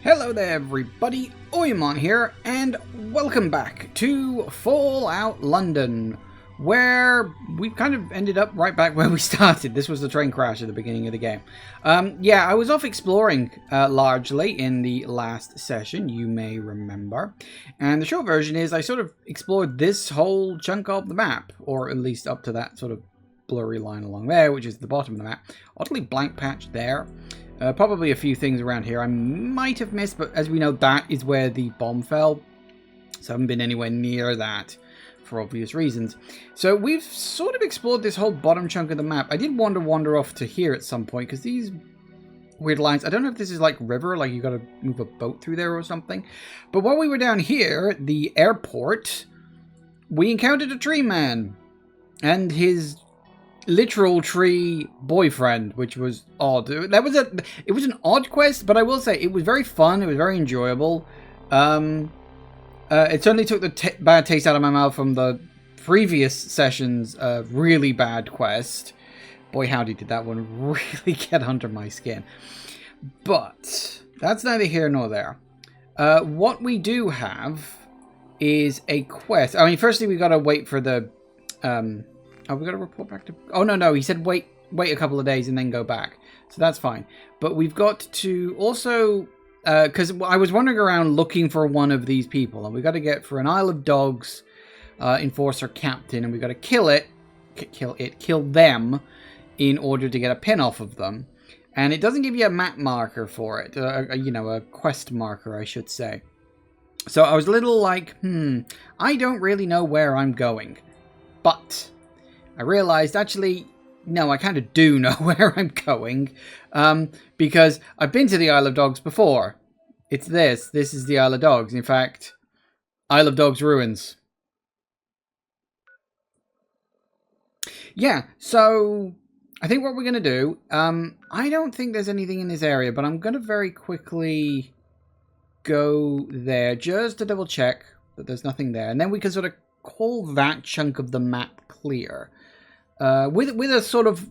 Hello there everybody, Oymon here, and welcome back to Fallout London, where we kind of ended up right back where we started. This was the train crash at the beginning of the game. Yeah, I was off exploring largely in the last session, you may remember. And the short version is I sort of explored this whole chunk of the map, or at least up to that sort of blurry line along there, which is the bottom of the map. Oddly blank patch there. Probably a few things around here I might have missed, but as we know, that is where the bomb fell. So I haven't been anywhere near that for obvious reasons. So we've sort of explored this whole bottom chunk of the map. I did want to wander off to here at some point, because these weird lines, I don't know if this is like river, like you got to move a boat through there or something. But while we were down here, the airport, we encountered a tree man and his literal tree boyfriend, which was odd. It was an odd quest, but I will say it was very fun. It was very enjoyable. It certainly took the bad taste out of my mouth from the previous session's really bad quest. Boy howdy, did that one really get under my skin. But that's neither here nor there. What we do have is a quest. I mean, firstly we gotta wait for the oh, we got to report back to... Oh, no. He said wait a couple of days and then go back. So that's fine. But we've got to also... Because I was wandering around looking for one of these people. And we got to get for an Isle of Dogs enforcer captain. And we got to kill them in order to get a pin off of them. And it doesn't give you a map marker for it. A quest marker, I should say. So I was a little like, I don't really know where I'm going. But I realized, actually, no, I kind of do know where I'm going, because I've been to the Isle of Dogs before. It's this. This is the Isle of Dogs. In fact, Isle of Dogs ruins. Yeah, so I think what we're going to do, I don't think there's anything in this area, but I'm going to very quickly go there just to double check that there's nothing there. And then we can sort of call that chunk of the map clear. With a sort of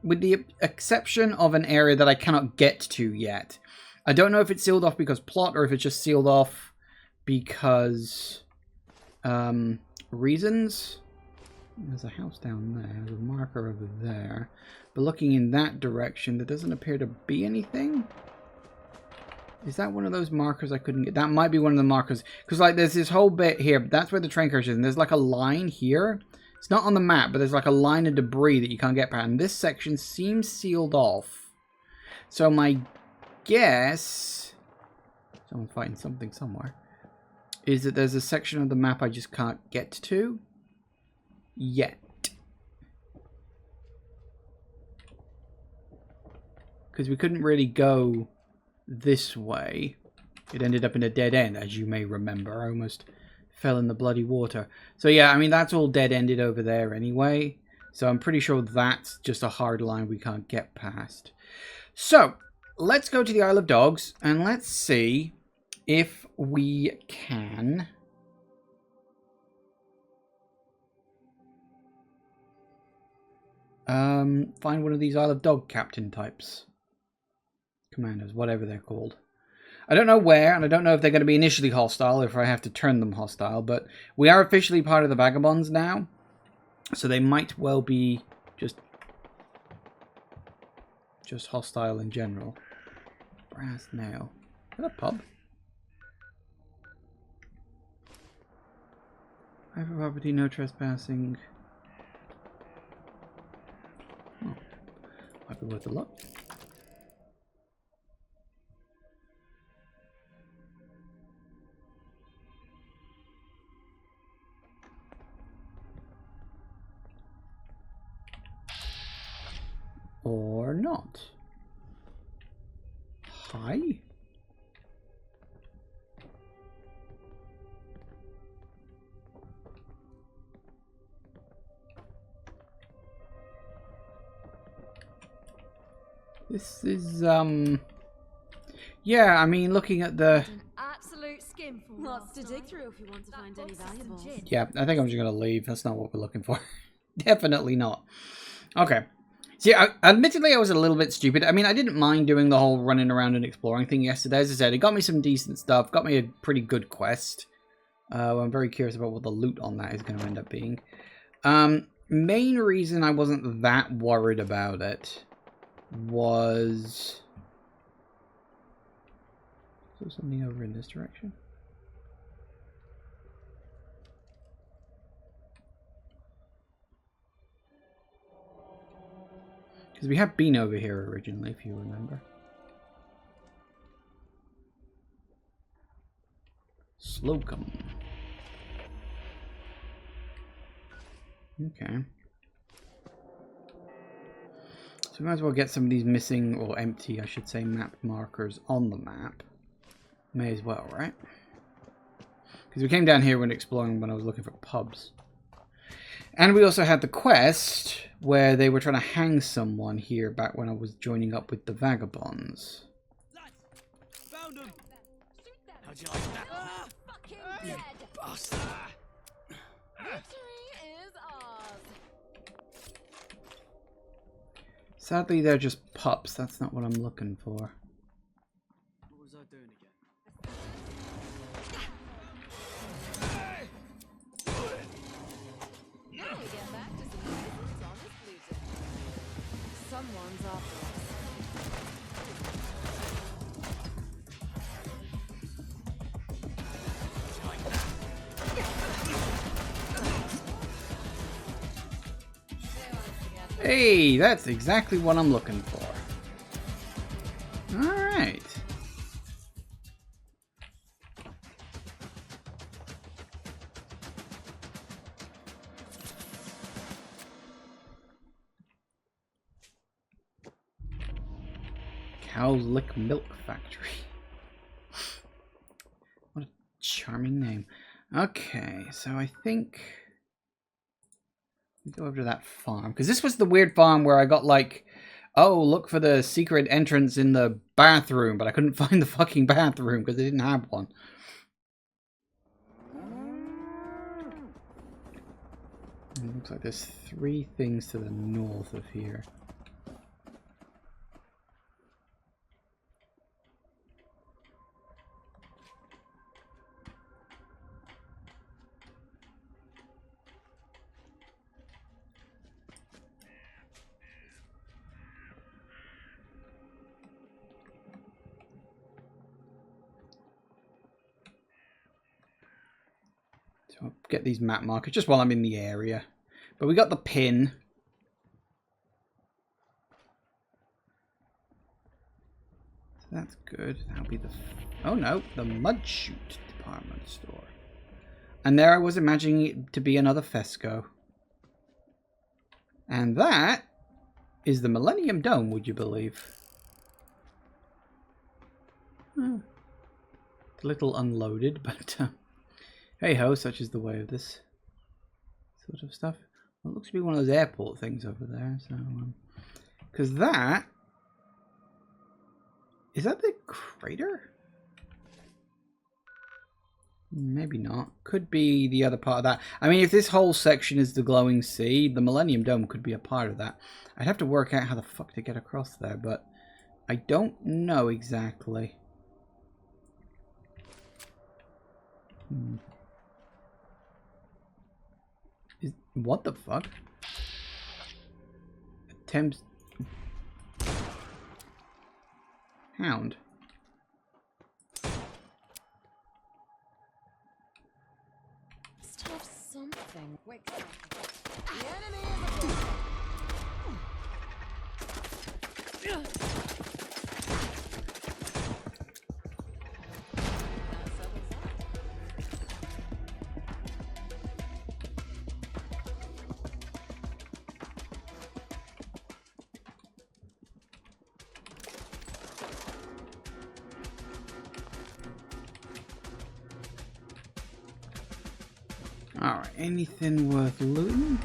with the exception of an area that I cannot get to yet. I don't know if it's sealed off because plot or if it's just sealed off because reasons. There's a house down there. There's a marker over there. But looking in that direction, there doesn't appear to be anything. Is that one of those markers I couldn't get? That might be one of the markers. Because like there's this whole bit here. That's where the train crash is. And there's like a line here. It's not on the map, but there's like a line of debris that you can't get past. And this section seems sealed off. So my guess... Someone's fighting something somewhere. Is that there's a section of the map I just can't get to yet. Because we couldn't really go this way. It ended up in a dead end, as you may remember. I almost fell in the bloody water. So yeah, I mean, that's all dead-ended over there anyway. So I'm pretty sure that's just a hard line we can't get past. So, let's go to the Isle of Dogs, and let's see if we can... find one of these Isle of Dog captain types. Commandos, whatever they're called. I don't know where, and I don't know if they're going to be initially hostile, or if I have to turn them hostile, but we are officially part of the Vagabonds now, so they might well be just hostile in general. Brass nail. Is that a pub? Private property, no trespassing. Oh, might be worth a look. Or not. Hi. This is yeah, I mean, looking at the absolute skinful. Lots to dig through if you want to find any valuables. yeah, I think I'm just gonna leave. That's not what we're looking for. Definitely not. Okay. See, admittedly, I was a little bit stupid. I mean, I didn't mind doing the whole running around and exploring thing yesterday. As I said, it got me some decent stuff. Got me a pretty good quest. I'm very curious about what the loot on that is going to end up being. Main reason I wasn't that worried about it was... Is there something over in this direction? Because we have been over here originally, if you remember. Slocum. Okay. So we might as well get some of these missing, or empty, I should say, map markers on the map. May as well, right? Because we came down here when exploring when I was looking for pubs. And we also had the quest where they were trying to hang someone here back when I was joining up with the Vagabonds. Found him! How'd you like that? Fucking dead. Bastard! Victory is ours. Sadly, they're just pups. That's not what I'm looking for. What was I doing again? Now we get back to some reasons on this losing. Someone's after us. Hey, that's exactly what I'm looking for. Alright. Cowslick Milk Factory. What a charming name. Okay, so I think we go over to that farm. Because this was the weird farm where I got like, oh, look for the secret entrance in the bathroom. But I couldn't find the fucking bathroom because they didn't have one. It looks like there's 3 things to the north of here. So I'll get these map markers just while I'm in the area. But we got the pin. So that's good. That'll be the... Oh no, the mud chute department store. And there I was imagining it to be another Fesco. And that is the Millennium Dome, would you believe? It's a little unloaded, but hey ho, such is the way of this sort of stuff. Well, it looks to be one of those airport things over there. So, because that is that the crater? Maybe not. Could be the other part of that. I mean, if this whole section is the glowing sea, the Millennium Dome could be a part of that. I'd have to work out how the fuck to get across there, but I don't know exactly. What the fuck? Attempts. Hound. Must have something. Wait. The enemy is above. Alright, anything worth looting?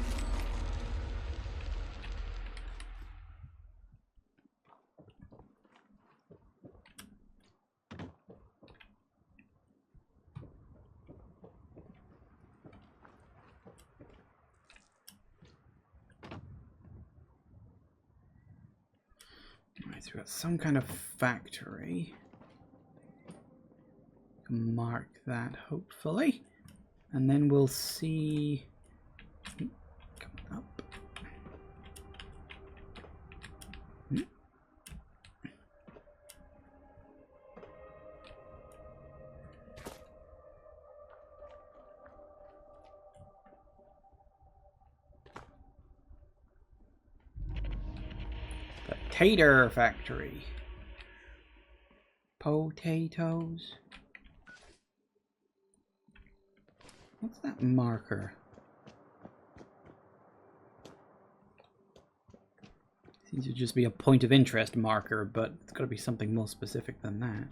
Right, so we've got some kind of factory. Mark that, hopefully. And then we'll see... Come up. Potato factory. Potatoes. What's that marker? Seems to just be a point of interest marker, but it's got to be something more specific than that.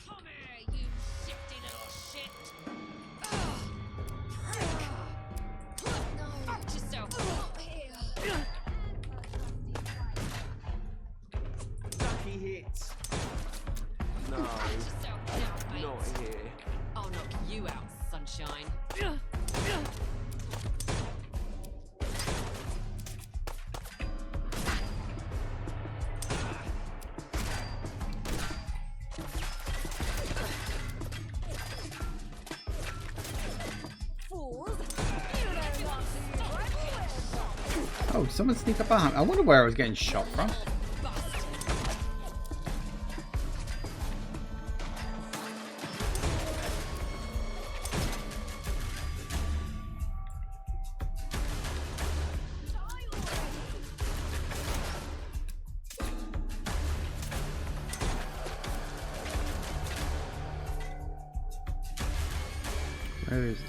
Come here, you shifty little shit! No, watch yourself. Not here. Ducky hits. No, Watch yourself now, mate. not here. I'll knock you out, sunshine. Oh, someone sneak up behind. I wonder where I was getting shot from. Where is he?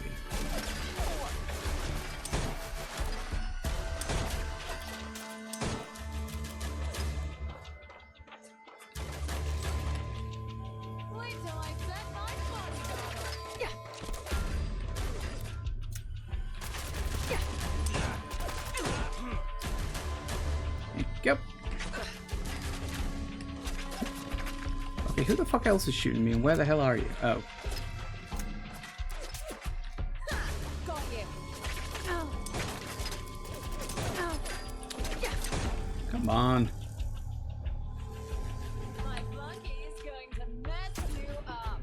Wait till I set my bodyguard on. Yeah. Yep. Okay, who the fuck else is shooting me and where the hell are you? Oh. Got you. Ow. Ow. Yeah. Come on. My flunky is going to mess you up.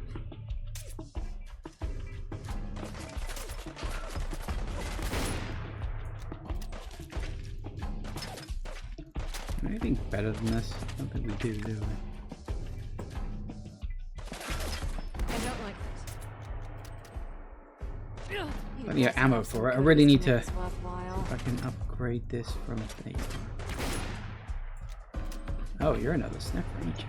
Anything better than this? I don't think we do we? I don't like this. Plenty of ammo for it. I really need to... It's worthwhile. If I can upgrade this from... There you are. Oh, you're another sniffer, ain't you?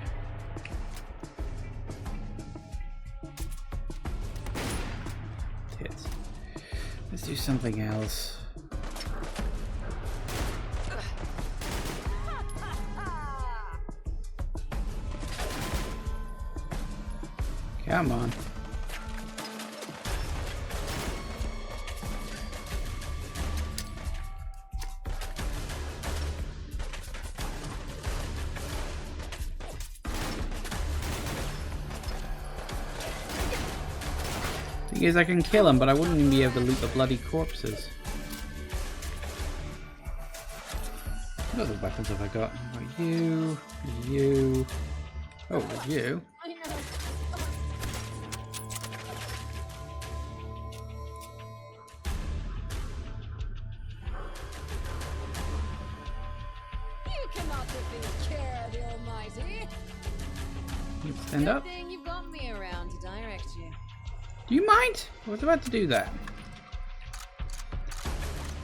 Tits. Let's do something else. Come on. Thing is, I can kill him, but I wouldn't even be able to loot the bloody corpses. What other weapons have I got? You. Oh, there's you. I know. You cannot defeat care the Almighty. You stand up. Good thing you've got me around to direct you. Do you mind? I was about to do that.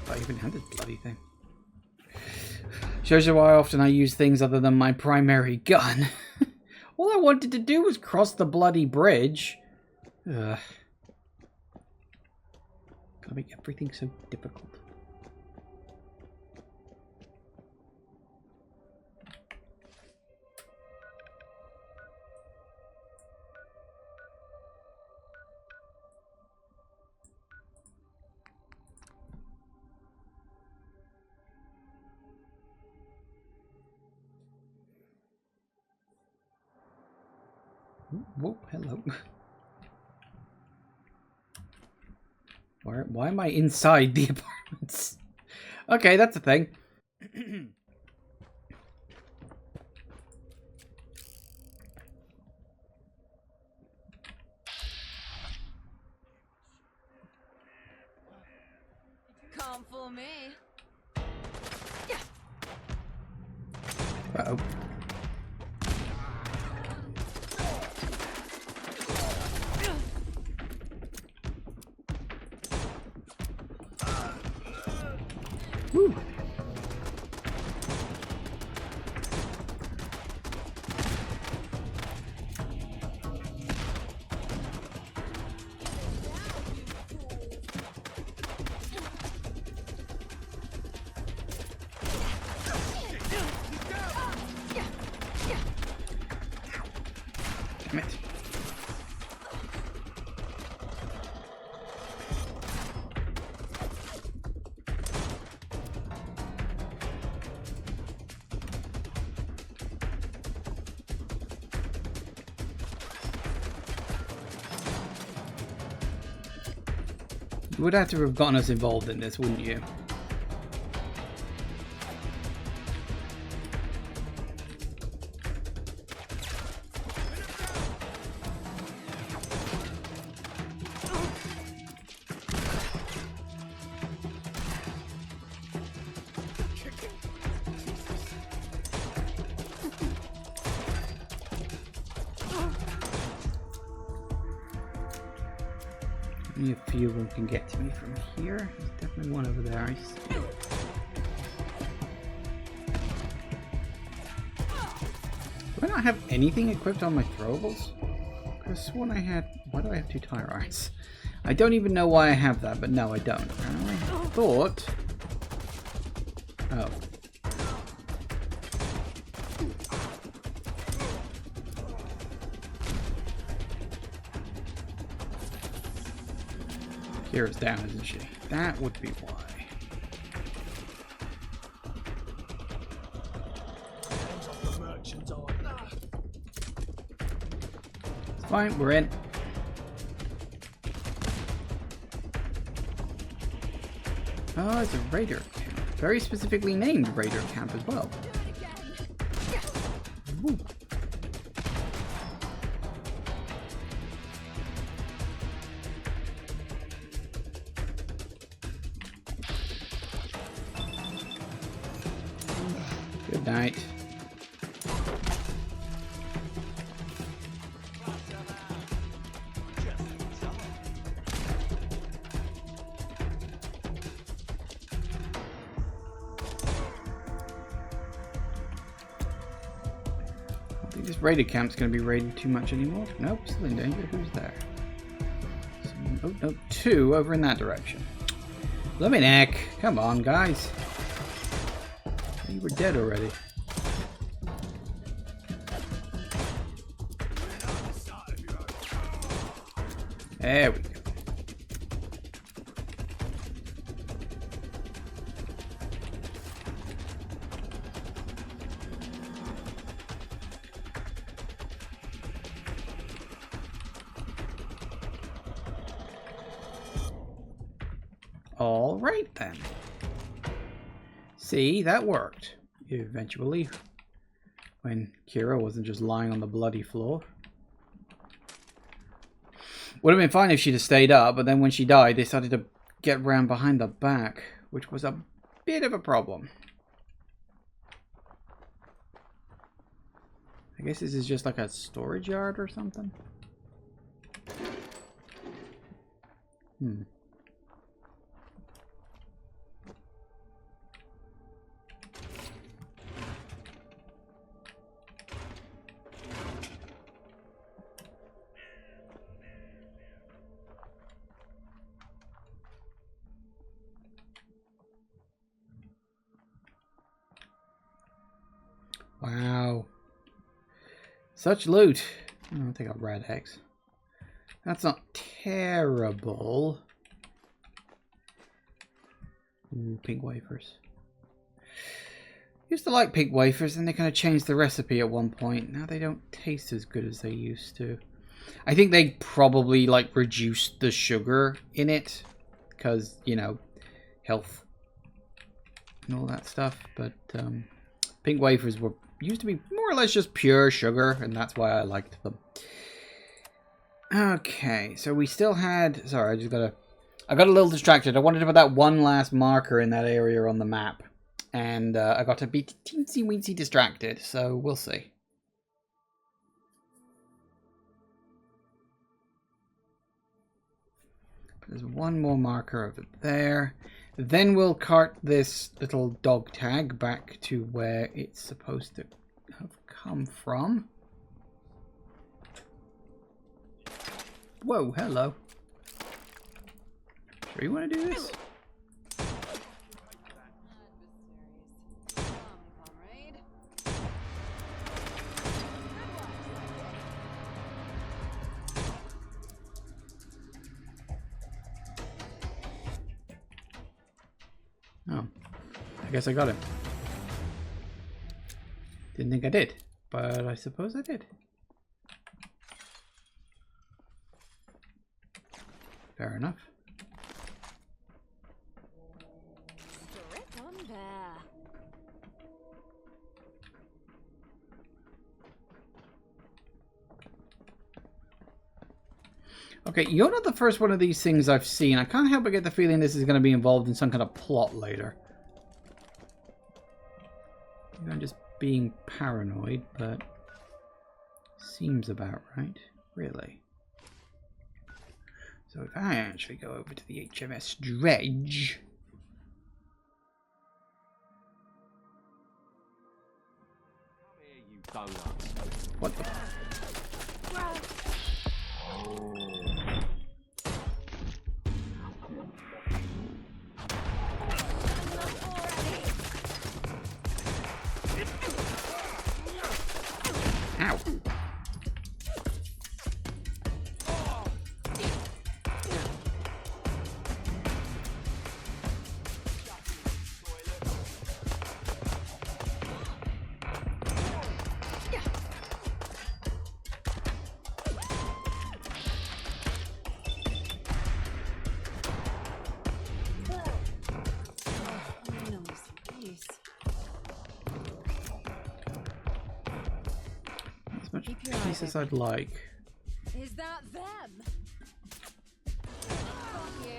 I even had this bloody thing. Shows you why often I use things other than my primary gun. All I wanted to do was cross the bloody bridge. Ugh. Gotta make everything so difficult. Ooh, whoa, hello. Why am I inside the apartments? Okay, that's a thing. Can't fool me. Uh-oh. Woo. Damn it. You would have to have gotten us involved in this, wouldn't you? Only a few of them can get to me from here. There's definitely one over there. Do I not have anything equipped on my throwables? Because when I had... Why do I have 2 tire irons? I don't even know why I have that, but no, I don't. Apparently. I thought... Oh. Kira's down, isn't she? That would be why. It's fine, we're in. Oh, it's a raider camp. Very specifically named raider camp as well. Woo. Good night. I don't think this raided camp's going to be raided too much anymore. Nope, still in danger. Who's there? Oh, no, 2 over in that direction. Luminek! Come on, guys. You were dead already. There we go. All right then. See, that worked. Eventually. When Kira wasn't just lying on the bloody floor. Would have been fine if she'd have stayed up, but then when she died, they started to get round behind the back, which was a bit of a problem. I guess this is just like a storage yard or something. Hmm. Wow. Such loot. Oh, I think I'll red X. That's not terrible. Ooh, pink wafers. Used to like pink wafers, and they kind of changed the recipe at one point. Now they don't taste as good as they used to. I think they probably like reduced the sugar in it because, you know, health and all that stuff. But pink wafers used to be more or less just pure sugar, and that's why I liked them. Okay, so we still had... Sorry, I got a little distracted. I wanted to put that one last marker in that area on the map. And I got a bit teensy-weensy distracted, so we'll see. There's one more marker over there. Then we'll cart this little dog tag back to where it's supposed to have come from. Whoa, hello. Sure you want to do this? Oh, I guess I got him. Didn't think I did, but I suppose I did. Fair enough. Strip on there. Okay, you're not the first one of these things I've seen. I can't help but get the feeling this is going to be involved in some kind of plot later. Maybe I'm just being paranoid, but seems about right, really. So if I actually go over to the HMS Dredge... What the... Ow. As much peace as I'd like. Is that them? Fuck you.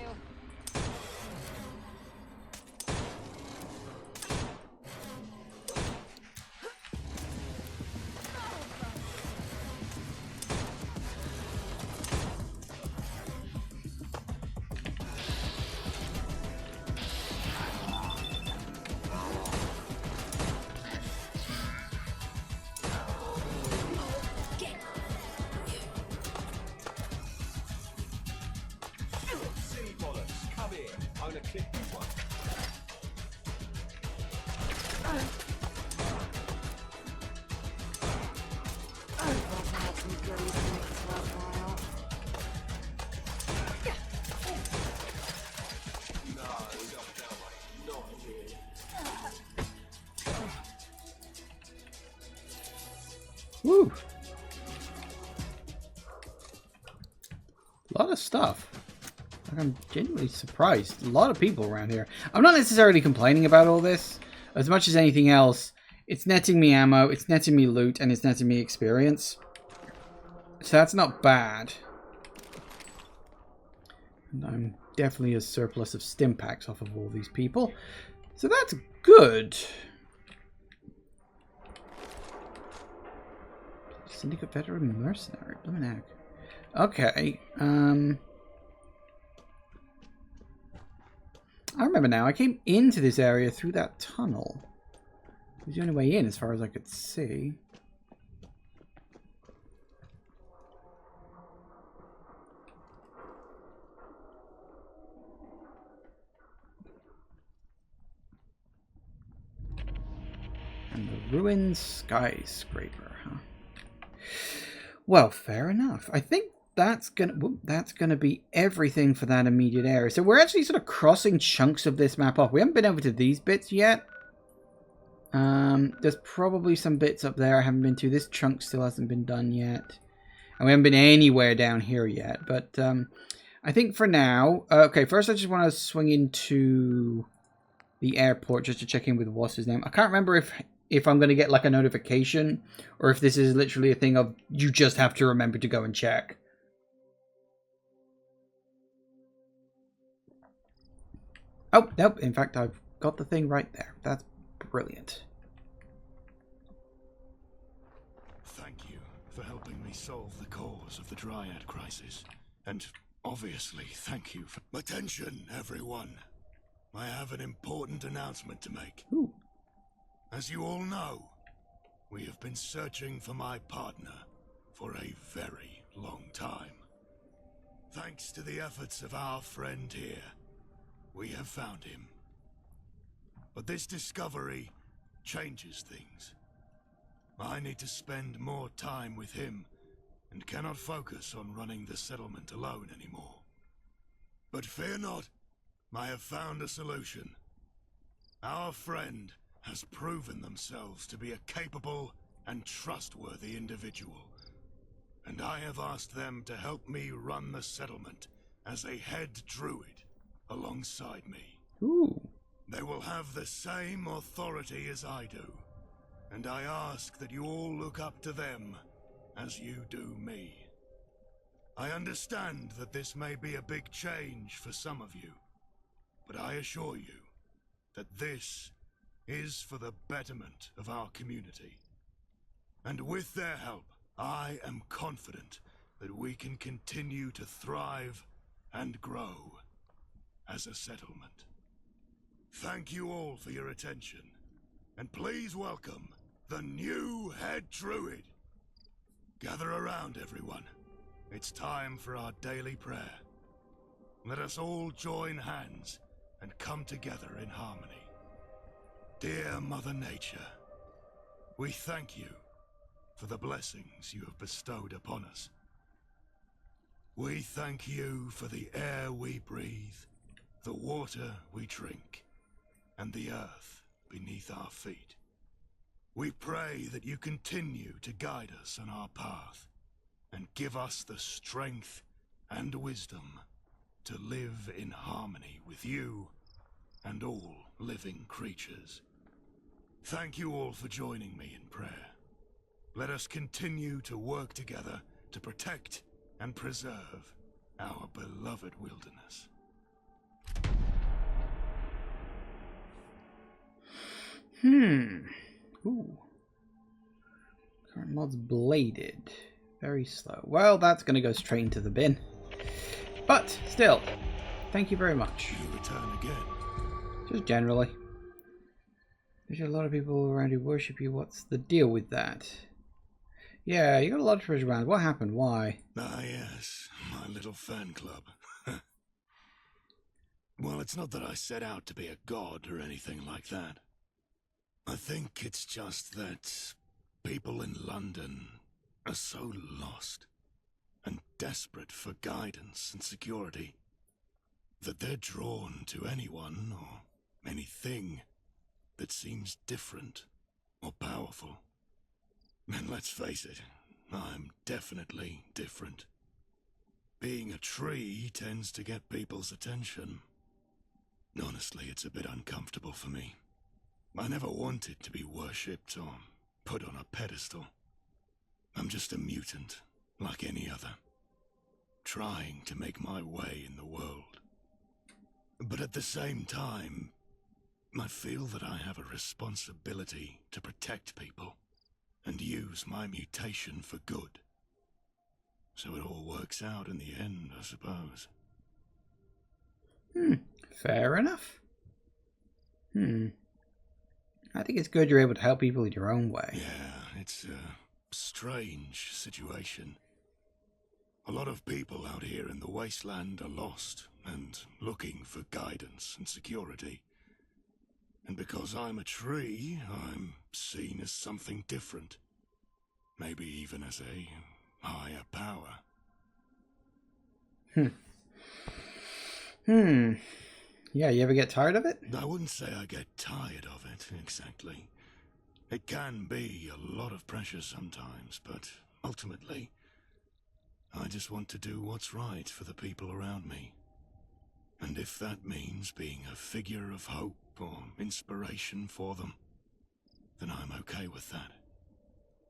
Woo! A lot of stuff. Like, I'm genuinely surprised. A lot of people around here. I'm not necessarily complaining about all this. As much as anything else, it's netting me ammo, it's netting me loot, and it's netting me experience. So that's not bad. And I'm definitely a surplus of stim packs off of all these people. So that's good. Syndicate veteran mercenary. Blimmin' heck. Okay. I remember now. I came into this area through that tunnel. It was the only way in as far as I could see. And the ruined skyscraper, huh? Well, fair enough. I think that's gonna be everything for that immediate area. So we're actually sort of crossing chunks of this map off. We haven't been over to these bits yet. There's probably some bits up there I haven't been to. This chunk still hasn't been done yet. And we haven't been anywhere down here yet. But I think for now... okay, first I just want to swing into the airport just to check in with what's his name. I can't remember if I'm going to get like a notification or if this is literally a thing of you just have to remember to go and check. Oh, nope. In fact, I've got the thing right there. That's brilliant. Thank you for helping me solve the cause of the Dryad crisis. And obviously, thank you for... Attention, everyone. I have an important announcement to make. Ooh. As you all know, we have been searching for my partner for a very long time. Thanks to the efforts of our friend here, we have found him. But this discovery changes things. I need to spend more time with him and cannot focus on running the settlement alone anymore. But fear not, I have found a solution. Our friend has proven themselves to be a capable and trustworthy individual, and I have asked them to help me run the settlement as a head druid alongside me. Ooh. They will have the same authority as I do, and I ask that you all look up to them as you do me. I understand that this may be a big change for some of you, but I assure you that this is for the betterment of our community. And with their help, I am confident that we can continue to thrive and grow as a settlement. Thank you all for your attention, and please welcome the new head druid. Gather around, everyone. It's time for our daily prayer. Let us all join hands and come together in harmony. Dear Mother Nature, we thank you for the blessings you have bestowed upon us. We thank you for the air we breathe, the water we drink, and the earth beneath our feet. We pray that you continue to guide us on our path and give us the strength and wisdom to live in harmony with you and all living creatures. Thank you all for joining me in prayer. Let us continue to work together to protect and preserve our beloved wilderness. Ooh. Current mod's bladed. Very slow. Well, that's going to go straight into the bin. But, still, thank you very much. You return again. Just generally. There's a lot of people around who worship you. What's the deal with that? Yeah, you got a lot of treasure around. What happened? Why? Ah, yes. My little fan club. Well, it's not that I set out to be a god or anything like that. I think it's just that people in London are so lost and desperate for guidance and security that they're drawn to anyone or anything that seems different or powerful. And let's face it, I'm definitely different. Being a tree tends to get people's attention. Honestly, it's a bit uncomfortable for me. I never wanted to be worshipped or put on a pedestal. I'm just a mutant, like any other, trying to make my way in the world. But at the same time, I feel that I have a responsibility to protect people and use my mutation for good. So it all works out in the end, I suppose. Fair enough. I think it's good you're able to help people in your own way. Yeah, it's a strange situation. A lot of people out here in the wasteland are lost and looking for guidance and security. And because I'm a tree, I'm seen as something different. Maybe even as a higher power. Yeah, you ever get tired of it? I wouldn't say I get tired of it, exactly. It can be a lot of pressure sometimes, but ultimately, I just want to do what's right for the people around me. And if that means being a figure of hope or inspiration for them, then I'm okay with that.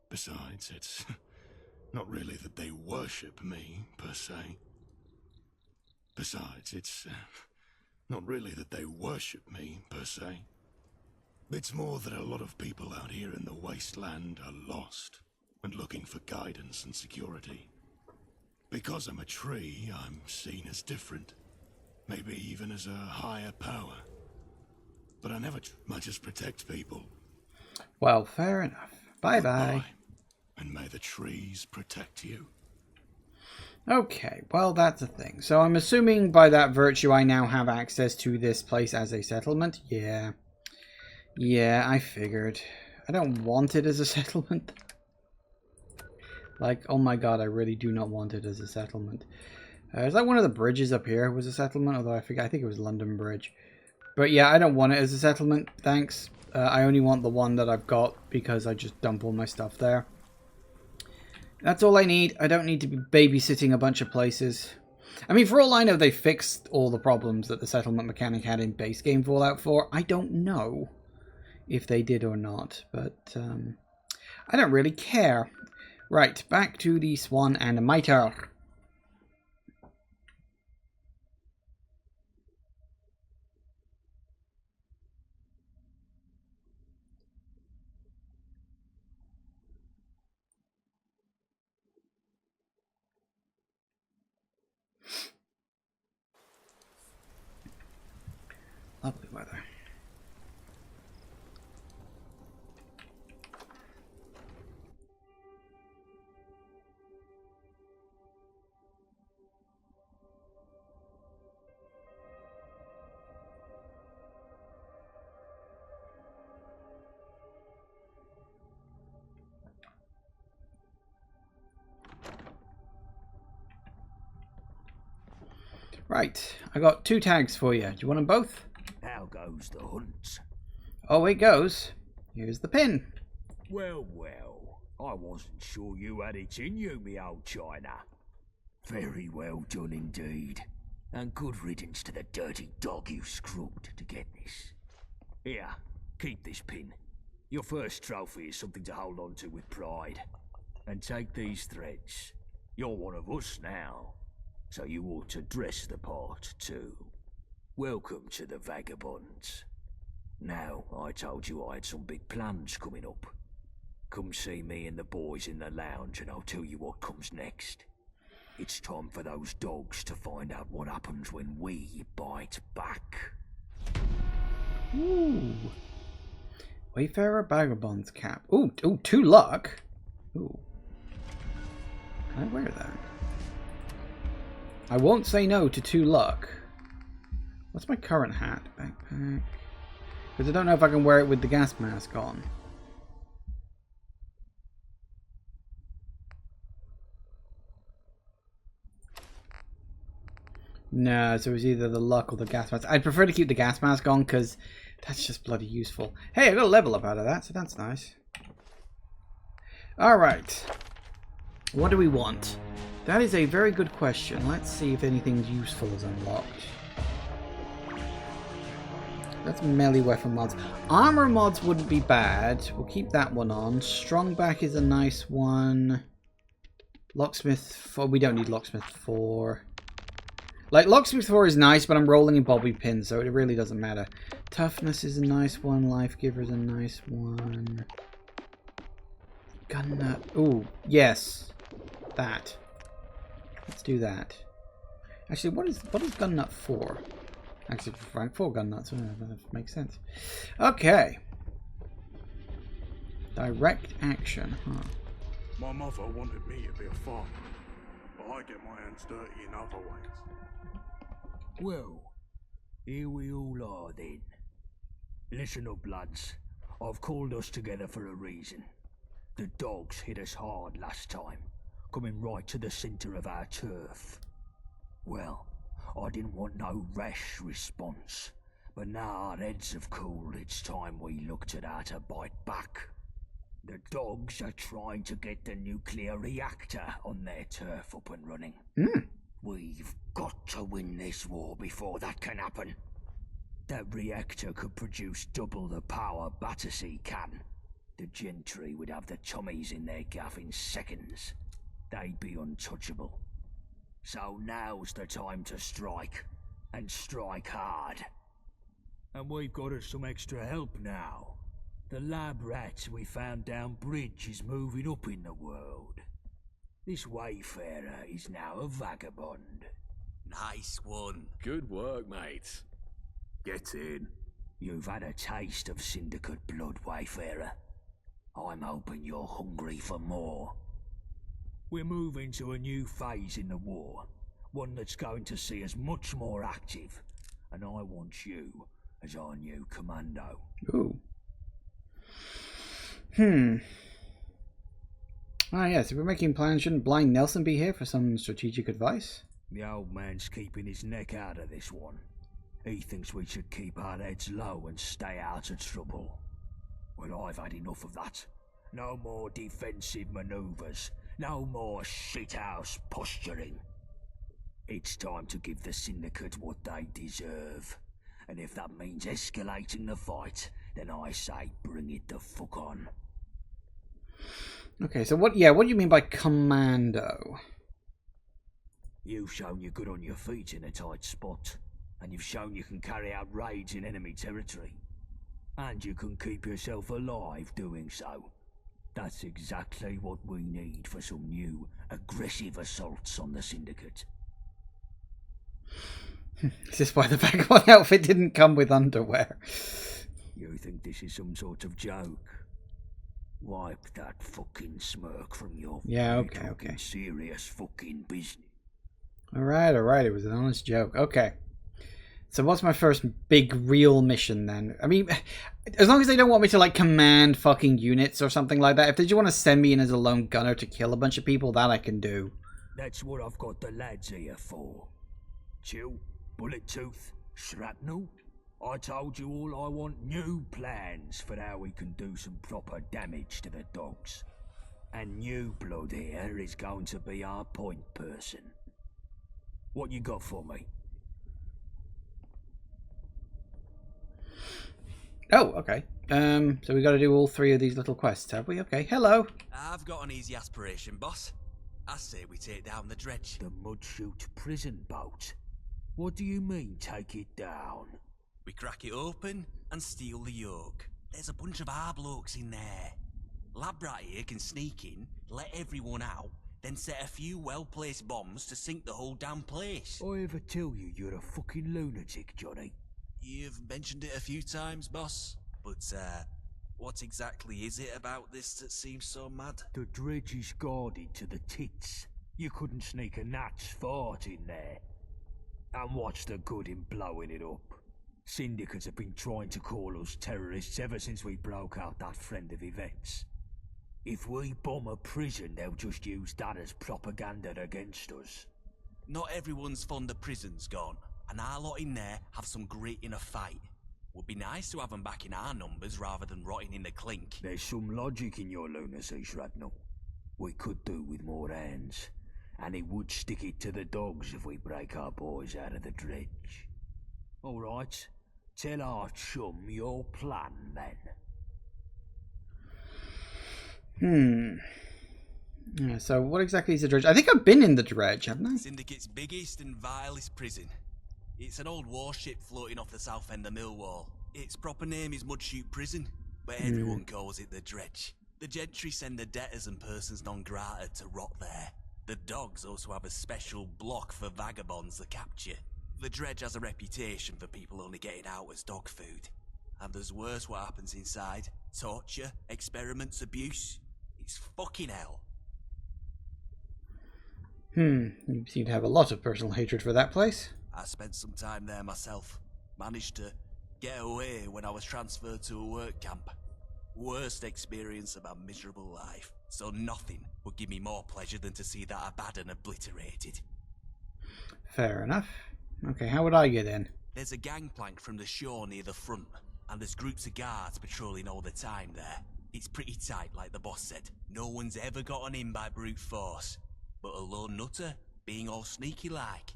Besides, it's not really that they worship me, per se. It's more that a lot of people out here in the wasteland are lost and looking for guidance and security. Because I'm a tree, I'm seen as different. Maybe even as a higher power. But I never much as protect people. Well, fair enough. Bye-bye. And may the trees protect you. Okay, well, that's the thing. So I'm assuming by that virtue I now have access to this place as a settlement? Yeah. Yeah, I figured. I don't want it as a settlement. Like, oh my god, I really do not want it as a settlement. Is that one of the bridges up here was a settlement? Although I think it was London Bridge. But yeah, I don't want it as a settlement, thanks. I only want the one that I've got because I just dump all my stuff there. That's all I need. I don't need to be babysitting a bunch of places. I mean, for all I know, they fixed all the problems that the settlement mechanic had in base game Fallout 4. I don't know if they did or not, but I don't really care. Right, back to the Swan and Mitre. Lovely weather. Right, I got 2 tags for you. Do you want them both? How goes the hunt? Oh, it goes. Here's the pin. Well, well, I wasn't sure you had it in you, me old China. Very well done indeed. And good riddance to the dirty dog you scrubbed to get this. Here, keep this pin. Your first trophy is something to hold on to with pride. And take these threads. You're one of us now, so you ought to dress the part too. Welcome to the Vagabonds. Now, I told you I had some big plans coming up. Come see me and the boys in the lounge and I'll tell you what comes next. It's time for those dogs to find out what happens when we bite back. Ooh. Wayfarer Vagabonds cap. Ooh, 2 luck. Ooh. Can I wear that? I won't say no to 2 luck. What's my current hat? Backpack. Because I don't know if I can wear it with the gas mask on. No, so it was either the luck or the gas mask. I'd prefer to keep the gas mask on because that's just bloody useful. Hey, I got a level up out of that, so that's nice. Alright. What do we want? That is a very good question. Let's see if anything useful is unlocked. That's melee weapon mods. Armor mods wouldn't be bad. We'll keep that one on. Strong back is a nice one. Locksmith 4. We don't need Locksmith 4. Like, Locksmith 4 is nice, but I'm rolling in bobby pins, so it really doesn't matter. Toughness is a nice one. Life Giver is a nice one. Gun nut. Ooh, yes. That. Let's do that. Actually, what is gun nut for? Actually, for rank 4 gun nuts, that makes sense. Okay. Direct action, huh? My mother wanted me to be a farmer, but I get my hands dirty in other ways. Well, here we all are then. Listen up, lads. I've called us together for a reason. The dogs hit us hard last time, coming right to the centre of our turf. Well, I didn't want no rash response, but now our heads have cooled, it's time we looked at how to bite back. The dogs are trying to get the nuclear reactor on their turf up and running. We've got to win this war before that can happen. That reactor could produce double the power Battersea can. The gentry would have the tummies in their gaff in seconds. They'd be untouchable. So now's the time to strike, and strike hard. And we've got us some extra help now. The lab rats we found down bridge is moving up in the world. This wayfarer is now a vagabond. Nice one. Good work, mate. Get in. You've had a taste of Syndicate blood, wayfarer. I'm hoping you're hungry for more. We're moving to a new phase in the war. One that's going to see us much more active. And I want you as our new commando. Ooh. Ah, yes, if we're making plans, shouldn't Blind Nelson be here for some strategic advice? The old man's keeping his neck out of this one. He thinks we should keep our heads low and stay out of trouble. Well, I've had enough of that. No more defensive maneuvers. No more shithouse posturing. It's time to give the Syndicate what they deserve. And if that means escalating the fight, then I say bring it the fuck on. Okay, so what do you mean by commando? You've shown you're good on your feet in a tight spot. And you've shown you can carry out raids in enemy territory. And you can keep yourself alive doing so. That's exactly what we need for some new, aggressive assaults on the Syndicate. Is this why the Vagabond outfit didn't come with underwear? You think this is some sort of joke? Wipe that fucking smirk from your face. Yeah, okay. Serious fucking business. Alright, it was an honest joke. Okay. So what's my first big real mission then? I mean, as long as they don't want me to like command fucking units or something like that. If they just want to send me in as a lone gunner to kill a bunch of people, that I can do. That's what I've got the lads here for. Chill, bullet tooth, shrapnel. I told you all I want new plans for how we can do some proper damage to the dogs. And new blood here is going to be our point person. What you got for me? Oh, okay. So we got to do all three of these little quests, have we? Okay, hello. I've got an easy aspiration, boss. I say we take down the dredge. The Mudchute prison boat? What do you mean, take it down? We crack it open and steal the yoke. There's a bunch of our blokes in there. Lab rat here can sneak in, let everyone out, then set a few well-placed bombs to sink the whole damn place. I ever tell you you're a fucking lunatic, Johnny? You've mentioned it a few times, boss, but what exactly is it about this that seems so mad? The dredge is guarded to the tits. You couldn't sneak a gnat's fart in there. And what's the good in blowing it up? Syndicates have been trying to call us terrorists ever since we broke out that friend of Yvette's. If we bomb a prison, they'll just use that as propaganda against us. Not everyone's fond of prisons, gone, and our lot in there have some grit in a fight. Would be nice to have them back in our numbers rather than rotting in the clink. There's some logic in your lunacy, Shrapnel. We could do with more hands, and it would stick it to the dogs if we break our boys out of the dredge. All right, tell our chum your plan, then. Yeah, so what exactly is the dredge? I think I've been in the dredge, haven't I? Syndicate's biggest and vilest prison. It's an old warship floating off the south end of Millwall. Its proper name is Mudchute Prison, but everyone calls it the dredge. The gentry send the debtors and persons non grata to rot there. The dogs also have a special block for vagabonds to capture. The dredge has a reputation for people only getting out as dog food. And there's worse what happens inside. Torture, experiments, abuse. It's fucking hell. You seem to have a lot of personal hatred for that place. I spent some time there myself. Managed to get away when I was transferred to a work camp. Worst experience of my miserable life. So nothing would give me more pleasure than to see that Abaddon obliterated. Fair enough. Okay, how would I get in? There's a gangplank from the shore near the front, and there's groups of guards patrolling all the time there. It's pretty tight, like the boss said. No one's ever gotten in by brute force. But a lone nutter, being all sneaky like,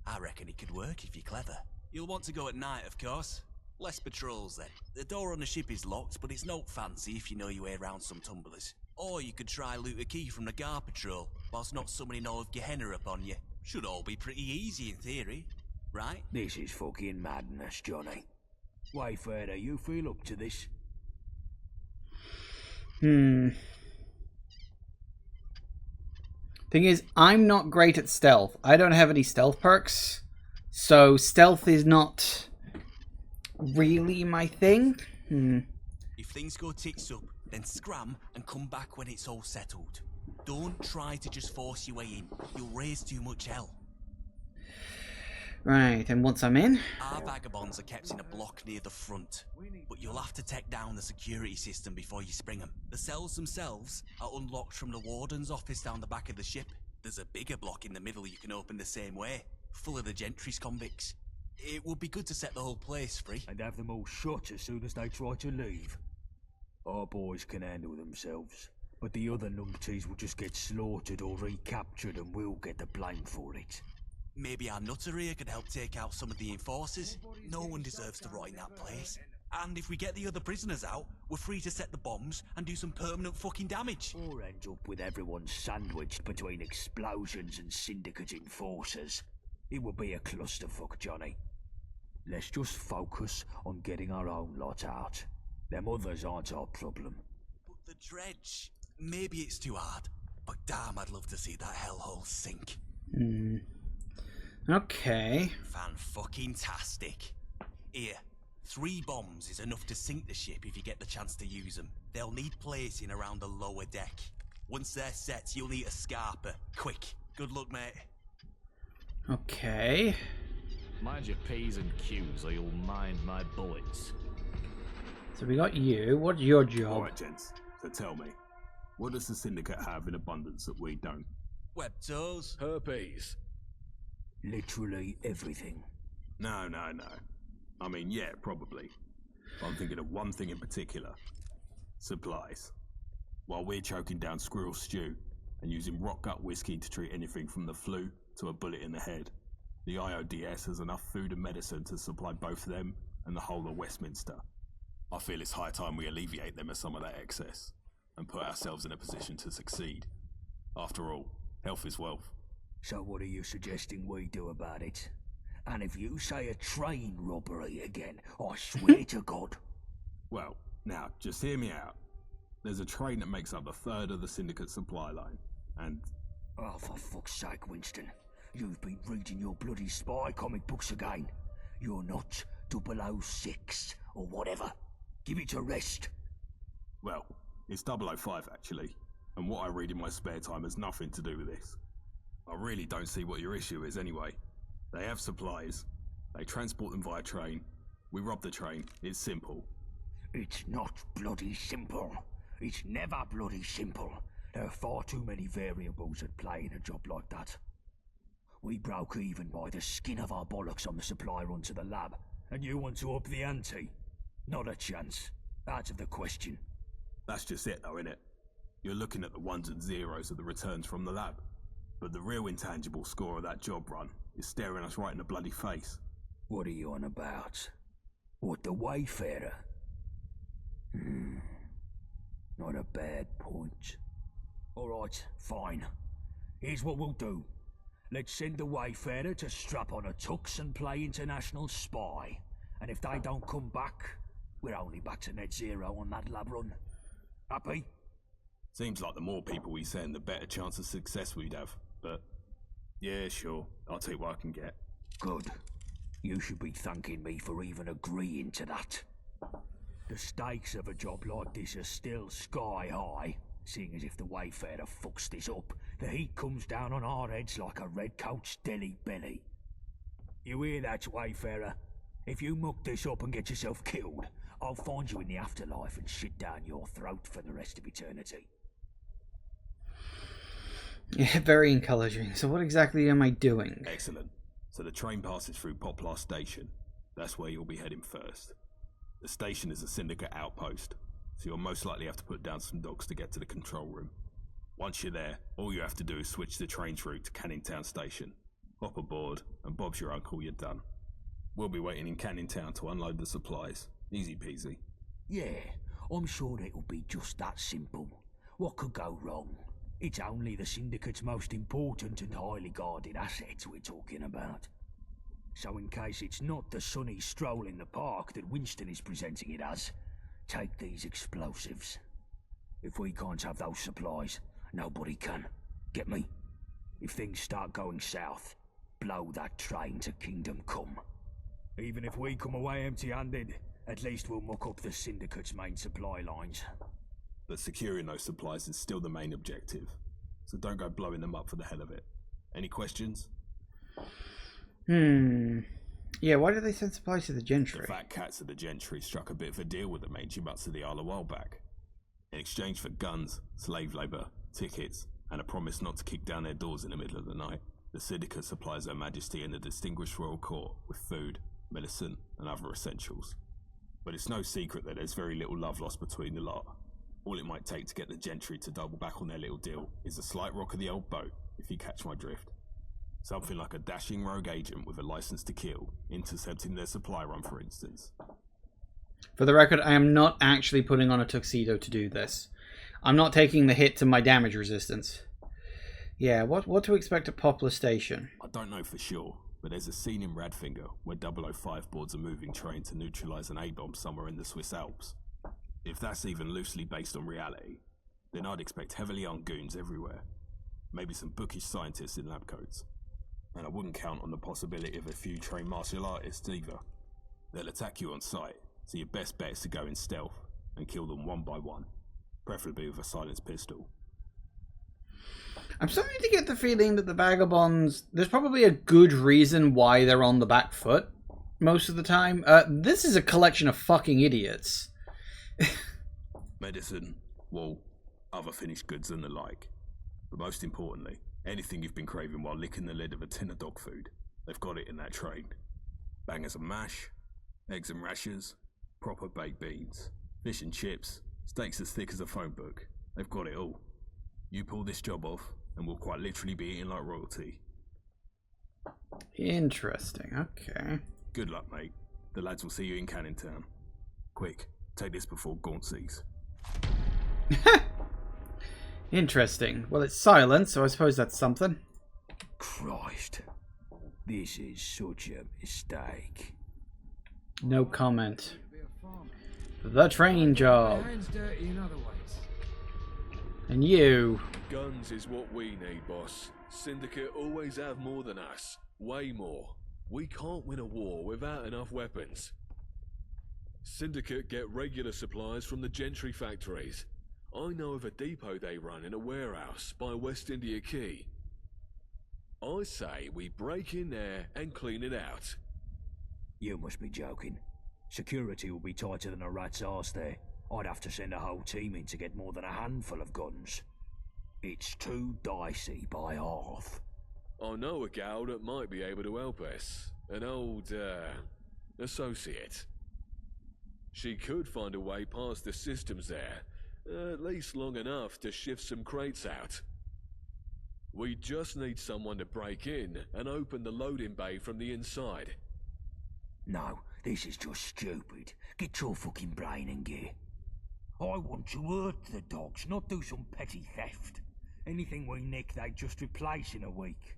I reckon it could work if you're clever. You'll want to go at night, of course. Less patrols then. The door on the ship is locked, but it's no fancy if you know your way around some tumblers. Or you could try loot a key from the guard patrol, whilst not summoning all of Gehenna upon you. Should all be pretty easy in theory, right? This is fucking madness, Johnny. Wayfarer, you feel up to this? Thing is, I'm not great at stealth. I don't have any stealth perks, so stealth is not really my thing. If things go tits up, then scram and come back when it's all settled. Don't try to just force your way in. You'll raise too much hell. Right, and once I'm in... Our vagabonds are kept in a block near the front, but you'll have to take down the security system before you spring them. The cells themselves are unlocked from the warden's office down the back of the ship. There's a bigger block in the middle you can open the same way, full of the gentry's convicts. It would be good to set the whole place free. And have them all shot as soon as they try to leave. Our boys can handle themselves, but the other numpties will just get slaughtered or recaptured and we'll get the blame for it. Maybe our nutter here could help take out some of the enforcers. No one deserves to rot in that place. And if we get the other prisoners out, we're free to set the bombs and do some permanent fucking damage. Or end up with everyone sandwiched between explosions and syndicate enforcers. It would be a clusterfuck, Johnny. Let's just focus on getting our own lot out. Them others aren't our problem. But the dredge, maybe it's too hard, but damn, I'd love to see that hellhole sink. Okay. Fan-fucking-tastic. Here, 3 bombs is enough to sink the ship if you get the chance to use them. They'll need placing around the lower deck. Once they're set, you'll need a scarper. Quick. Good luck, mate. Okay. Mind your P's and Q's or you'll mind my bullets. So we got you. What's your job? Alright, gents. So tell me, what does the Syndicate have in abundance that we don't? Web toes. Herpes. Literally everything. No. I mean, yeah, probably. I'm thinking of one thing in particular. Supplies. While we're choking down squirrel stew and using rock gut whiskey to treat anything from the flu to a bullet in the head, the IODS has enough food and medicine to supply both them and the whole of Westminster. I feel it's high time we alleviate them of some of that excess and put ourselves in a position to succeed. After all, health is wealth. So what are you suggesting we do about it? And if you say a train robbery again, I swear to God. Well, now, just hear me out. There's a train that makes up a third of the Syndicate supply line, and... Oh, for fuck's sake, Winston. You've been reading your bloody spy comic books again. You're not 006 or whatever. Give it a rest. Well, it's 005 actually, and what I read in my spare time has nothing to do with this. I really don't see what your issue is anyway. They have supplies, they transport them via train, we rob the train, it's simple. It's not bloody simple. It's never bloody simple. There are far too many variables at play in a job like that. We broke even by the skin of our bollocks on the supply run to the lab, and you want to up the ante? Not a chance. Out of the question. That's just it though, innit? You're looking at the ones and zeros of the returns from the lab. But the real intangible score of that job run is staring us right in the bloody face. What are you on about? What, the Wayfarer? Not a bad point. Alright, fine. Here's what we'll do. Let's send the Wayfarer to strap on a tux and play international spy. And if they don't come back, we're only back to net zero on that lab run. Happy? Seems like the more people we send, the better chance of success we'd have. But, yeah, sure. I'll take what I can get. Good. You should be thanking me for even agreeing to that. The stakes of a job like this are still sky high, seeing as if the Wayfarer fucks this up, the heat comes down on our heads like a redcoat's deli belly. You hear that, Wayfarer? If you muck this up and get yourself killed, I'll find you in the afterlife and shit down your throat for the rest of eternity. Yeah, very encouraging. So what exactly am I doing? Excellent. So the train passes through Poplar Station. That's where you'll be heading first. The station is a Syndicate outpost, so you'll most likely have to put down some dogs to get to the control room. Once you're there, all you have to do is switch the train's route to Canning Town Station. Hop aboard, and Bob's your uncle, you're done. We'll be waiting in Canning Town to unload the supplies. Easy peasy. Yeah, I'm sure it'll be just that simple. What could go wrong? It's only the Syndicate's most important and highly guarded assets we're talking about. So in case it's not the sunny stroll in the park that Winston is presenting it as, take these explosives. If we can't have those supplies, nobody can. Get me? If things start going south, blow that train to Kingdom Come. Even if we come away empty-handed, at least we'll muck up the Syndicate's main supply lines. But securing those supplies is still the main objective, so don't go blowing them up for the hell of it. Any questions? Yeah, why did they send supplies to the Gentry? The fat cats of the Gentry struck a bit of a deal with the mangy butts of the Isle a while back. In exchange for guns, slave labour, tickets, and a promise not to kick down their doors in the middle of the night, the Syndicate supplies Her Majesty and the distinguished royal court with food, medicine, and other essentials. But it's no secret that there's very little love lost between the lot. All it might take to get the Gentry to double back on their little deal is a slight rock of the old boat, if you catch my drift. Something like a dashing rogue agent with a license to kill, intercepting their supply run, for instance. For the record, I am not actually putting on a tuxedo to do this. I'm not taking the hit to my damage resistance. Yeah, what to expect at Poplar Station? I don't know for sure, but there's a scene in Radfinger where 005 boards a moving train to neutralise an A-bomb somewhere in the Swiss Alps. If that's even loosely based on reality, then I'd expect heavily armed goons everywhere. Maybe some bookish scientists in lab coats. And I wouldn't count on the possibility of a few trained martial artists either. They'll attack you on sight, so your best bet is to go in stealth and kill them one by one, preferably with a silenced pistol. I'm starting to get the feeling that the Vagabonds, there's probably a good reason why they're on the back foot most of the time. This is a collection of fucking idiots. Medicine, wool, other finished goods and the like. But most importantly, anything you've been craving while licking the lid of a tin of dog food, they've got it in that train. Bangers and mash, eggs and rashers, proper baked beans, fish and chips, steaks as thick as a phone book. They've got it all. You pull this job off, and we'll quite literally be eating like royalty. Interesting, okay. Good luck, mate. The lads will see you in Canning Town. Quick, take this before Gaunt sees. Interesting. Well, it's silent, so I suppose that's something. Christ. This is such a mistake. No comment. The train job. Hands dirty in other ways. And you. Guns is what we need, boss. Syndicate always have more than us. Way more. We can't win a war without enough weapons. Syndicate get regular supplies from the Gentry factories. I know of a depot they run in a warehouse by West India Quay. I say we break in there and clean it out. You must be joking. Security will be tighter than a rat's arse there. I'd have to send a whole team in to get more than a handful of guns. It's too dicey by half. I know a gal that might be able to help us. An old, associate. She could find a way past the systems there, at least long enough to shift some crates out. We just need someone to break in and open the loading bay from the inside. No, this is just stupid. Get your fucking brain in gear. I want to hurt the dogs, not do some petty theft. Anything we nick, they just replace in a week.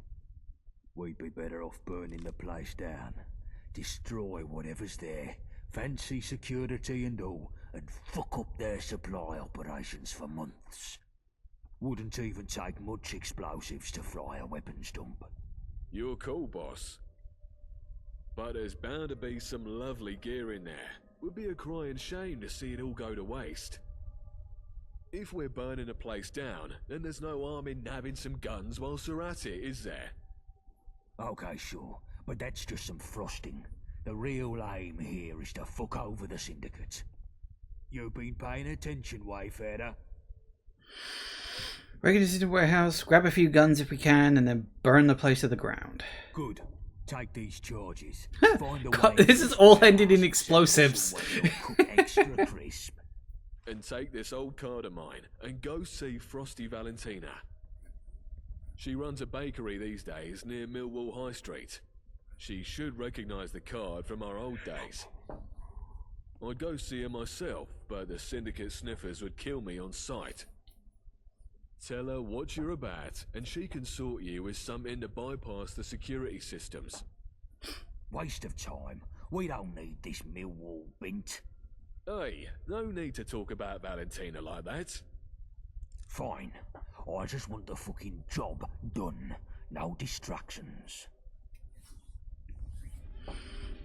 We'd be better off burning the place down. Destroy whatever's there, fancy security and all, and fuck up their supply operations for months. Wouldn't even take much explosives to fry a weapons dump. You're cool, boss. But there's bound to be some lovely gear in there. Would be a crying shame to see it all go to waste. If we're burning a place down, then there's no harm in nabbing some guns while we're at it, is there? Okay, sure, but that's just some frosting. The real aim here is to fuck over the Syndicate. You've been paying attention, Wayfarer? Break into the warehouse, grab a few guns if we can, and then burn the place to the ground. Good. Take these charges. God, this is all ended in explosives. Cook extra crisp. and take this old card of mine and go see Frosty Valentina. She runs a bakery these days near Millwall High Street. She should recognise the card from our old days. I'd go see her myself, but the syndicate sniffers would kill me on sight. Tell her what you're about, and she can sort you with something to bypass the security systems. Waste of time. We don't need this Millwall bint. Hey, no need to talk about Valentina like that. Fine. I just want the fucking job done. No distractions.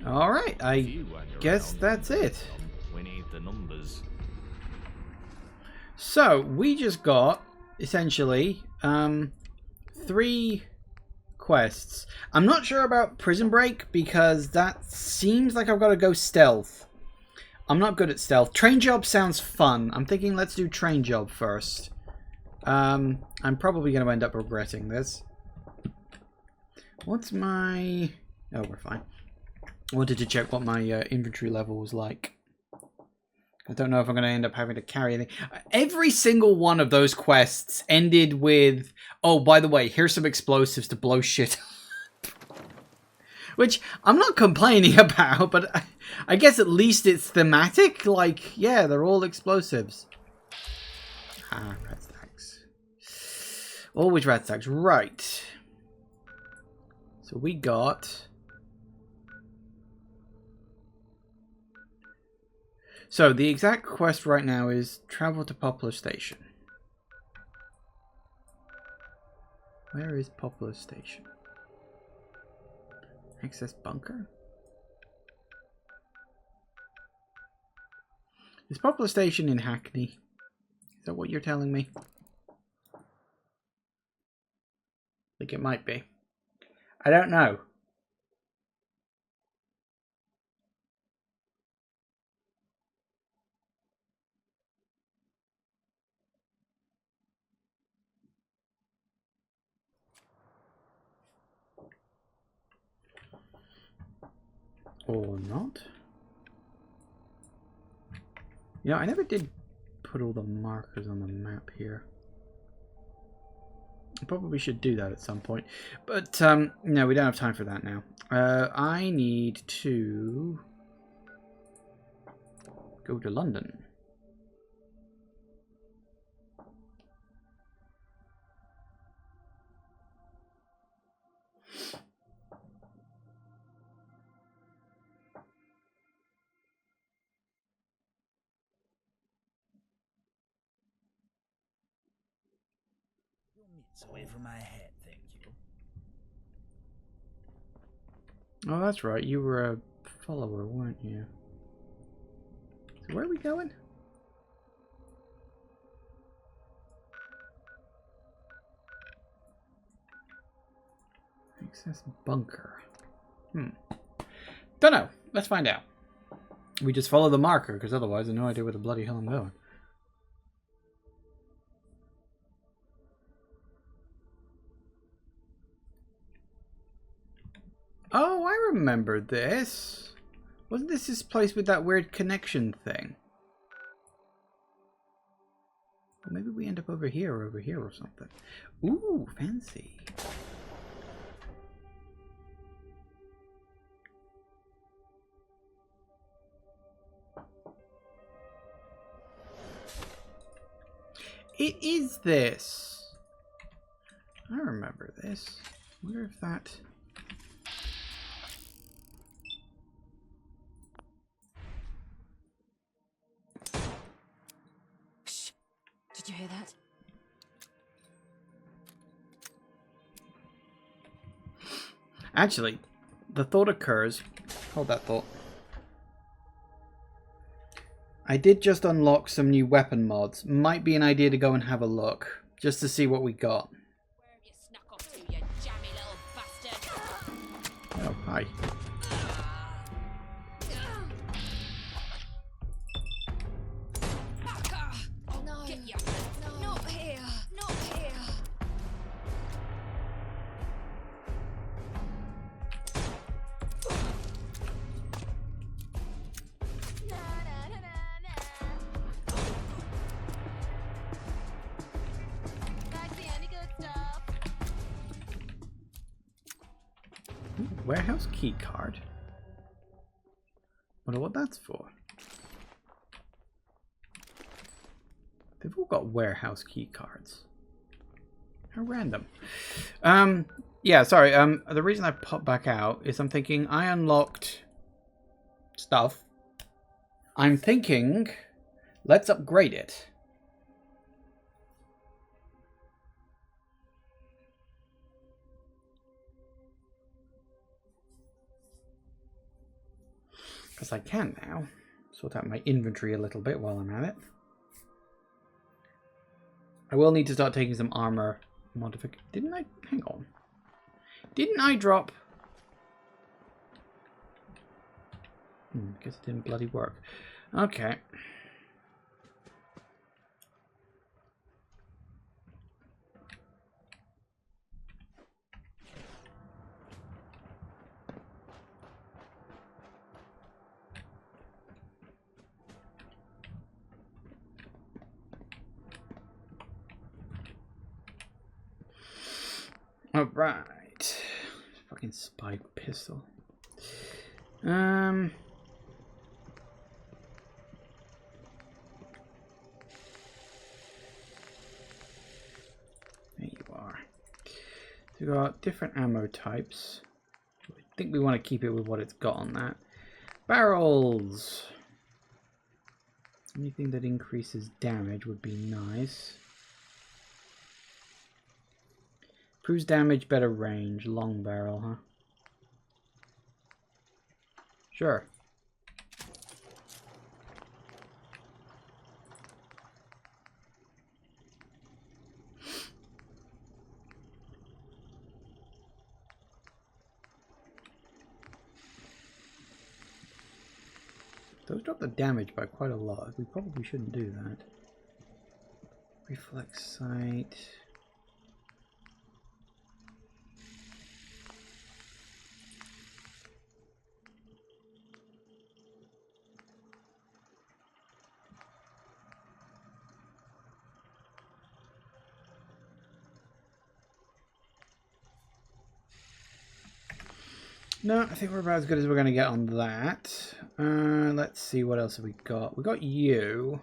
Alright, I guess that's it. We need the numbers. So, we just got, essentially, 3 quests. I'm not sure about Prison Break, because that seems like I've got to go stealth. I'm not good at stealth. Train Job sounds fun. I'm thinking let's do Train Job first. I'm probably going to end up regretting this. What's my... Oh, we're fine. I wanted to check what my inventory level was like. I don't know if I'm going to end up having to carry anything. Every single one of those quests ended with, oh, by the way, here's some explosives to blow shit up. Which I'm not complaining about, but I guess at least it's thematic. Like, yeah, they're all explosives. Ah, rat stacks. Always rat stacks. Right. So we got... So, the exact quest right now is travel to Poplar Station. Where is Poplar Station? Access bunker? Is Poplar Station in Hackney? Is that what you're telling me? I think it might be. I don't know. Or not. You know, I never did put all the markers on the map here. I probably should do that at some point. But, no, we don't have time for that now. I need to go to London. Away from my head, thank you. Oh, that's right. You were a follower, weren't you? So where are we going? Access bunker. Don't know. Let's find out. We just follow the marker, because otherwise I have no idea where the bloody hell I'm going. Oh, I remember this. Wasn't this place with that weird connection thing? Well, maybe we end up over here or something. Ooh, fancy. It is this. I remember this. I wonder if that... Did you hear that? Actually, the thought occurs. Hold that thought. I did just unlock some new weapon mods. Might be an idea to go and have a look. Just to see what we got. Where have you snuck off to, you jammy little bastard? Oh, hi. No. Get you. No. Not here. Not here. Ooh, warehouse key card. Wonder what that's for. They've all got warehouse key cards. How random. Yeah, sorry. The reason I popped back out is I'm thinking I unlocked stuff. I'm thinking let's upgrade it. Because I can now. Sort out my inventory a little bit while I'm at it. I will need to start taking some armor modification. Didn't I? Hang on. Didn't I drop? Guess it didn't bloody work. Okay. Alright. Fucking spike pistol. There you are. So we've got different ammo types. I think we want to keep it with what it's got on that. Barrels. Anything that increases damage would be nice. Improves damage, better range. Long barrel, huh? Sure. Those drop the damage by quite a lot. We probably shouldn't do that. Reflex sight. No, I think we're about as good as we're going to get on that. Let's see, what else have we got? We got you.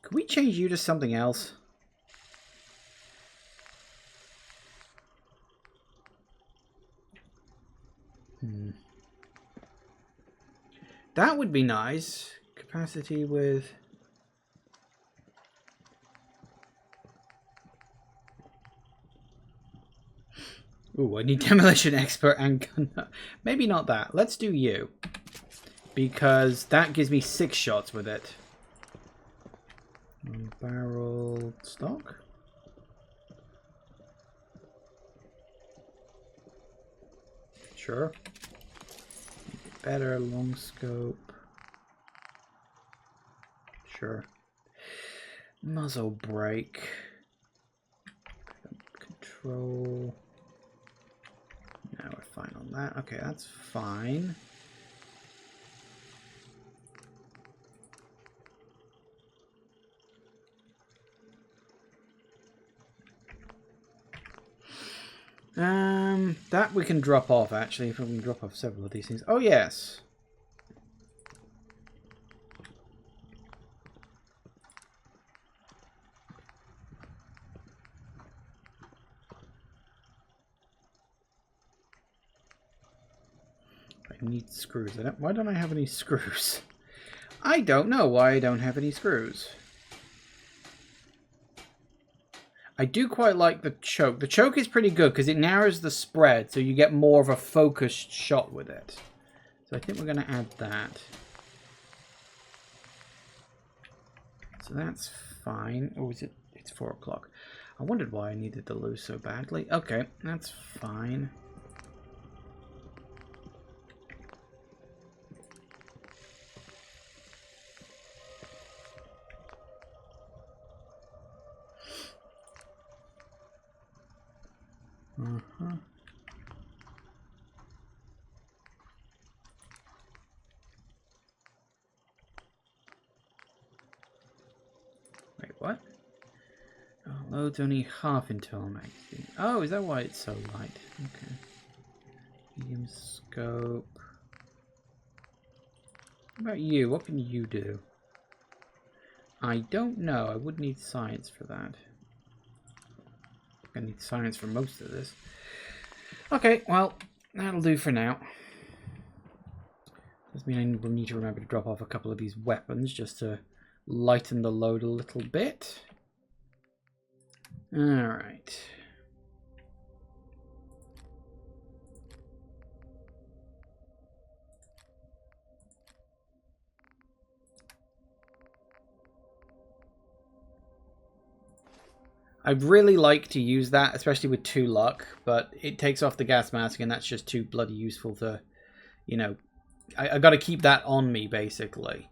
Can we change you to something else? That would be nice. Capacity with... Ooh, I need demolition expert and gun. Maybe not that. Let's do you. Because that gives me 6 shots with it. Barrel stock. Sure. Better long scope. Sure. Muzzle brake. Control. Now we're fine on that. Okay, that's fine. That we can drop off actually, if we can drop off several of these things. Oh yes. I need screws. Why don't I have any screws? I don't know why I don't have any screws. I do quite like the choke. The choke is pretty good because it narrows the spread, so you get more of a focused shot with it. So I think we're going to add that. So that's fine. Or is it? It's 4 o'clock. I wondered why I needed the loose so badly. Okay, that's fine. Wait, what? Oh, load's only half internal magazine. Oh, is that why it's so light? Okay. Medium scope. What about you? What can you do? I don't know. I would need science for that. I need science for most of this. Okay, well, that'll do for now. Does mean I will need to remember to drop off a couple of these weapons just to lighten the load a little bit. Alright. I'd really like to use that, especially with 2 luck, but it takes off the gas mask and that's just too bloody useful to, you know, I got to keep that on me, basically.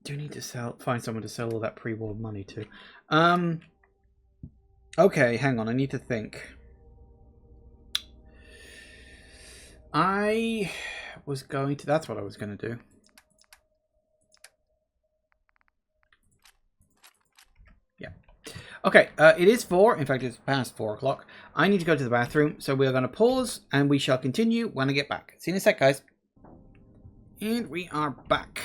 Do need to find someone to sell all that pre-war money to. Okay, hang on, I need to think. I was going to... That's what I was going to do. Yeah. Okay, it is 4. In fact, it's past 4 o'clock. I need to go to the bathroom, so we are going to pause, and we shall continue when I get back. See you in a sec, guys. And we are back.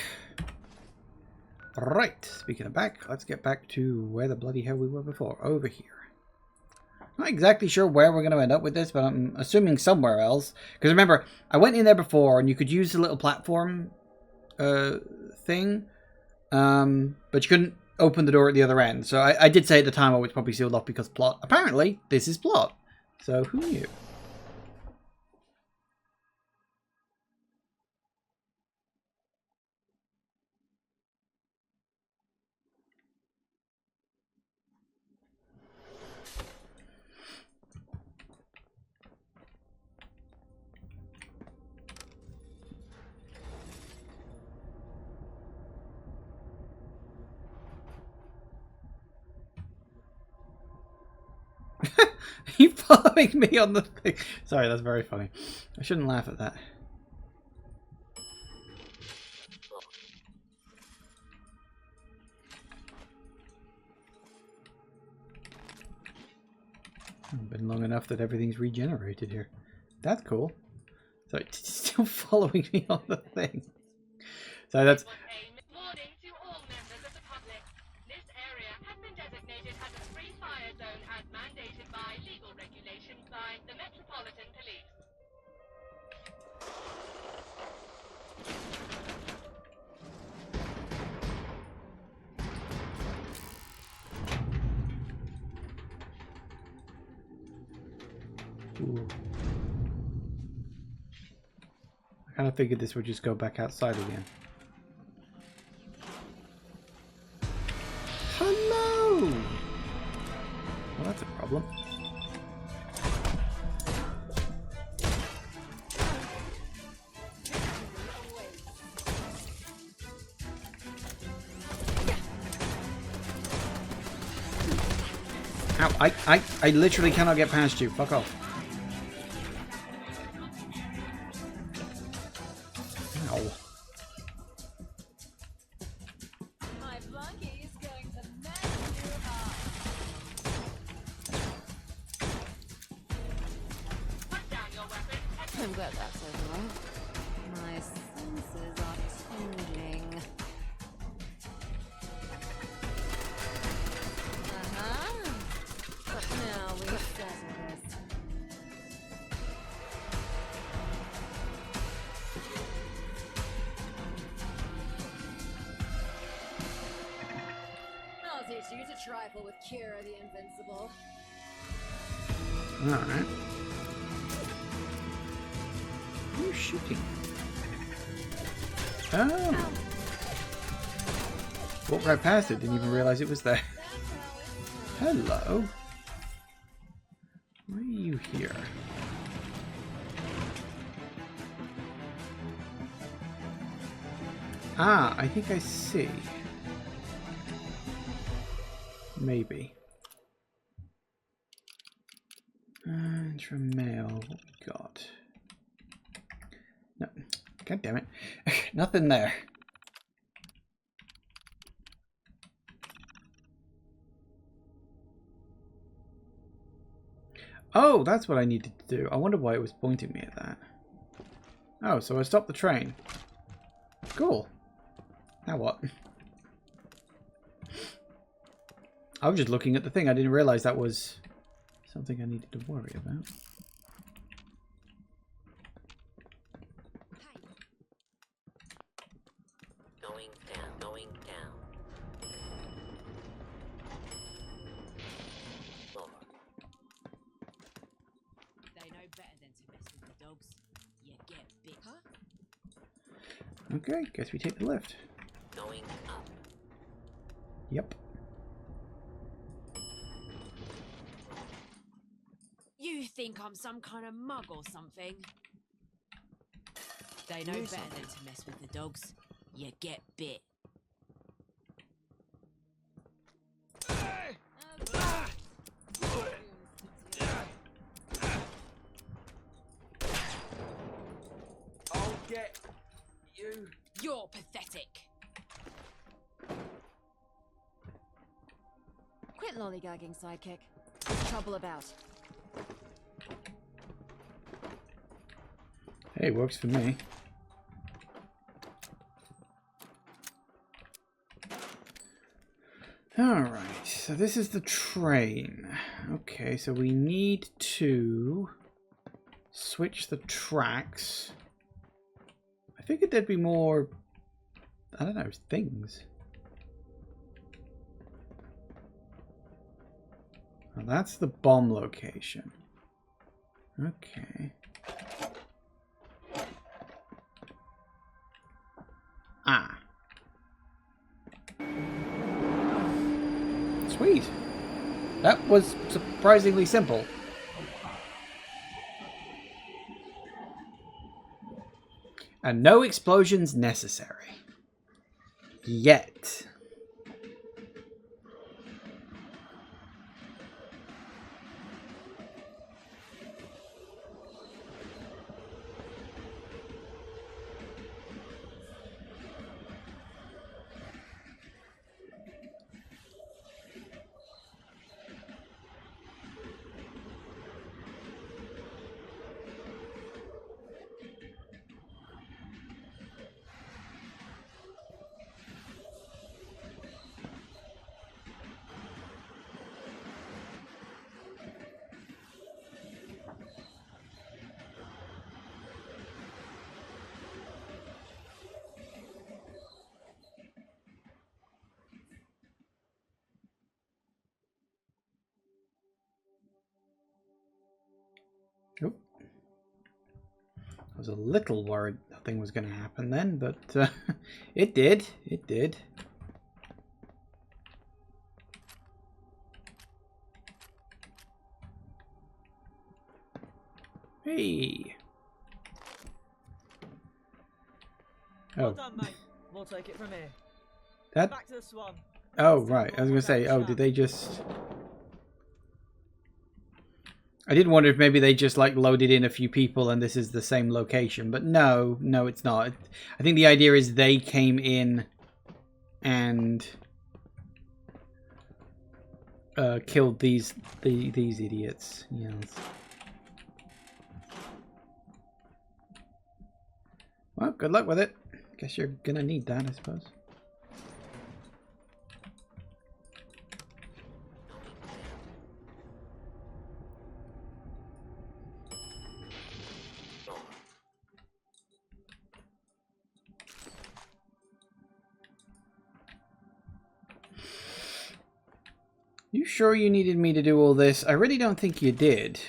Right, speaking of back, let's get back to where the bloody hell we were before. Over here. Not exactly sure where we're going to end up with this, but I'm assuming somewhere else. Because remember, I went in there before, and you could use the little platform thing, but you couldn't open the door at the other end. So I did say at the time I was probably sealed off because plot. Apparently, this is plot. So who knew? Are you following me on the thing? Sorry, that's very funny. I shouldn't laugh at that. It's been long enough that everything's regenerated here. That's cool. So it's still following me on the thing. So that's... Warning to all members of the public. This area has been designated as a free fire zone as mandated by legal regulations by the Metropolitan Police. Ooh. I kind of figured this would just go back outside again. Hello! Well, that's a problem. Ow, I literally cannot get past you. Fuck off. Ow. My flunky is going to mess you up. Put down your weapon. I'm glad that's over. My senses are tingling. But now we settle this. I'll teach you to trifle with Kira the Invincible. Alright. Who's shooting? Oh! Walked right past it, didn't even realize it was there. Hello. Why are you here? Ah, I think I see. Maybe. Intramail, what we got? No. God damn it. Nothing there. Oh, that's what I needed to do. I wonder why it was pointing me at that. Oh, so I stopped the train. Cool. Now what? I was just looking at the thing. I didn't realize that was something I needed to worry about. Going down, going down. More. They know better than to mess with the dogs. You get bit. Huh? Okay, guess we take the lift. Going up. Yep. You think I'm some kind of mug or something? They know better than to mess with the dogs. You get bit. I'll get you. You're pathetic. Quit lollygagging, sidekick. What's the trouble about? Hey, works for me. Alright, so this is the train. Okay, so we need to switch the tracks. I figured there'd be more, I don't know, things. Well, that's the bomb location. Okay. Ah. Sweet. That was surprisingly simple. And no explosions necessary. Yet. Oop. I was a little worried nothing was going to happen then, but it did. It did. Hey. Well done, mate. We'll take it from here. That. Back to the Swan. Oh right. I was going to say. Oh, did they just? I did wonder if maybe they just like loaded in a few people and this is the same location, but no, it's not. I think the idea is they came in and killed these idiots. Yes. Well, good luck with it. Guess you're gonna need that, I suppose. You sure you needed me to do all this? I really don't think you did.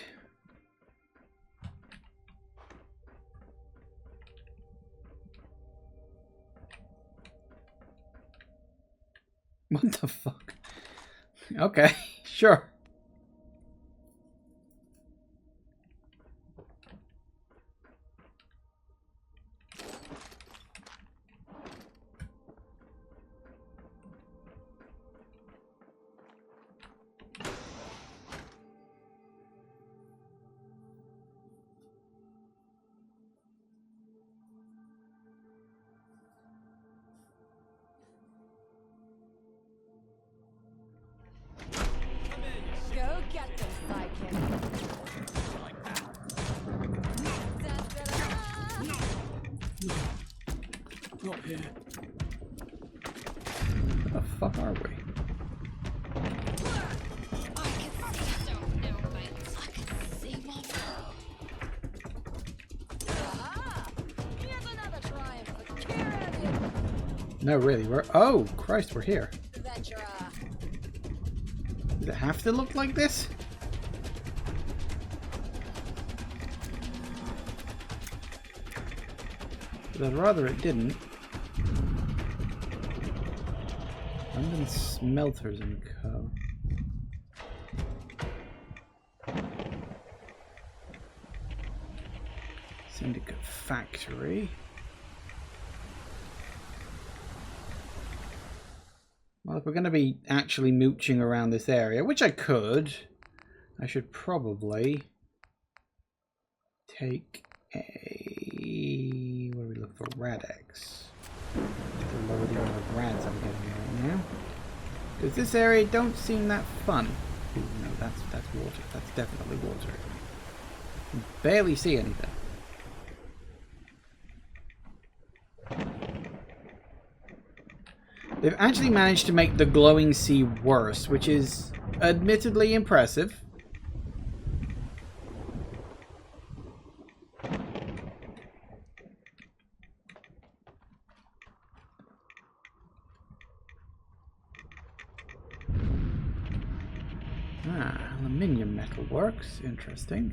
What the fuck? Okay, sure. Not here. Where the fuck are we? No, really, we're... Oh, Christ, we're here. Does it have to look like this? But I'd rather it didn't. London Smelters and Co. Syndicate Factory. Well, if we're going to be actually mooching around this area, which I could, I should probably take a... Where do we look for? Radex. To lower the amount of rads I'm getting right now. Because this area don't seem that fun. Ooh, no, that's water. That's definitely water. I can barely see anything. They've actually managed to make the glowing sea worse, which is admittedly impressive. Ah, aluminium metal works. Interesting.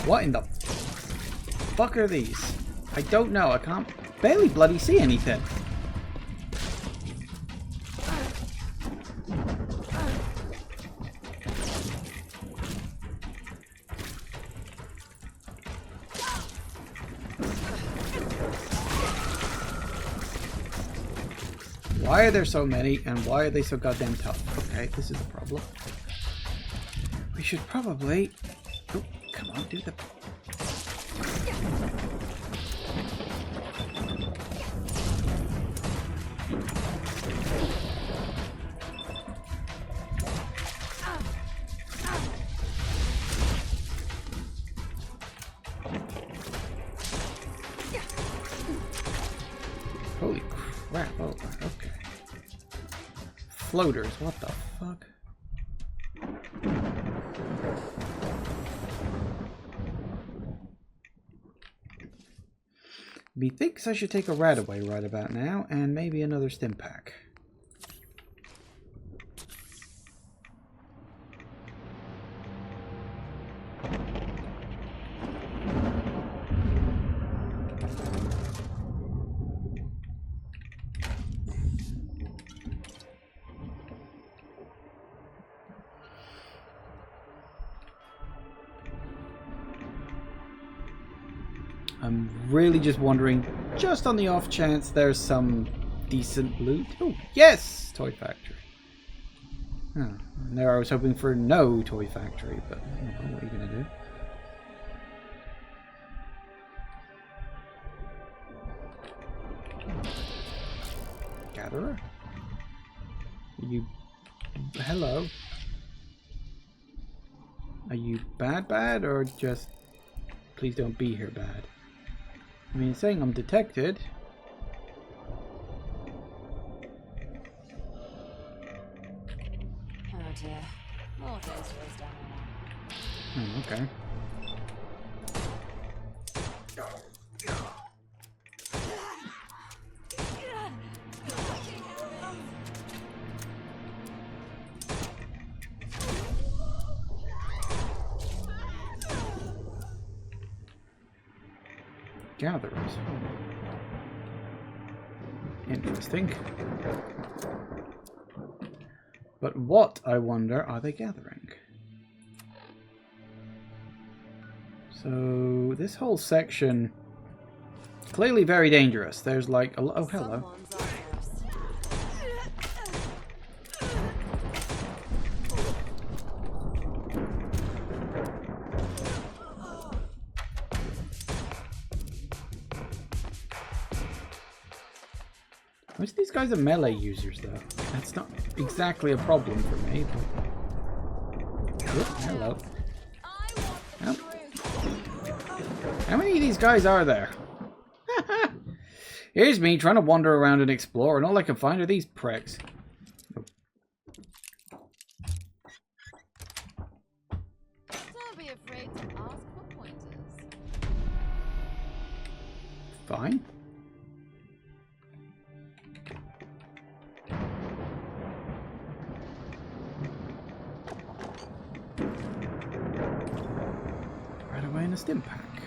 What in the fuck are these? I don't know. I can't barely bloody see anything. Why are there so many, and why are they so goddamn tough? Okay, this is a problem. We should probably... Oh, come on, do the... Holy crap, oh, okay. Floaters, what the fuck? Methinks I should take a rat away right about now, and maybe another stim pack. I'm really just wondering, just on the off chance there's some decent loot. Oh, yes! Toy factory. Oh, there I was hoping for no toy factory, but oh, what are you going to do? Gatherer? Are you... Hello? Are you bad, or just... Please don't be here bad? I mean, saying I'm detected. Oh dear. More days goes down. Oh, okay. Gatherers. Interesting. But what, I wonder, are they gathering? So, this whole section, clearly very dangerous. There's like, oh, hello. Most of these guys are melee users, though. That's not exactly a problem for me, but... Oop, hello. Oh. How many of these guys are there? Here's me trying to wander around and explore, and all I can find are these pricks. Don't be afraid to ask for pointers. Fine. Right away in a stim pack.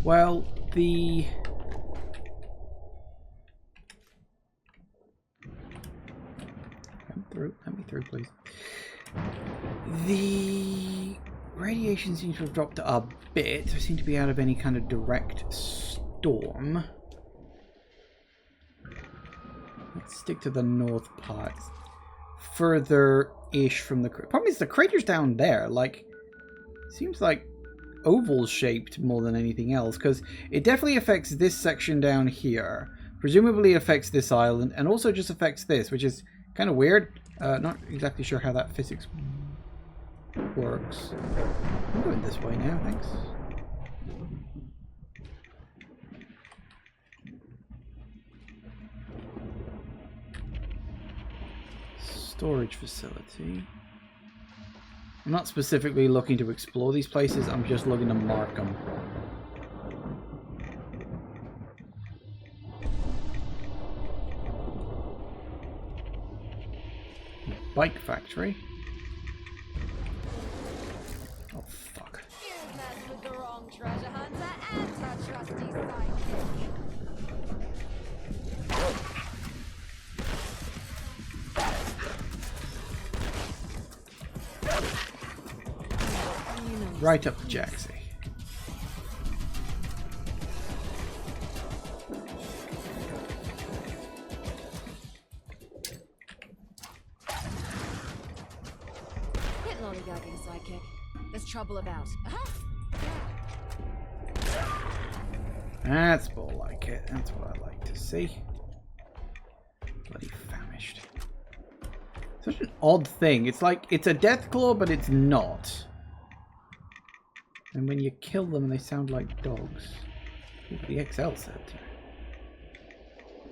Well, the... Let me through, please. The radiation seems to have dropped a bit. I seem to be out of any kind of direct storm. Let's stick to the north part. Further-ish from the... Problem is, the crater's down there. Like, seems like oval-shaped more than anything else, because it definitely affects this section down here. Presumably affects this island, and also just affects this, which is kind of weird. Not exactly sure how that physics works. I'm going this way now, thanks. Storage facility. I'm not specifically looking to explore these places, I'm just looking to mark them. Bike factory. Oh, fuck. You messed with the wrong treasure hunter and our trusty sidekick. Right up the Jaxie. Quit lollygagging, sidekick. There's trouble about. That's more like it. That's what I like to see. Bloody famished. Such an odd thing. It's like, it's a death claw, but it's not. And when you kill them, they sound like dogs. The XL said.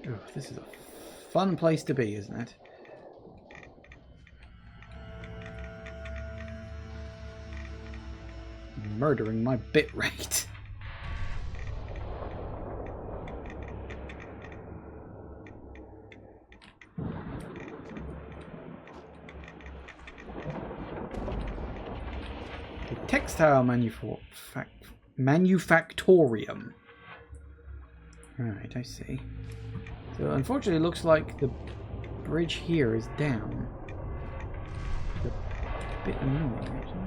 Oh, this is a fun place to be, isn't it? Murdering my bit rate. Textile manufactorium. Right, I see. So unfortunately it looks like the bridge here is down. It's a bit annoying, actually.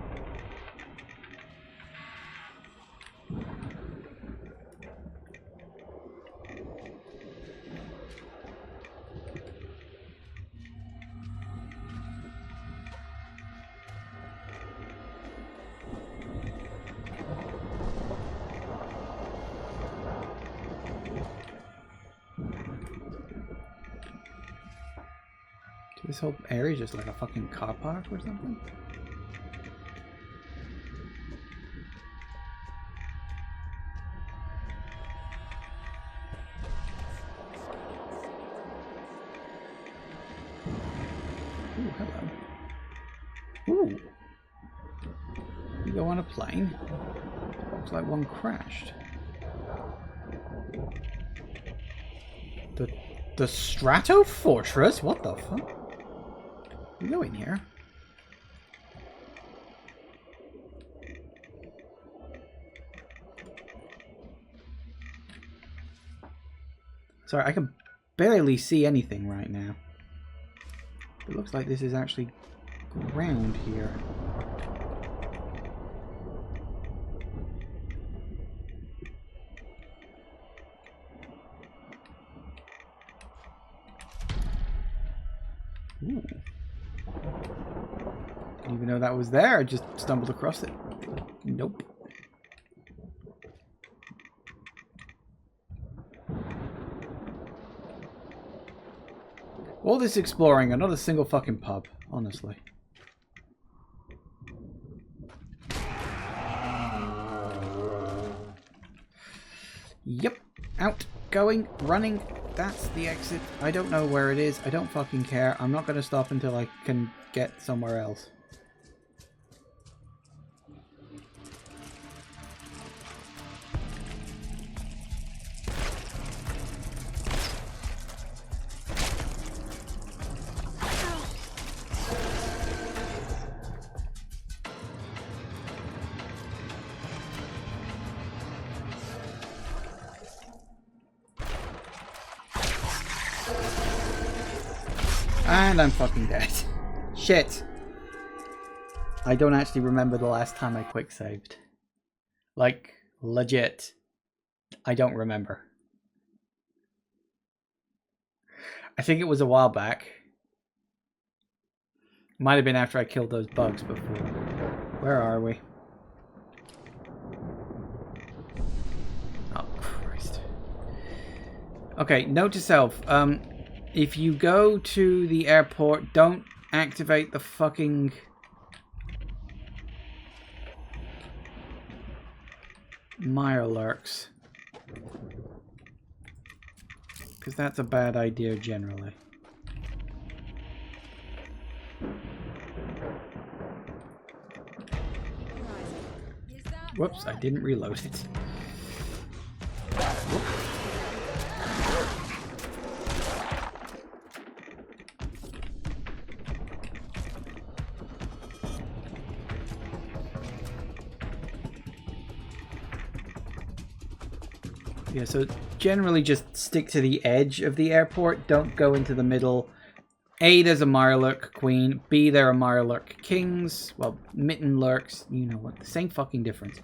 This whole area is just like a fucking car park or something? Ooh, hello. Ooh. You go on a plane. Looks like one crashed. The Strato Fortress? What the fuck? We go in here. Sorry, I can barely see anything right now. It looks like this is actually ground here. Ooh. Didn't even know that was there. I just stumbled across it. Nope. All this exploring and not a single fucking pub, honestly. Yep. Out. Going. Running. That's the exit. I don't know where it is. I don't fucking care. I'm not going to stop until I can get somewhere else. And I'm fucking dead. Shit. I don't actually remember the last time I quick saved. Like, legit. I don't remember. I think it was a while back. Might have been after I killed those bugs before. Where are we? Oh, Christ. Okay, note to self. If you go to the airport, don't activate the fucking... Mirelurks. Because that's a bad idea generally. Whoops, I didn't reload it. Whoop. Yeah, so generally just stick to the edge of the airport. Don't go into the middle. A, there's a Mirelurk Queen. B, there are Mirelurk Kings. Well, Mitten Lurks. You know what? The same fucking difference.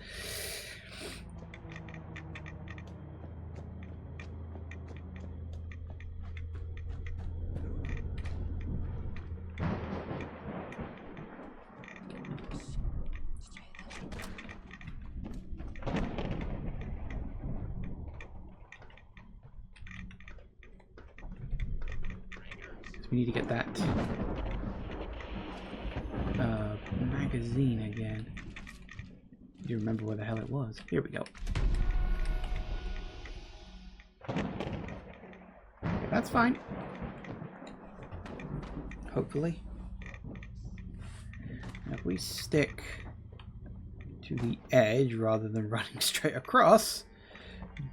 We need to get that magazine again. Do you remember where the hell it was? Here we go. Okay, that's fine. Hopefully. Now if we stick to the edge rather than running straight across,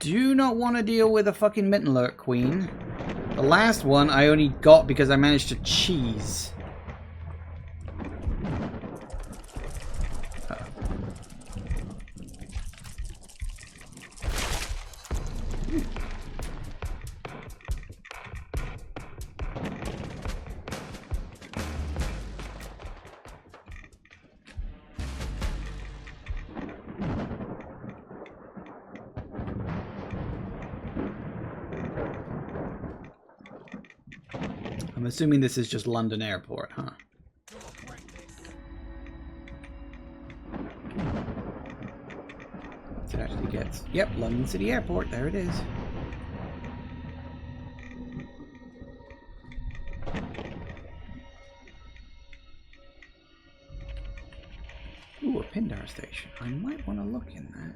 do not want to deal with a fucking Mittenlurk Queen. The last one I only got because I managed to cheese. I'm assuming this is just London Airport, huh? It actually gets... Yep, London City Airport. There it is. Ooh, a Pindar station. I might want to look in that.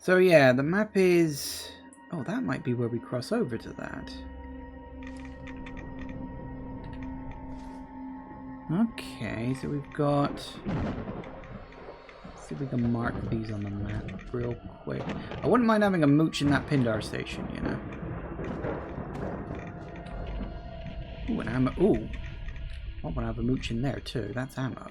So yeah, the map is... Oh, that might be where we cross over to that. Okay, so we've got... Let's see if we can mark these on the map real quick. I wouldn't mind having a mooch in that Pindar station, you know. Ooh, an ammo. Ooh. I want to have a mooch in there too. That's ammo.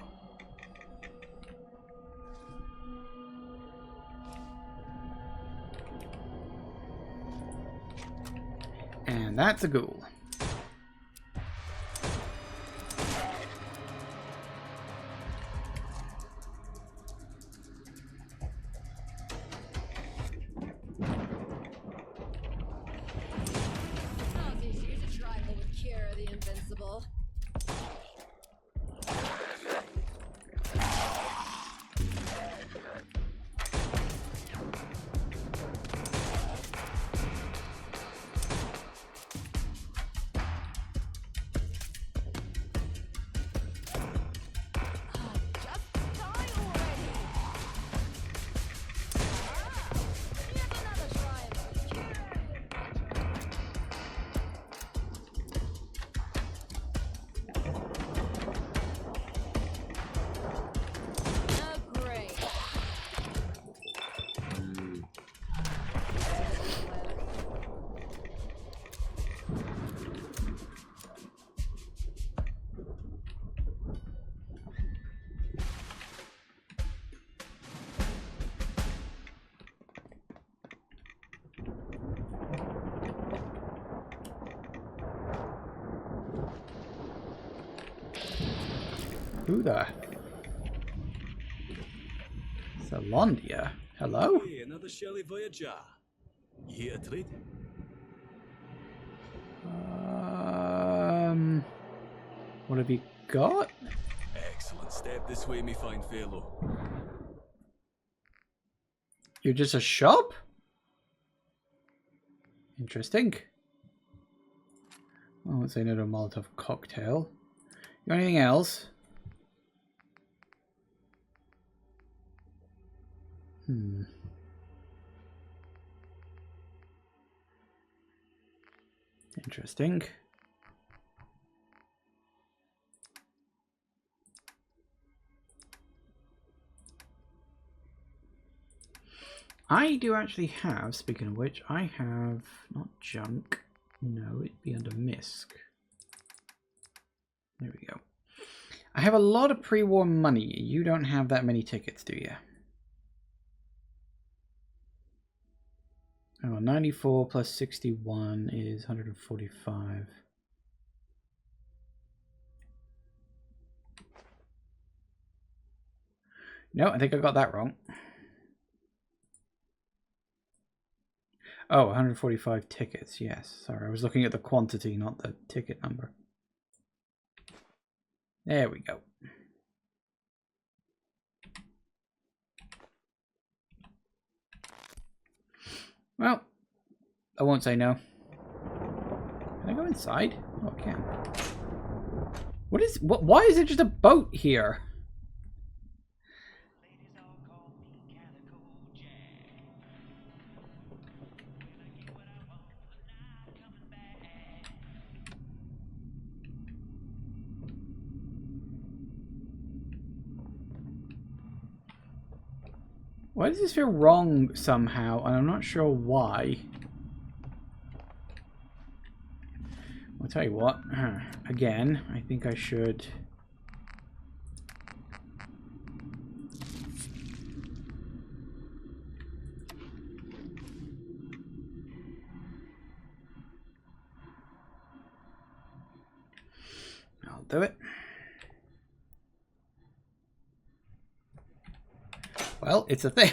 And that's a ghoul. Sounds easier to try than to cure the invincible. Who the? Salondia? Hello? Hey, another Shelley Voyager. You here to trade? What have you got? Excellent. Step this way, me fine fellow. You're just a shop? Interesting. I won't say no to a Molotov cocktail. You got anything else? Interesting. I do actually have, speaking of which, I have not junk. No, it'd be under misc. There we go. I have a lot of pre-war money. You don't have that many tickets, do you? Oh, 94 plus 61 is 145. No, I think I got that wrong. Oh, 145 tickets. Yes. Sorry, I was looking at the quantity, not the ticket number. There we go. Well, I won't say no. Can I go inside? Oh, I can. Why is it just a boat here? Why does this feel wrong somehow? And I'm not sure why. I'll tell you what. Again, I think I should... I'll do it. Well, it's a thing.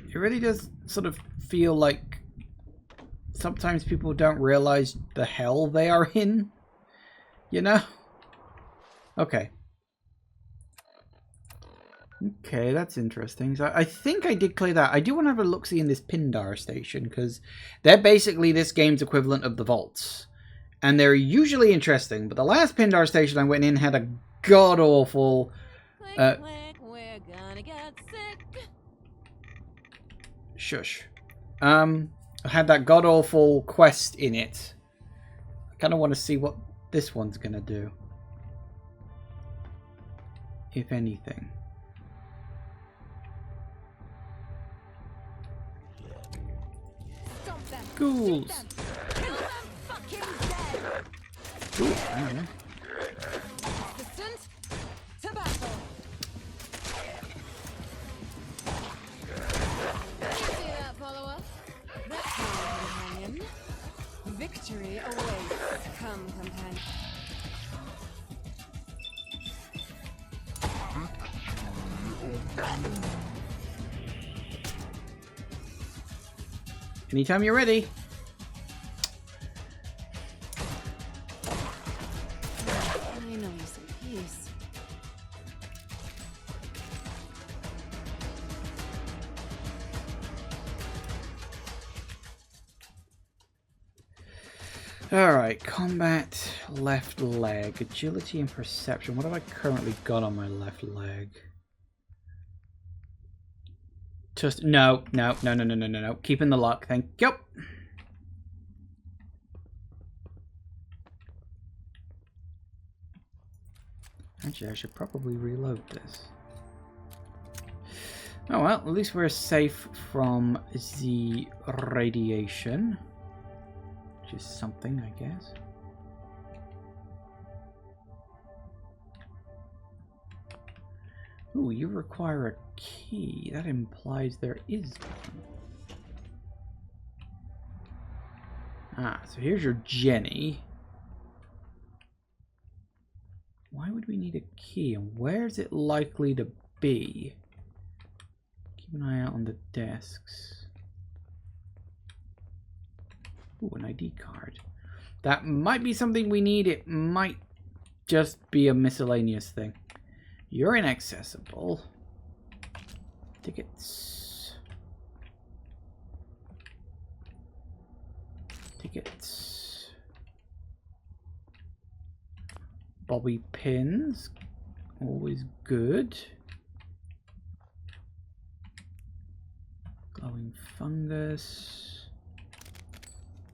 It really does sort of feel like sometimes people don't realize the hell they are in. You know? Okay. Okay, that's interesting. So I think I did clear that. I do want to have a look-see in this Pindar station, because they're basically this game's equivalent of the vaults. And they're usually interesting, but the last Pindar station I went in had a god-awful... Click, click, we're gonna get sick. Shush. Had that god-awful quest in it. I kind of want to see what this one's going to do. If anything. Ghouls. Ooh, I don't know. Assistant to battle. See that, follower? That's my companion. Victory awaits. Come, companion. Anytime you're ready. I know you say peace. Alright, combat, left leg, agility and perception. What have I currently got on my left leg? Just no. Keeping the luck, thank you. Actually, I should probably reload this. Oh well, at least we're safe from the radiation. Which is something, I guess. Ooh, you require a key. That implies there is one. Ah, so here's your Jenny. Why would we need a key? And where's it likely to be? Keep an eye out on the desks. Ooh, an ID card. That might be something we need. It might just be a miscellaneous thing. You're inaccessible. Tickets. Tickets. Bobby pins. Always good. Glowing fungus.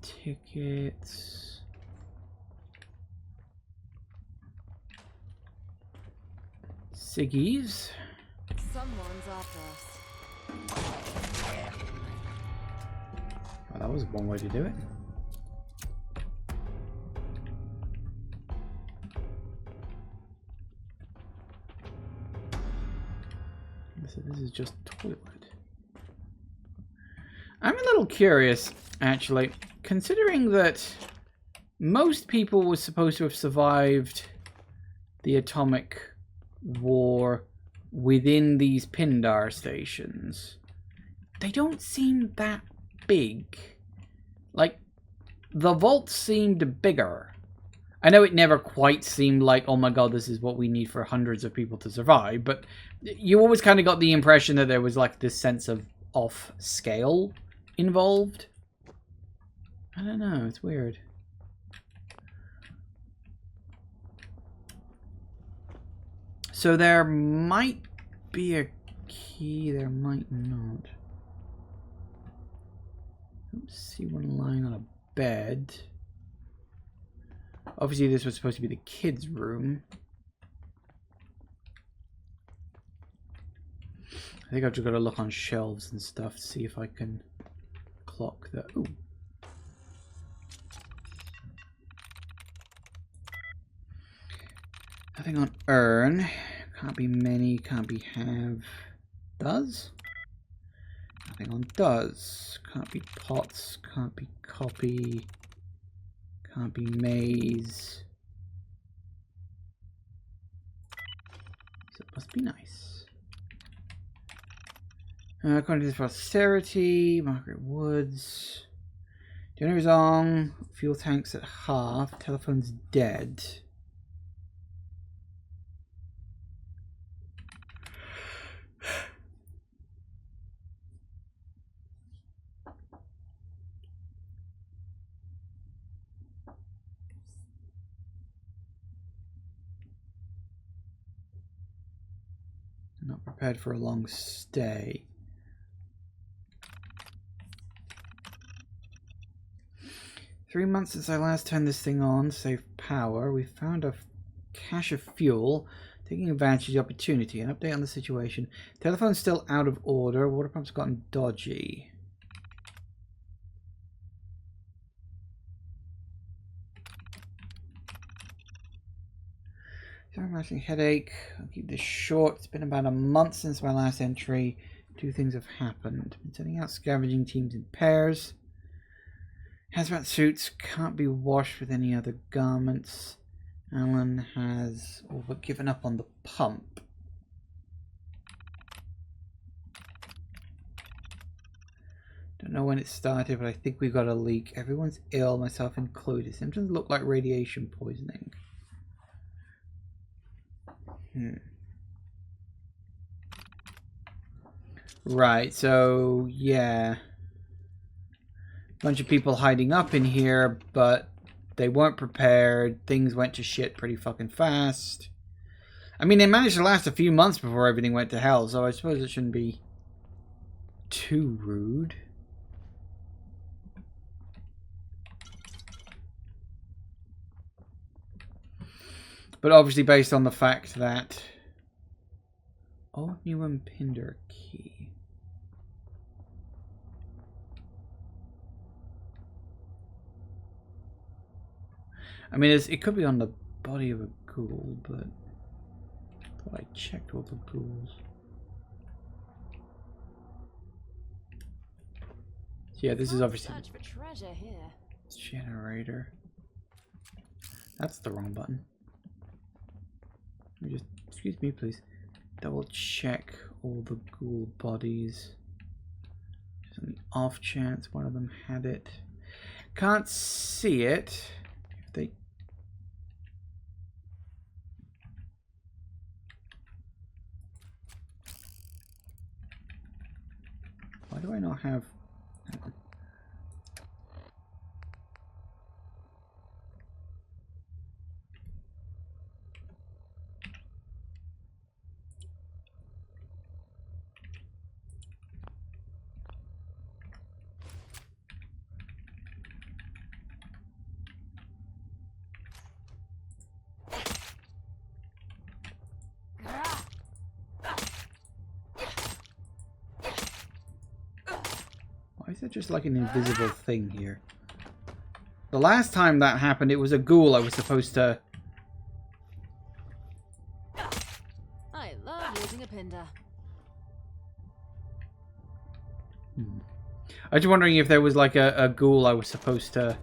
Tickets. Siggies. Someone's after us. Well, that was one way to do it. So this is just toilet. I'm a little curious, actually, considering that most people were supposed to have survived the atomic war within these Pindar stations. They don't seem that big. Like, the vaults seemed bigger. I know it never quite seemed like, oh my god, this is what we need for hundreds of people to survive, but you always kind of got the impression that there was like this sense of off scale involved. I don't know, it's weird. So there might be a key, there might not. I don't see one lying on a bed. Obviously this was supposed to be the kids' room. I think I've just got to look on shelves and stuff to see if I can clock that. Ooh. Nothing on urn. Can't be many, can't be have. Does? Nothing on does. Can't be pots, can't be copy. Can't be maze. So it must be nice. According to this posterity, Margaret Woods. Dinner's on. Fuel tank's at half. Telephone's dead. Not prepared for a long stay. Three months since I last turned this thing on, save power. We found a cache of fuel, taking advantage of the opportunity. An update on the situation. Telephone's still out of order. Water pump's gotten dodgy. Matching headache. I'll keep this short. It's been about a month since my last entry. Two things have happened. Been sending out scavenging teams in pairs. Hazmat suits can't be washed with any other garments. Alan has all but given up on the pump. Don't know when it started, but I think we got a leak. Everyone's ill, myself included. Symptoms look like radiation poisoning. Right, so yeah. Bunch of people hiding up in here, but they weren't prepared. Things went to shit pretty fucking fast. I mean, they managed to last a few months before everything went to hell, so I suppose it shouldn't be too rude. But obviously based on the fact that... Oh, new Pinder key. I mean, it could be on the body of a ghoul, but... Thought I checked all the ghouls. Yeah, this is obviously Search for treasure here. generator. That's the wrong button. Let me just, excuse me, please. Double check all the ghoul bodies. Just on the off chance one of them had it. Can't see it. If they. Why do I not have? Hang on. Why is there just like an invisible thing here? The last time that happened, it was a ghoul I was supposed to... I love using a pinder. I was just wondering if there was like a ghoul I was supposed to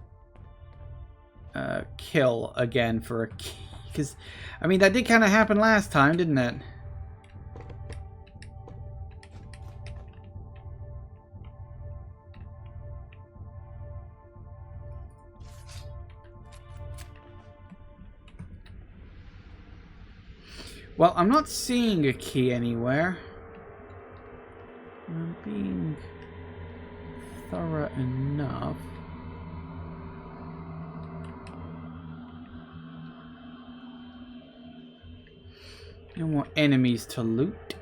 kill again for a key. Because, I mean, that did kind of happen last time, didn't it? Well, I'm not seeing a key anywhere. I'm being thorough enough. No more enemies to loot.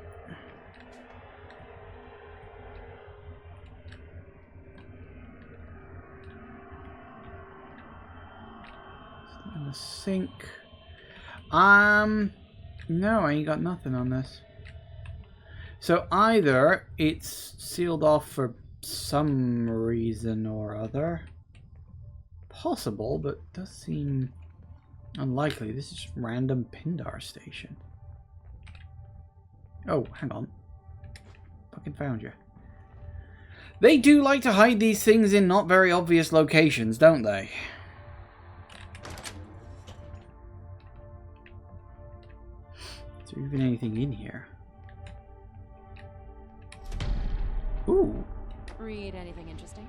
In the sink. No, I ain't got nothing on this. So either it's sealed off for some reason or other. Possible, but does seem unlikely. This is just random Pindar station. Oh, hang on. Fucking found you. They do like to hide these things in not very obvious locations, don't they? Is there even anything in here? Ooh. Read anything interesting?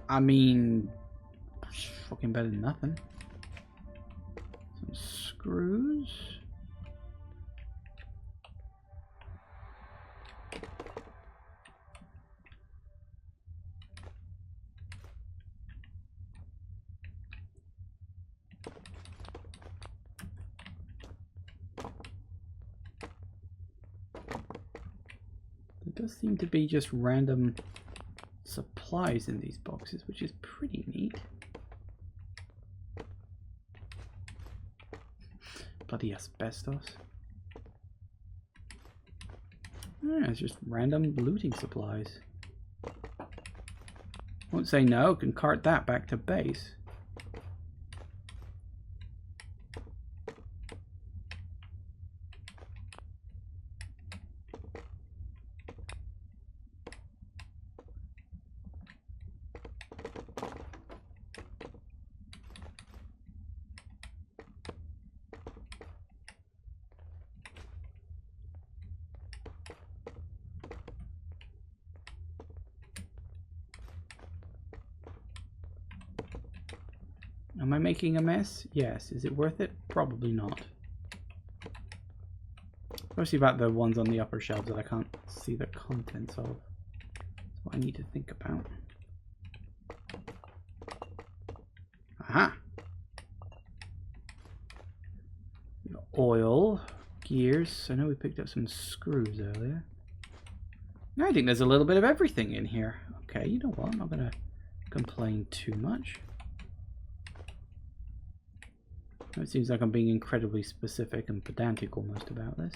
I mean, fucking better than nothing. Some screws. There does seem to be just random supplies in these boxes, which is pretty neat. Bloody asbestos. Yeah, it's just random looting supplies. Won't say no, can cart that back to base. Am I making a mess? Yes. Is it worth it? Probably not. Mostly about the ones on the upper shelves that I can't see the contents of. That's what I need to think about. Aha! Oil, gears. I know we picked up some screws earlier. I think there's a little bit of everything in here. Okay, you know what? I'm not going to complain too much. It seems like I'm being incredibly specific and pedantic almost about this.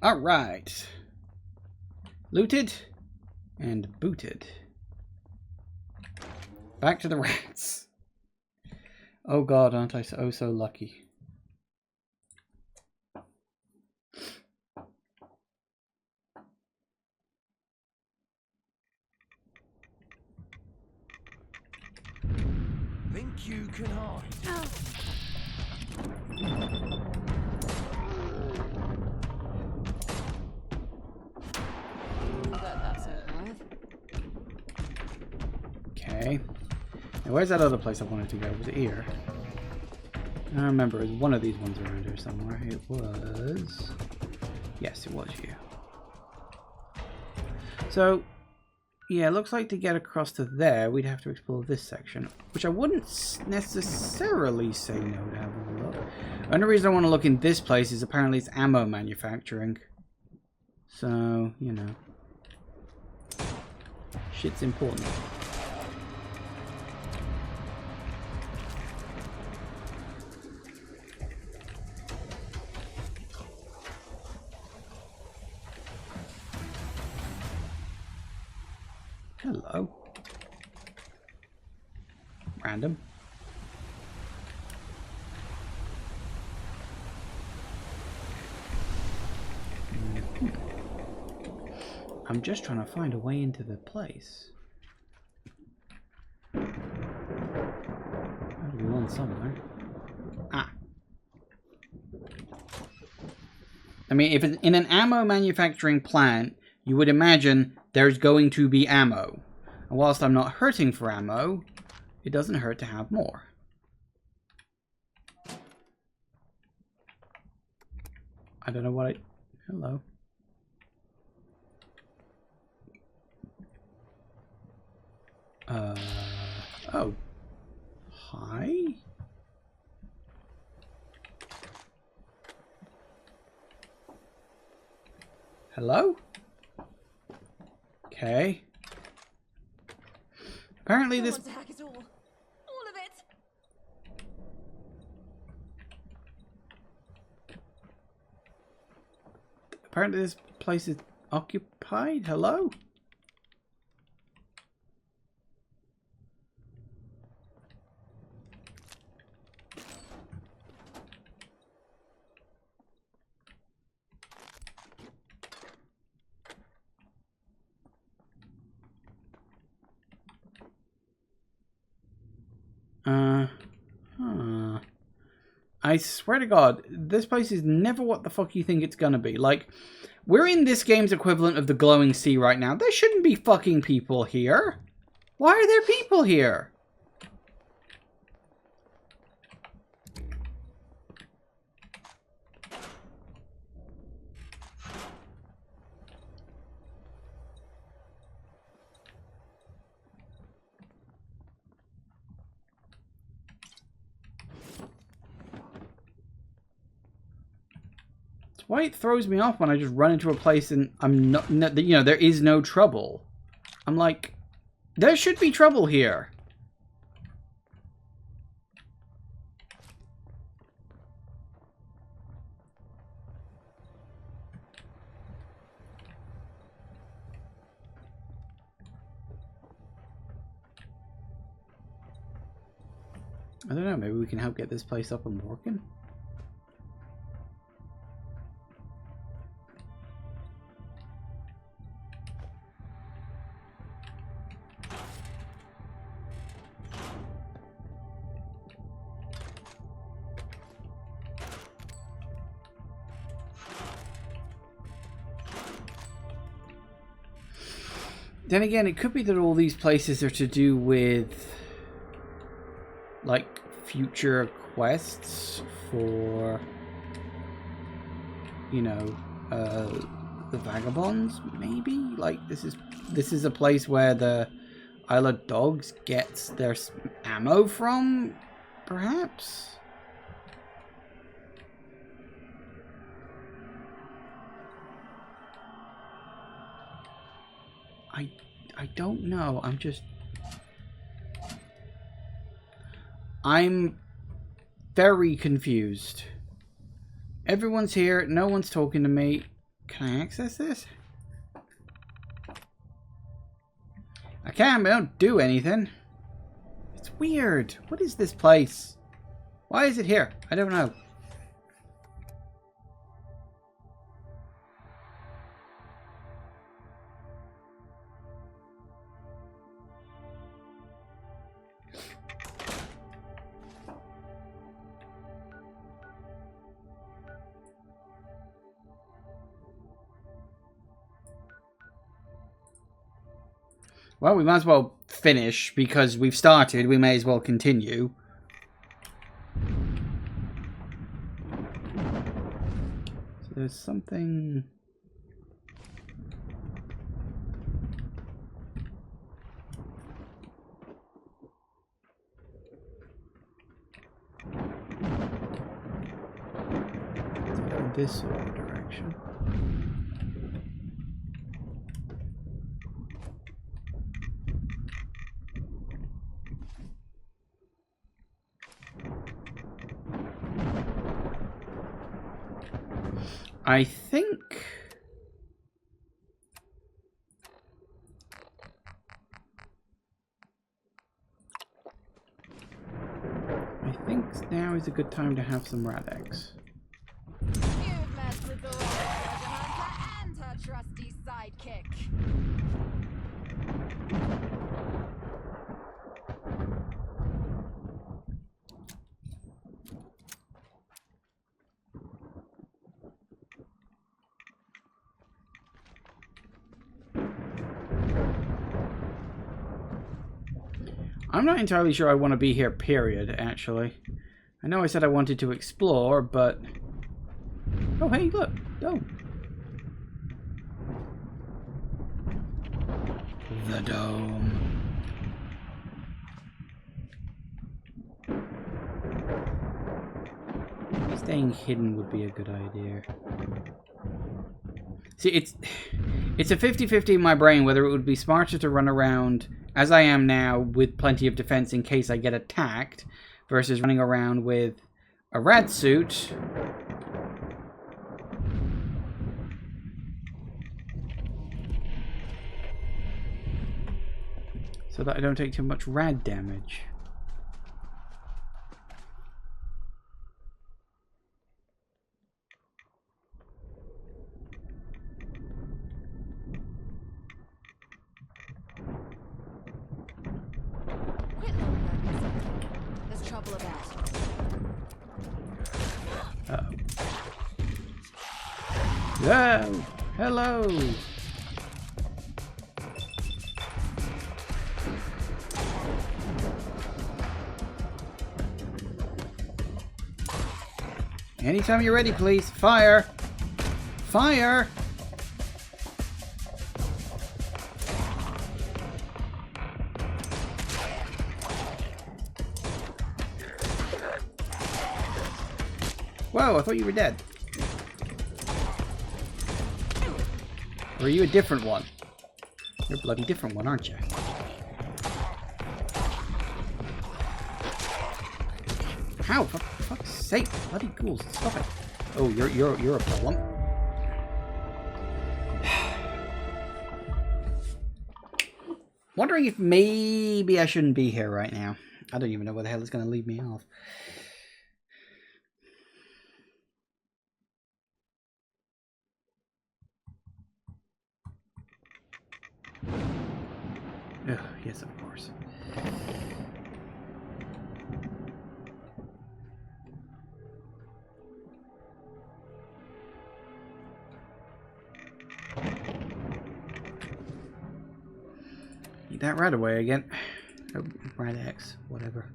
Alright. Looted and booted. Back to the rats. Oh god, aren't I so lucky. Think you can hide? Okay. Now where's that other place I wanted to go? Was it here? I don't remember. It was one of these ones around here somewhere. It was... Yes, it was here. So, yeah, it looks like to get across to there, we'd have to explore this section, which I wouldn't necessarily say no to have a look. The only reason I want to look in this place is apparently it's ammo manufacturing. So, you know. Shit's important. Hello. Random. I'm just trying to find a way into the place. There'll be one somewhere. Ah. I mean, if it's in an ammo manufacturing plant, you would imagine there's going to be ammo. And whilst I'm not hurting for ammo, it doesn't hurt to have more. I don't know what I... Hello. Oh. Hi? Hello? Okay. Apparently this... To hack it all of it. Apparently this place is occupied. Hello? I swear to God, this place is never what the fuck you think it's gonna be. Like, we're in this game's equivalent of the glowing sea right now. There shouldn't be fucking people here. Why are there people here? Why it throws me off when I just run into a place and I'm not, you know, there is no trouble. I'm like, there should be trouble here. I don't know, maybe we can help get this place up and working? Then again, it could be that all these places are to do with, like, future quests for, you know, the Vagabonds, maybe? Like, this is a place where the Isle of Dogs gets their ammo from, perhaps? I don't know. I'm very confused. Everyone's here. No one's talking to me. Can I access this? I can, but I don't do anything. It's weird. What is this place? Why is it here? I don't know. Well, we might as well finish because we've started. We may as well continue. So there's something... in this sort of direction. I think... now is a good time to have some rat eggs. You've messed with the wrong treasure hunter and her trusty sidekick. I'm not entirely sure I want to be here, period, actually. I know I said I wanted to explore, but... oh, hey, look! Oh! The dome. Maybe staying hidden would be a good idea. See, it's a 50-50 in my brain whether it would be smarter to run around as I am now with plenty of defense in case I get attacked versus running around with a rat suit. So that I don't take too much rad damage. There's trouble about. Uh-oh. Whoa! Hello! Anytime you're ready, please. Fire! Fire! Whoa, I thought you were dead. Or are you a different one? You're a bloody different one, aren't you? How? For fuck's sake, bloody ghouls, stop it. Oh, you're a problem. Wondering if maybe I shouldn't be here right now. I don't even know where the hell it's going to leave me off. Oh, yes, of course. Eat that right away again. Oh, right X, whatever.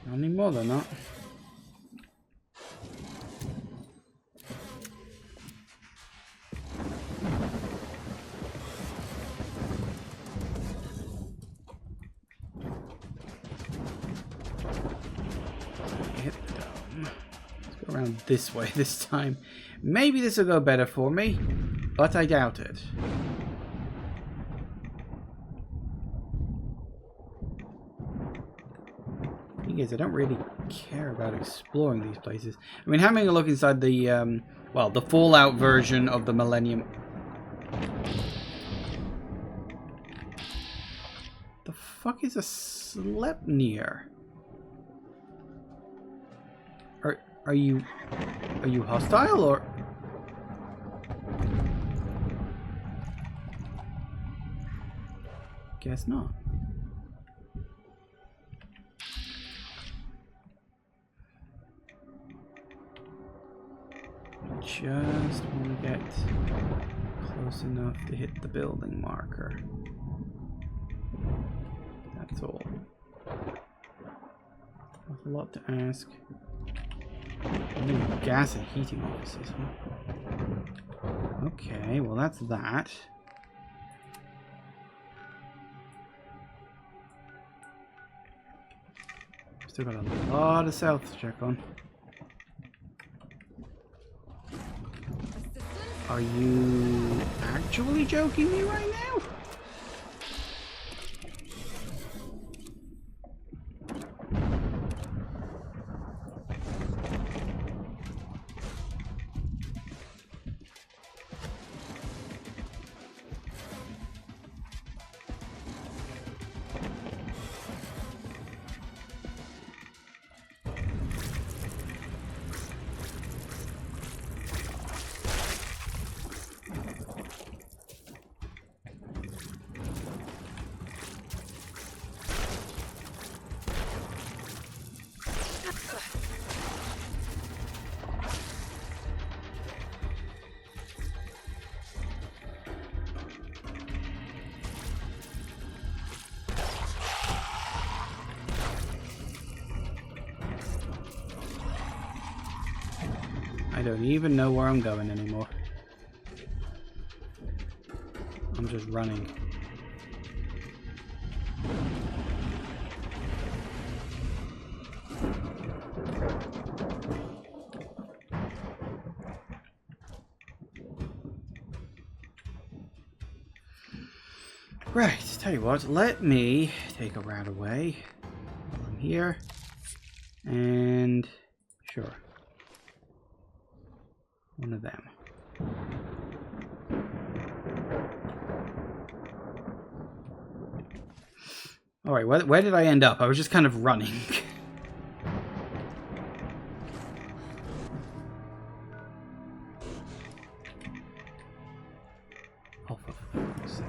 Not anymore, they're not. Hit the dome. Let's go around this way this time. Maybe this will go better for me, but I doubt it. thing is, I don't really care about exploring these places. I mean, having a look inside the, well, the Fallout version of the Millennium... The fuck is a Sleipnir? Are you hostile, or... Guess not. Just want to get close enough to hit the building marker. That's all. Not a lot to ask. Gas and heating offices, huh? Okay, well that's that. Still got a lot of south to check on. Are you actually joking me right now? I don't even know where I'm going anymore. I'm just running. Right, tell you what, let me take a route away. I'm here. And sure. One of them. Alright, where did I end up? I was just kind of running. Oh, for fuck's sake.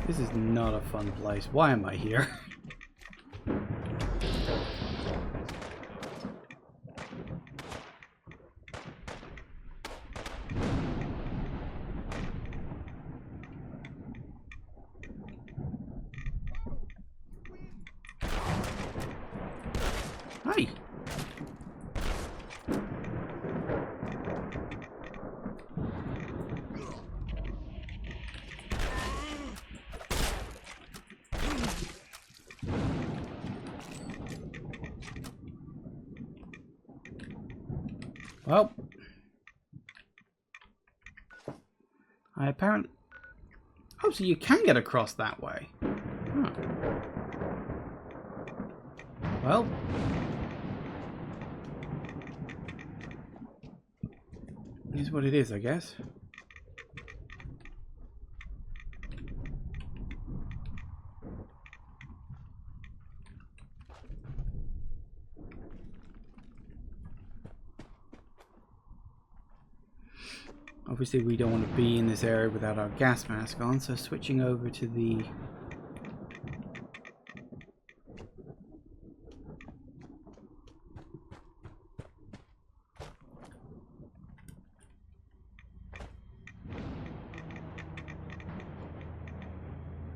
This is not a fun place. Why am I here? Hi. Well, I apparently... Oh, so you can get across that way. Huh. Well. Is what it is, I guess. Obviously we don't want to be in this area without our gas mask on, so switching over to the...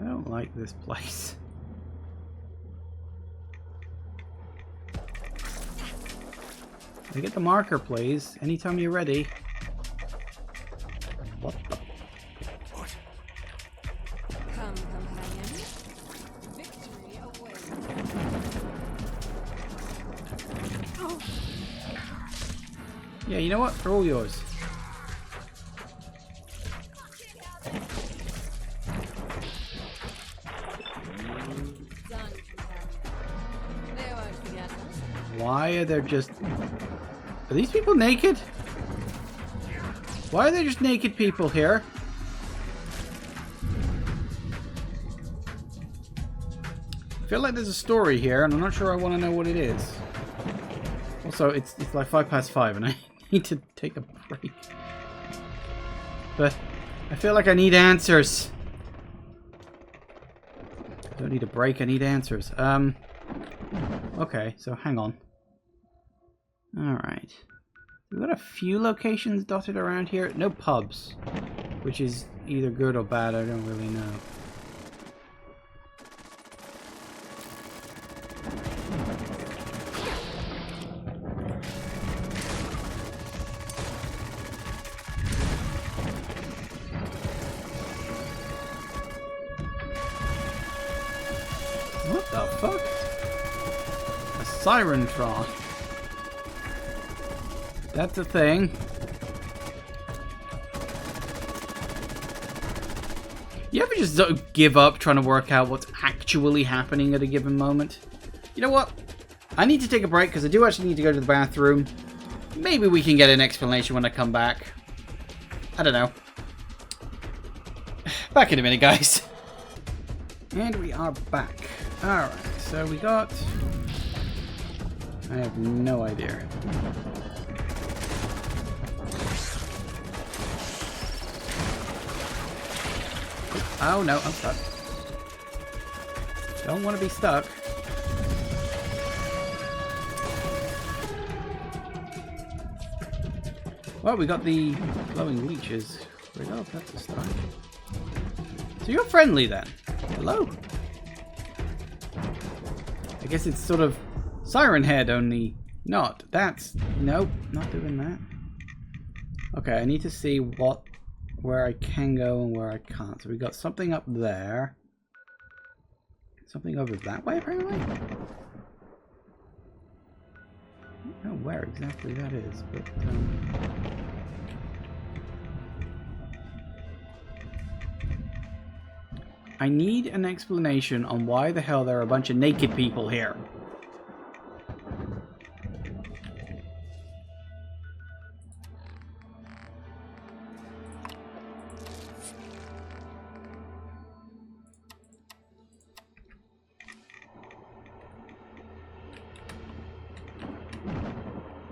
I don't like this place. Can I get the marker, please? Anytime you're ready. What the? Come, companion. Victory awaits. Oh. Yeah, you know what? They're all yours. Done, companion. They won't forget us. Why are there just... Are these people naked? Why are there just naked people here? I feel like there's a story here, and I'm not sure I want to know what it is. Also, it's like 5:05, and I need to take a break. But I feel like I need answers. I don't need a break, I need answers. Okay, so hang on. Alright. We've got a few locations dotted around here. No pubs. Which is either good or bad, I don't really know. What the fuck? A Sirentron. That's a thing. You ever just give up trying to work out what's actually happening at a given moment? You know what? I need to take a break because I do actually need to go to the bathroom. Maybe we can get an explanation when I come back. I don't know. Back in a minute, guys. And we are back. Alright, so we got... I have no idea. Oh no, I'm stuck. Don't want to be stuck. Well, we got the glowing leeches. There we go, that's a start. So you're friendly then. Hello. I guess it's sort of Siren Head, only not. That's... Nope, not doing that. Okay, I need to see where I can go and where I can't. So we got something up there. Something over that way, apparently? I don't know where exactly that is, but... I need an explanation on why the hell there are a bunch of naked people here.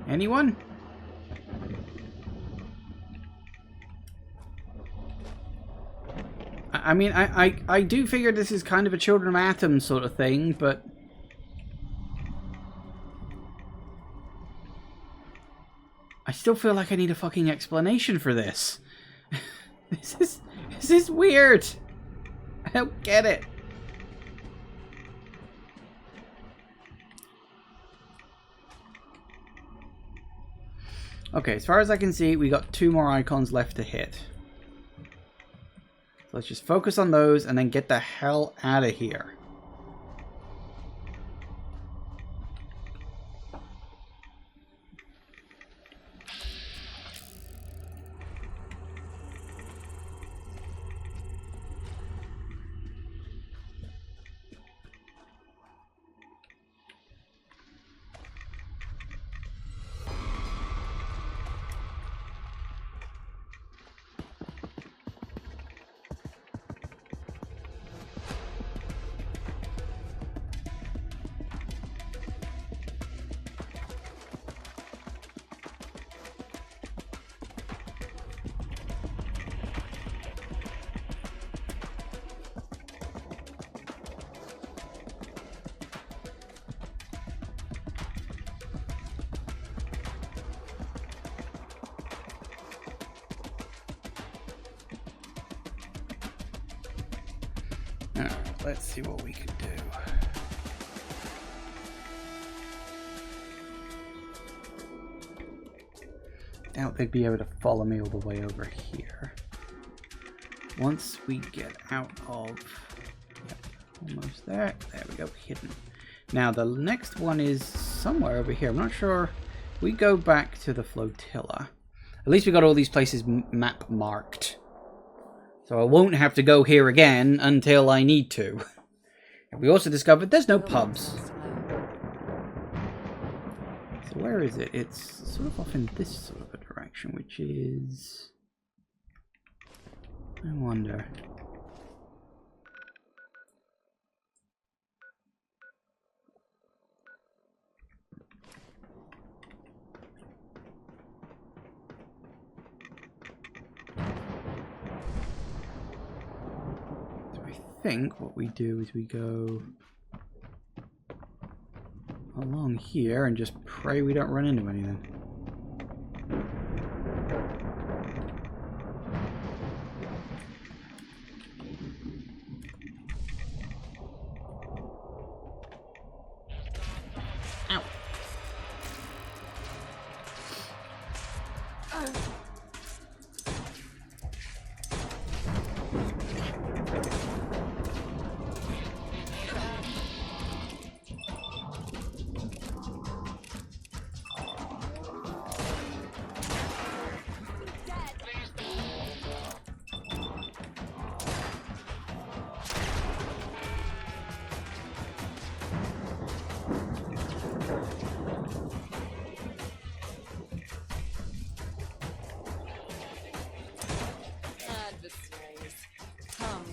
Anyone? I mean, I do figure this is kind of a Children of Atom sort of thing, but... I still feel like I need a fucking explanation for this. This is weird. I don't get it. Okay, as far as I can see, we got 2 more icons left to hit. So let's just focus on those and then get the hell out of here. Alright, let's see what we can do. Doubt they'd be able to follow me all the way over here. Once we get out of... Yep, almost there. There we go, hidden. Now the next one is somewhere over here. I'm not sure. We go back to the flotilla. At least we got all these places map marked. So I won't have to go here again until I need to. And we also discovered there's no pubs. So where is it? It's sort of off in this sort of a direction, which is... I wonder. So I think what we do is we go along here and just pray we don't run into anything.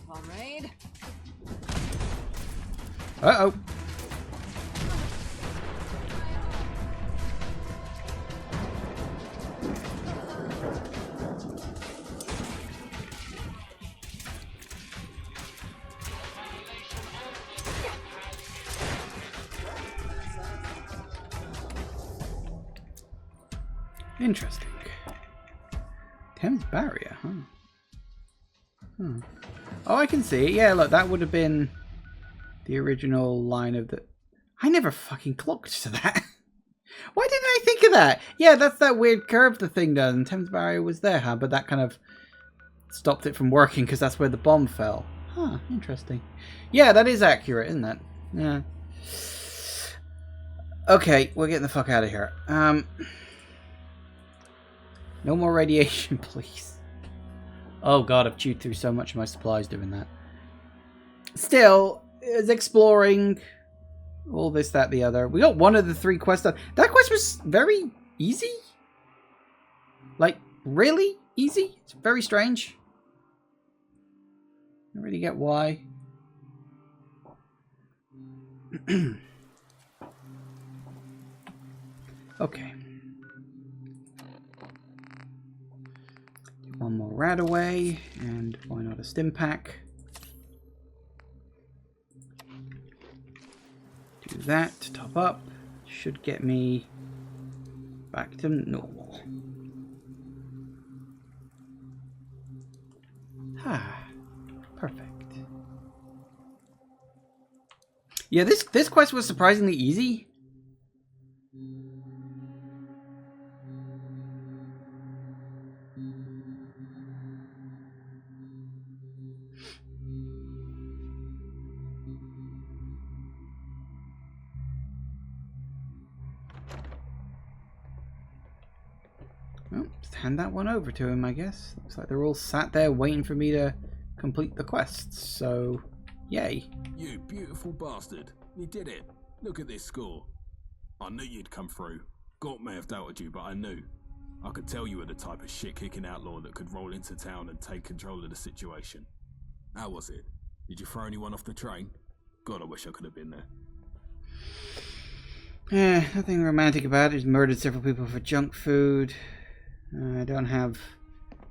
Comrade. Uh-oh. Interesting. Thames barrier, huh? Oh, I can see it. Yeah, look, that would have been the original line of the... I never fucking clocked to that. Why didn't I think of that? Yeah, that's that weird curve the thing does. And Thames barrier was there, huh? But that kind of stopped it from working because that's where the bomb fell. Huh, interesting. Yeah, that is accurate, isn't it? Yeah. Okay, we're getting the fuck out of here. No more radiation, please. Oh god, I've chewed through so much of my supplies doing that. Still, it's exploring all this, that, the other. We got one of the 3 quests done. That quest was very easy. Like, really easy? It's very strange. I don't really get why. Okay. One more rat away, and why not a stim pack? Do that to top up. Should get me back to normal. Ah, perfect. Yeah, this quest was surprisingly easy. Well, just hand that one over to him, I guess. Looks like they're all sat there waiting for me to complete the quests, so yay. You beautiful bastard. You did it. Look at this score. I knew you'd come through. Gort may have doubted you, but I knew. I could tell you were the type of shit-kicking outlaw that could roll into town and take control of the situation. How was it? Did you throw anyone off the train? God, I wish I could have been there. Nothing romantic about it. He's murdered several people for junk food. I don't have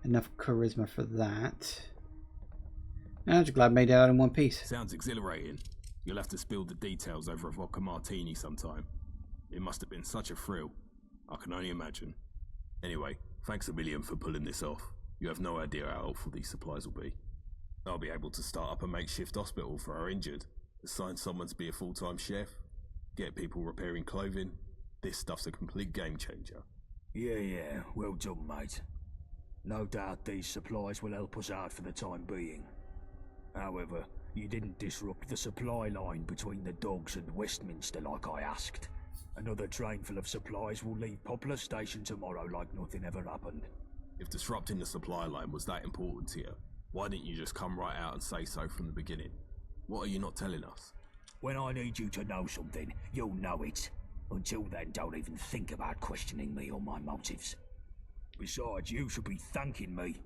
enough charisma for that. I'm just glad I made it out in one piece. Sounds exhilarating. You'll have to spill the details over a vodka martini sometime. It must have been such a thrill. I can only imagine. Anyway, thanks a million for pulling this off. You have no idea how helpful these supplies will be. I'll be able to start up a makeshift hospital for our injured, assign someone to be a full-time chef, get people repairing clothing. This stuff's a complete game changer. Yeah, well done, mate. No doubt these supplies will help us out for the time being. However, you didn't disrupt the supply line between the Dogs and Westminster like I asked. Another train full of supplies will leave Poplar Station tomorrow like nothing ever happened. If disrupting the supply line was that important to you, why didn't you just come right out and say so from the beginning? What are you not telling us? When I need you to know something, you'll know it. Until then, don't even think about questioning me or my motives. Besides, you should be thanking me.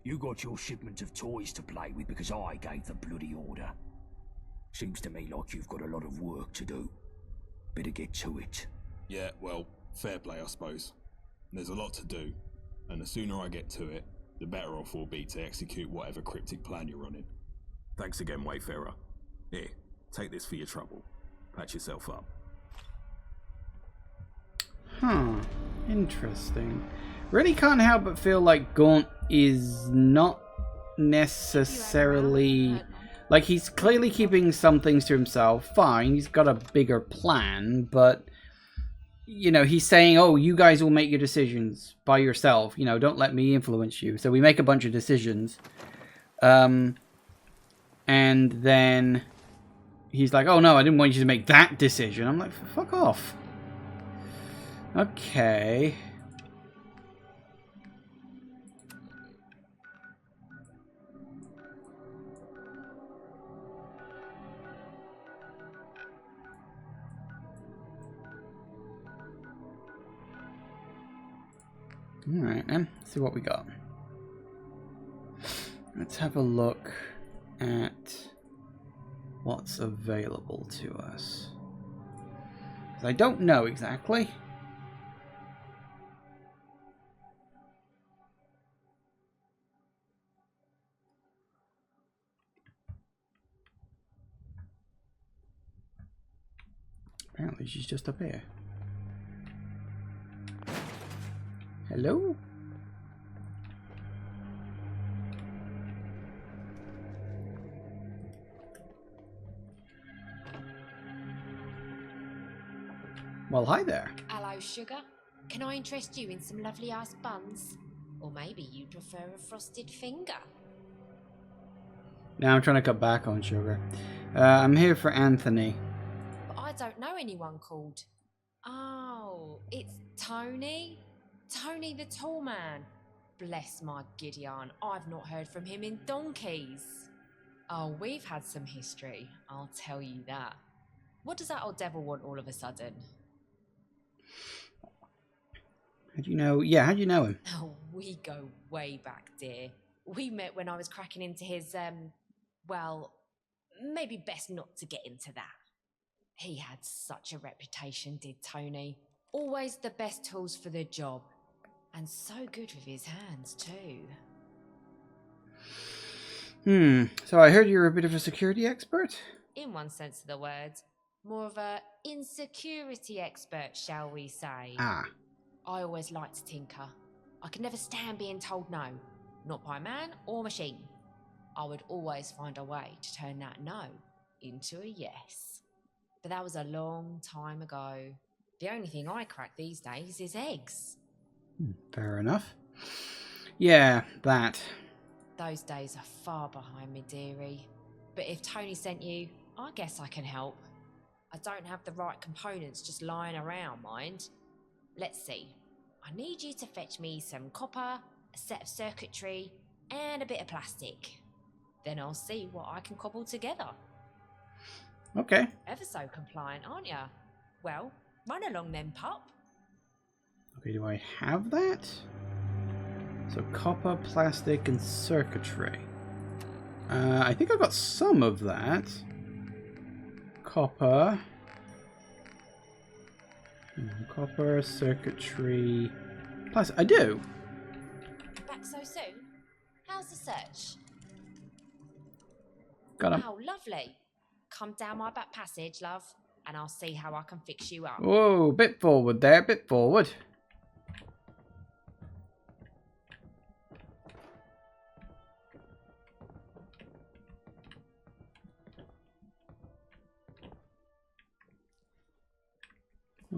You got your shipment of toys to play with because I gave the bloody order. Seems to me like you've got a lot of work to do. Better get to it. Yeah, well, fair play, I suppose. There's a lot to do, and the sooner I get to it, the better off we'll be to execute whatever cryptic plan you're running. Thanks again, Wayfarer. Here, take this for your trouble. Patch yourself up. Huh. Interesting. Really can't help but feel like Gaunt is not necessarily... Like, he's clearly keeping some things to himself. Fine, he's got a bigger plan, but... You know, he's saying, oh, you guys will make your decisions by yourself. You know, don't let me influence you. So we make a bunch of decisions. And then he's like, oh, no, I didn't want you to make that decision. I'm like, fuck off. Okay. Alright then, let's see what we got. Let's have a look at what's available to us. 'Cause I don't know exactly. Apparently she's just up here. Hello? Well, hi there. Hello, sugar. Can I interest you in some lovely ass buns? Or maybe you prefer a frosted finger? Now I'm trying to cut back on sugar. I'm here for Anthony. But I don't know anyone called... Oh, it's Tony? Tony the tall man. Bless my Gideon, I've not heard from him in donkeys. Oh, we've had some history, I'll tell you that. What does that old devil want all of a sudden? How do you know? Yeah, how do you know him? Oh, we go way back, dear. We met when I was cracking into his, well, maybe best not to get into that. He had such a reputation, did Tony. Always the best tools for the job. And so good with his hands, too. So I heard you're a bit of a security expert? In one sense of the word. More of a insecurity expert, shall we say. Ah. I always liked to tinker. I could never stand being told no. Not by man or machine. I would always find a way to turn that no into a yes. But that was a long time ago. The only thing I crack these days is eggs. Fair enough. Yeah, that. Those days are far behind me, dearie. But if Tony sent you, I guess I can help. I don't have the right components just lying around, mind. Let's see. I need you to fetch me some copper, a set of circuitry, and a bit of plastic. Then I'll see what I can cobble together. Okay. Ever so compliant, aren't ya? Well, run along then, pup. Okay, do I have that? So copper, plastic, and circuitry. I think I got some of that. Copper. Copper, circuitry, plastic. I do. Back so soon? How's the search? Got him. Oh, lovely. Come down my back passage, love, and I'll see how I can fix you up. Whoa, bit forward there, bit forward.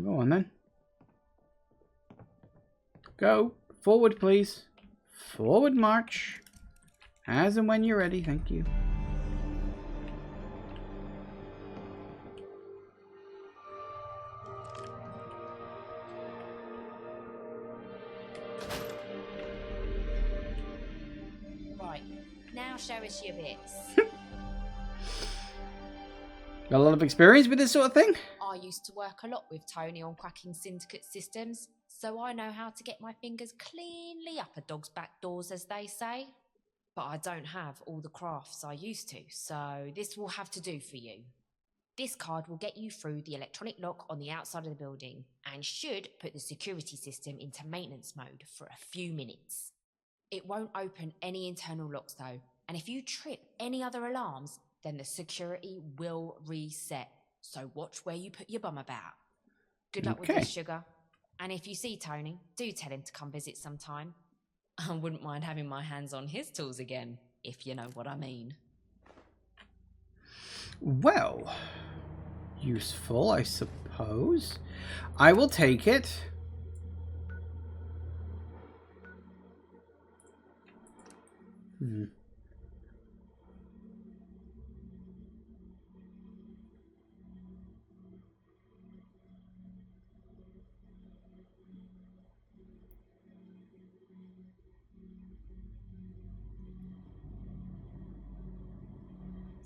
Go on then. Go. Forward, please. Forward march. As and when you're ready, thank you. Right, now show us your bits. Got a lot of experience with this sort of thing? I used to work a lot with Tony on cracking syndicate systems, so I know how to get my fingers cleanly up a dog's back doors, as they say. But I don't have all the crafts I used to, so this will have to do for you. This card will get you through the electronic lock on the outside of the building and should put the security system into maintenance mode for a few minutes. It won't open any internal locks though, and if you trip any other alarms, then the security will reset. So watch where you put your bum about. Good luck with this, sugar. And if you see Tony, do tell him to come visit sometime. I wouldn't mind having my hands on his tools again, if you know what I mean. Well, useful, I suppose. I will take it.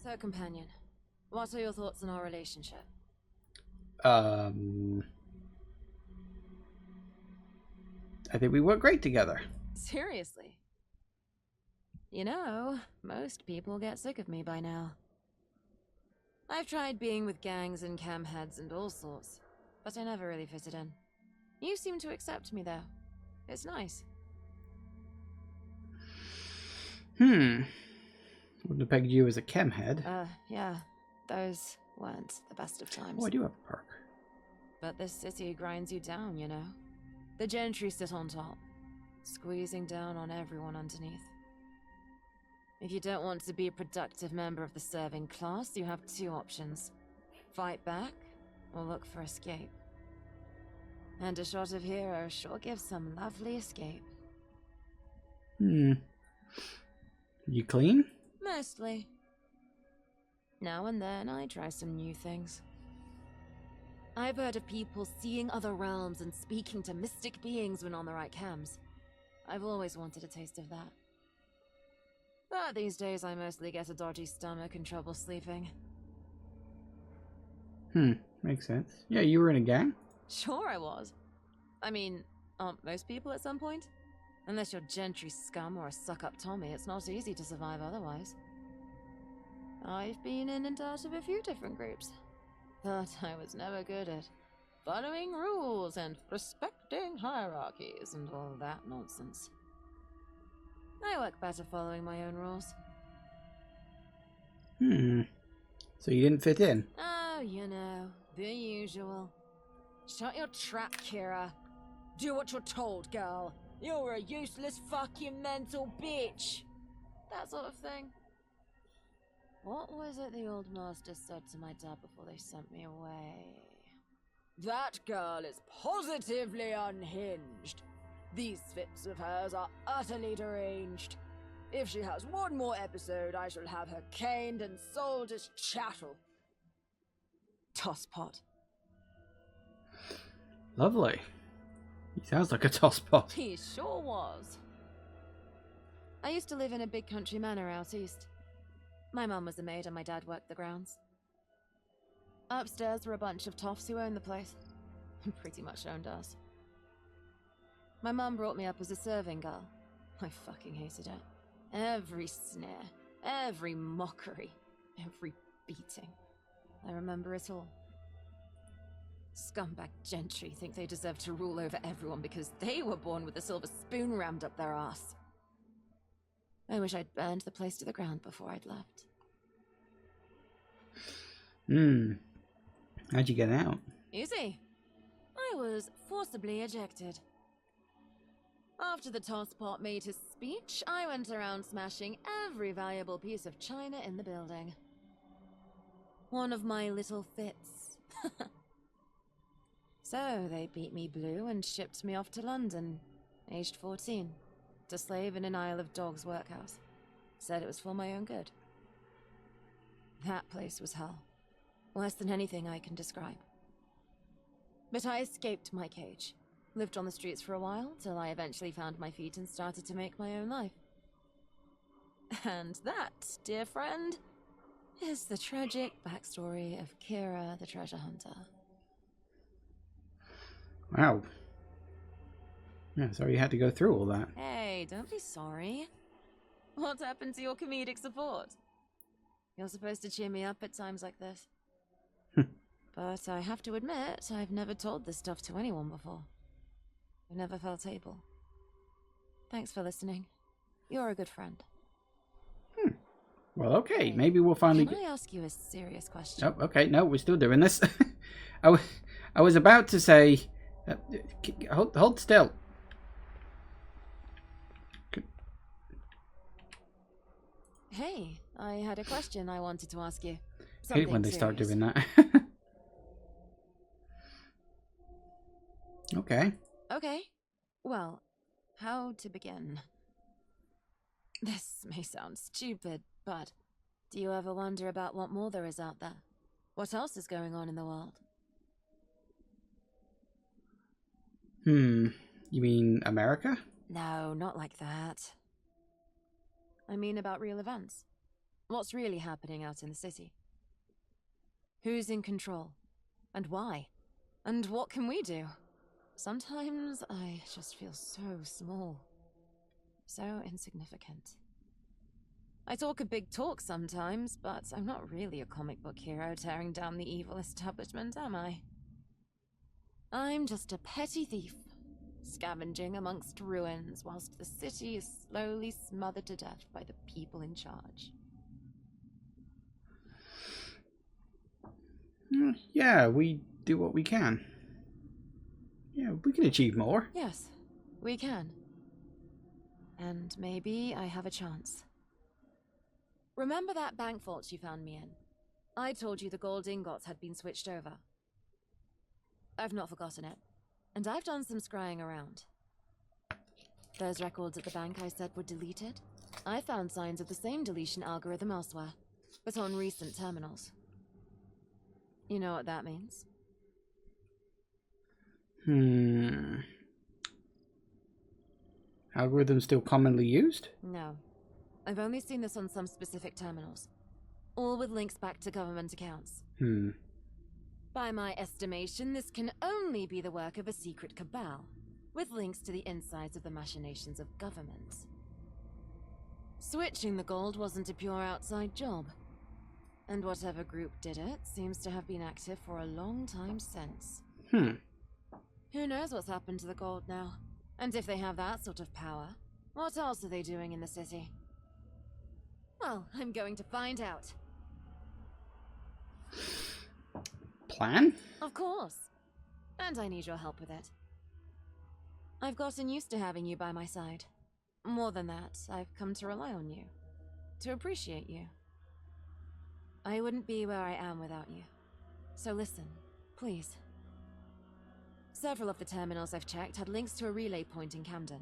So, companion, what are your thoughts on our relationship? I think we work great together. Seriously? You know, most people get sick of me by now. I've tried being with gangs and cam heads and all sorts, but I never really fitted in. You seem to accept me, though. It's nice. Wouldn't have pegged you as a chem head. Yeah. Those weren't the best of times. Oh, I do have a perk. But this city grinds you down, you know? The gentry sit on top, squeezing down on everyone underneath. If you don't want to be a productive member of the serving class, you have two options. Fight back, or look for escape. And a shot of hero sure gives some lovely escape. You clean? Mostly. Now and then I try some new things. I've heard of people seeing other realms and speaking to mystic beings when on the right cams. I've always wanted a taste of that. But these days I mostly get a dodgy stomach and trouble sleeping. Makes sense. Yeah, you were in a gang? Sure I was. I mean, aren't most people at some point? Unless you're gentry scum or a suck-up Tommy, it's not easy to survive otherwise. I've been in and out of a few different groups, but I was never good at following rules and respecting hierarchies and all that nonsense. I work better following my own rules. So you didn't fit in? Oh, you know, the usual. Shut your trap, Kira. Do what you're told, girl. You're a useless fucking mental bitch. That sort of thing. What was it the old master said to my dad before they sent me away? That girl is positively unhinged. These fits of hers are utterly deranged. If she has one more episode, I shall have her caned and sold as chattel. Tosspot. Lovely. He sounds like a tosspot. He sure was. I used to live in a big country manor out east. My mum was a maid and my dad worked the grounds. Upstairs were a bunch of toffs who owned the place. Pretty much owned us. My mum brought me up as a serving girl. I fucking hated it. Every sneer, every mockery, every beating. I remember it all. Scumbag gentry think they deserve to rule over everyone because they were born with a silver spoon rammed up their ass. I wish I'd burned the place to the ground before I'd left. How'd you get out? Easy. I was forcibly ejected. After the tosspot made his speech, I went around smashing every valuable piece of china in the building. One of my little fits. So they beat me blue and shipped me off to London, aged 14, to slave in an Isle of Dogs workhouse. Said it was for my own good. That place was hell. Worse than anything I can describe. But I escaped my cage. Lived on the streets for a while, till I eventually found my feet and started to make my own life. And that, dear friend, is the tragic backstory of Kira the Treasure Hunter. Wow. Yeah, sorry you had to go through all that. Hey, don't be sorry. What happened to your comedic support? You're supposed to cheer me up at times like this. But I have to admit, I've never told this stuff to anyone before. I've never felt able. Thanks for listening. You're a good friend. Well, okay, maybe we'll finally Can I ask you a serious question? Oh, okay, no, we're still doing this. I was about to say... hold still. Hey, I had a question I wanted to ask you. I hate when they start doing that. Okay. Okay. Well, how to begin? This may sound stupid, but do you ever wonder about what more there is out there? What else is going on in the world? You mean America? No, not like that. I mean about real events. What's really happening out in the city? Who's in control? And why? And what can we do? Sometimes I just feel so small. So insignificant. I talk a big talk sometimes, but I'm not really a comic book hero tearing down the evil establishment, am I? I'm just a petty thief, scavenging amongst ruins whilst the city is slowly smothered to death by the people in charge. Yeah, we do what we can. Yeah, we can achieve more. Yes, we can. And maybe I have a chance. Remember that bank vault you found me in? I told you the gold ingots had been switched over. I've not forgotten it. And I've done some scrying around. Those records at the bank I said were deleted. I found signs of the same deletion algorithm elsewhere, but on recent terminals. You know what that means? Algorithm still commonly used? No. I've only seen this on some specific terminals. All with links back to government accounts. By my estimation, this can only be the work of a secret cabal, with links to the insides of the machinations of government. Switching the gold wasn't a pure outside job. And whatever group did it seems to have been active for a long time since. Who knows what's happened to the gold now? And if they have that sort of power, what else are they doing in the city? Well, I'm going to find out. Plan? Of course. And I need your help with it. I've gotten used to having you by my side. More than that, I've come to rely on you. To appreciate you. I wouldn't be where I am without you. So listen, please. Several of the terminals I've checked had links to a relay point in Camden.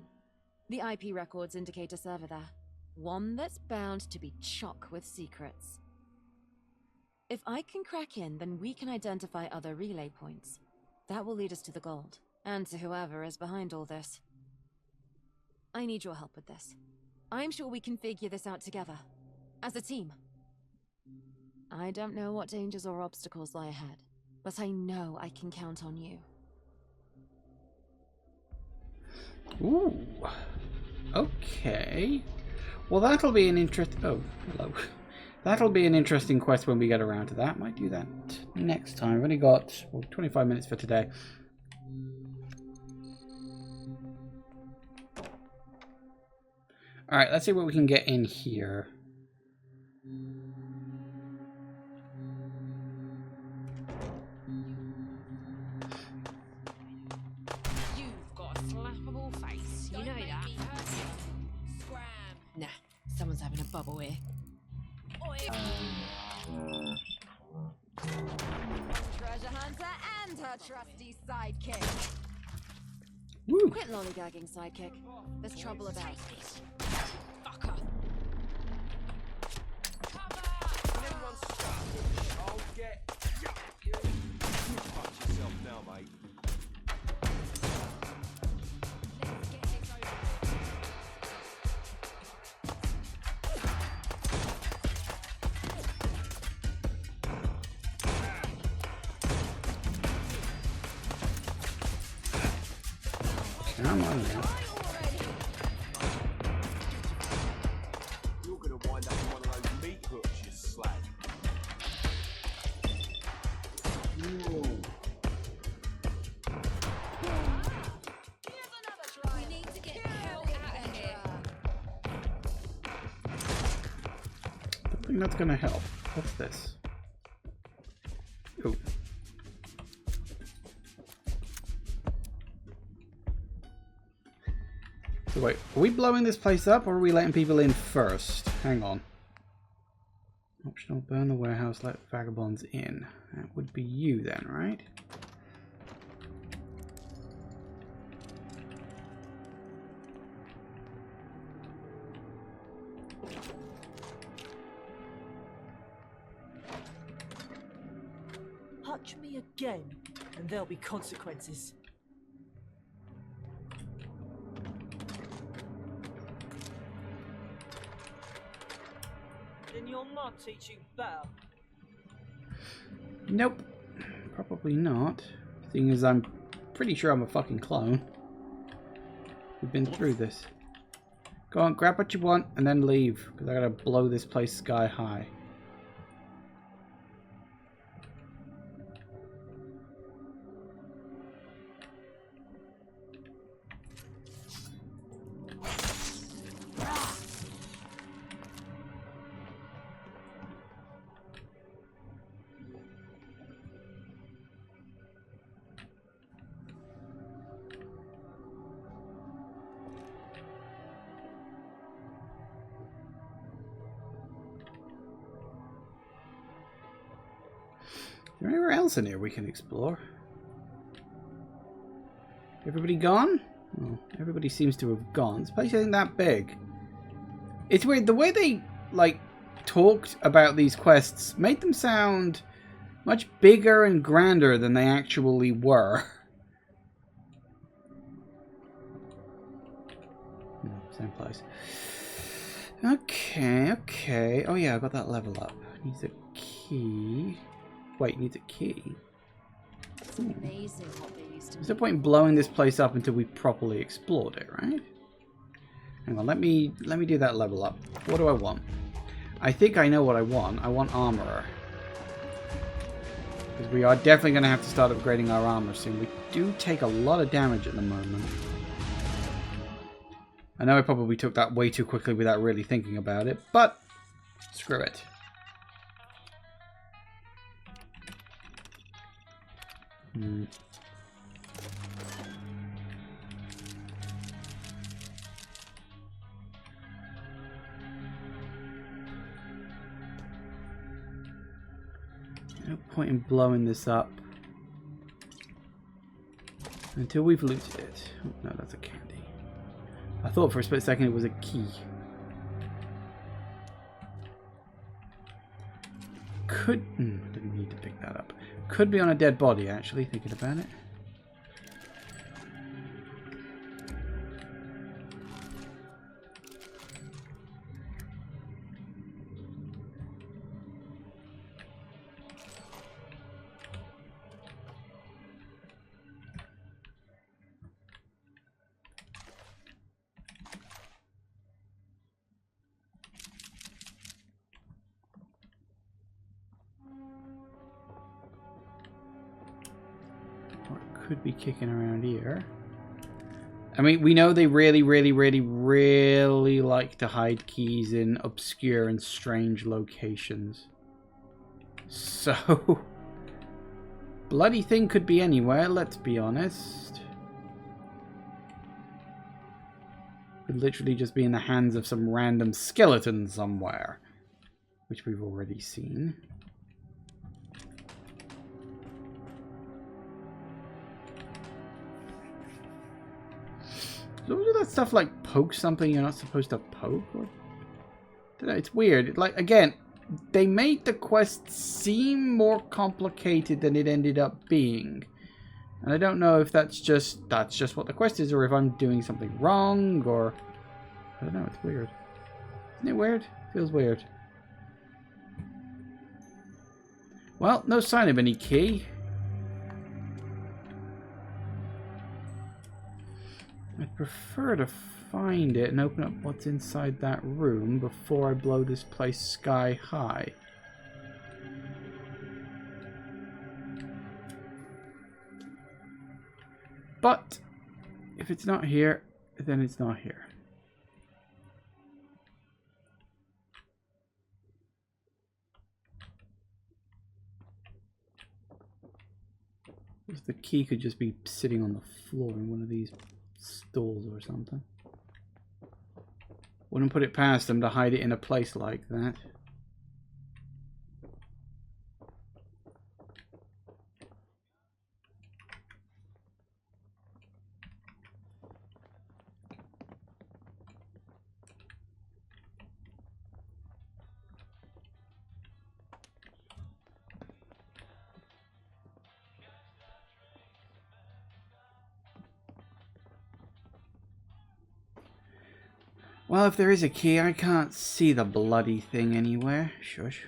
The IP records indicate a server there. One that's bound to be chock with secrets. If I can crack in, then we can identify other relay points. That will lead us to the gold, and to whoever is behind all this. I need your help with this. I'm sure we can figure this out together. As a team. I don't know what dangers or obstacles lie ahead, but I know I can count on you. Ooh. Okay. Well, that'll be an Oh, hello. That'll be an interesting quest when we get around to that. Might do that next time. We've only got 25 minutes for today. Alright, let's see what we can get in here. You've got a flappable face. You know that. Nah, someone's having a bubble here. treasure hunter and her trusty sidekick. Woo. Quit lollygagging, sidekick. There's trouble about. Fucker. Everyone's stuck. I'll get you. Fuck yourself now, mate. Come on now. You're gonna wind up in one of those meat hooks, you slag. We need to get the hell out of here. I think that's gonna help. What's this? Oh. So wait, are we blowing this place up or are we letting people in first? Hang on. Optional, burn the warehouse, let vagabonds in. That would be you then, right? Touch me again, and there'll be consequences. Didn't your mum teach you better? Nope. Probably not. Seeing as I'm pretty sure I'm a fucking clone. We've been through this. Go on, grab what you want and then leave. Because I gotta blow this place sky high. Is there anywhere else in here we can explore? Everybody gone? Well, everybody seems to have gone. This place isn't that big. It's weird. The way they, like, talked about these quests made them sound much bigger and grander than they actually were. Same place. Okay, okay. Oh yeah, I got that level up. Needs a key. Wait, needs a key. It's amazing what they used to There's no point in blowing this place up until we properly explored it, right? Hang on, let me do that level up. What do I want? I think I know what I want. I want armorer. Because we are definitely going to have to start upgrading our armor soon. We do take a lot of damage at the moment. I know I probably took that way too quickly without really thinking about it, but screw it. No point in blowing this up until we've looted it. Oh, no, that's a candy. I thought for a split second it was a key. Didn't need to pick that up. Could be on a dead body, actually, thinking about it. Could be kicking around here. I mean, we know they really like to hide keys in obscure and strange locations. So, bloody thing could be anywhere, let's be honest. Could literally just be in the hands of some random skeleton somewhere, which we've already seen. Doesn't that stuff like poke something you're not supposed to poke? Or... I don't know, it's weird. Like, again, they made the quest seem more complicated than it ended up being. And I don't know if that's just what the quest is, or if I'm doing something wrong, or... I don't know, it's weird. Isn't it weird? Feels weird. Well, no sign of any key. I'd prefer to find it and open up what's inside that room before I blow this place sky high. But if it's not here, then it's not here. The key could just be sitting on the floor in one of these stalls or something. Wouldn't put it past them to hide it in a place like that. Well, if there is a key, I can't see the bloody thing anywhere. Shush.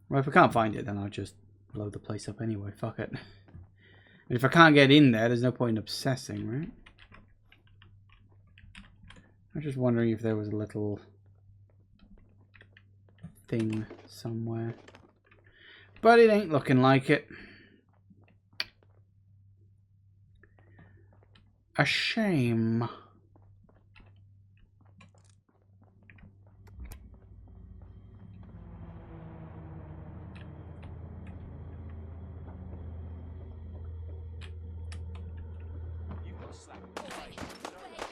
Well, if I can't find it, then I'll just blow the place up anyway. Fuck it. And if I can't get in there, there's no point in obsessing, right? I'm just wondering if there was a little thing somewhere. But it ain't looking like it. A shame.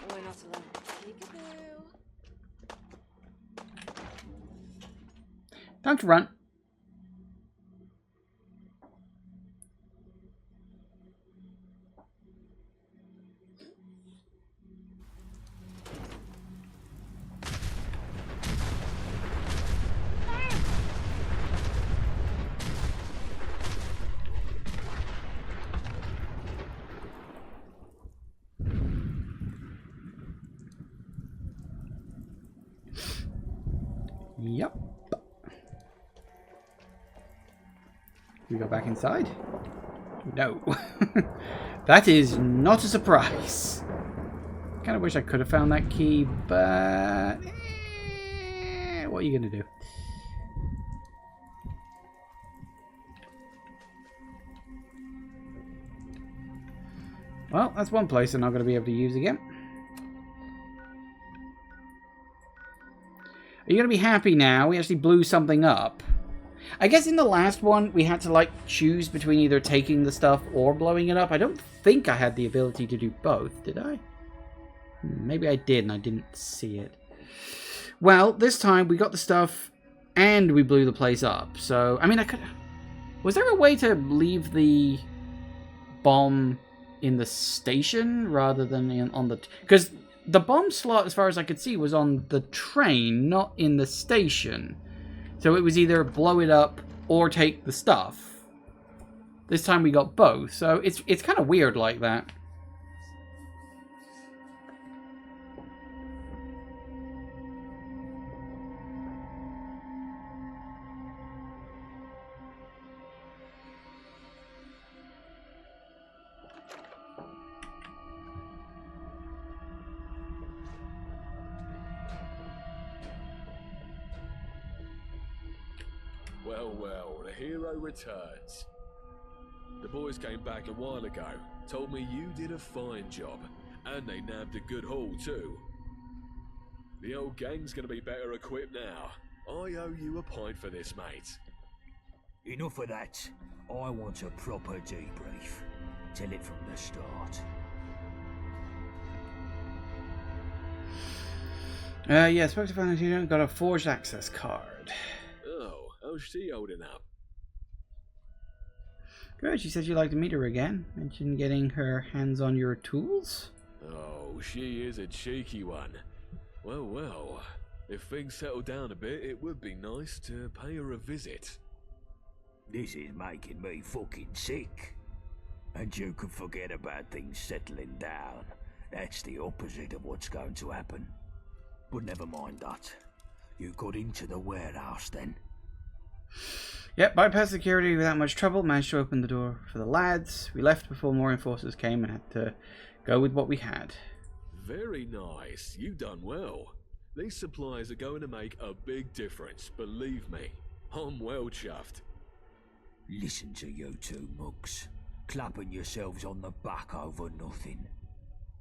We're not alone. Peekaboo. Time to run. Yep. We go back inside? No. That is not a surprise. Kind of wish I could have found that key, but... what are you going to do? Well, that's one place I'm not going to be able to use again. Are you going to be happy now? We actually blew something up. I guess in the last one, we had to, like, choose between either taking the stuff or blowing it up. I don't think I had the ability to do both, did I? Maybe I did and I didn't see it. Well, this time we got the stuff and we blew the place up. So, I mean, I could... Was there a way to leave the bomb in the station rather than on the... Because... the bomb slot, as far as I could see, was on the train, not in the station. So it was either blow it up or take the stuff. This time we got both, so it's kind of weird like that. Well, the hero returns. The boys came back a while ago, told me you did a fine job, and they nabbed a good haul too. The old gang's gonna be better equipped now. I owe you a pint for this, mate. Enough of that. I want a proper debrief. Tell it from the start. Yeah, spoke to Valentino, you got a forged access card. Oh, how's she holding up? Good, she said you'd like to meet her again. Mentioned getting her hands on your tools? Oh, she is a cheeky one. Well, well. If things settle down a bit, it would be nice to pay her a visit. This is making me fucking sick. And you can forget about things settling down. That's the opposite of what's going to happen. But never mind that. You got into the warehouse then? Yep, bypassed security without much trouble. Managed to open the door for the lads. We left before more enforcers came and had to go with what we had. Very nice. You done well. These supplies are going to make a big difference, believe me. I'm well chuffed. Listen to you two mugs. Clapping yourselves on the back over nothing.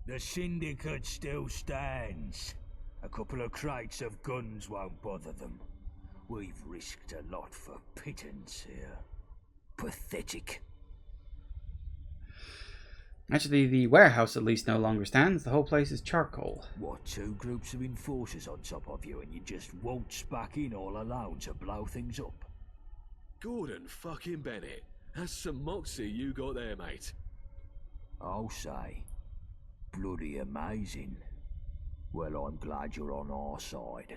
The syndicate still stands. A couple of crates of guns won't bother them. We've risked a lot for pittance here. Pathetic. Actually, the warehouse at least no longer stands. The whole place is charcoal. What, two groups of enforcers on top of you and you just waltz back in all alone to blow things up? Gordon fucking Bennett. That's some moxie you got there, mate. I'll say. Bloody amazing. Well, I'm glad you're on our side.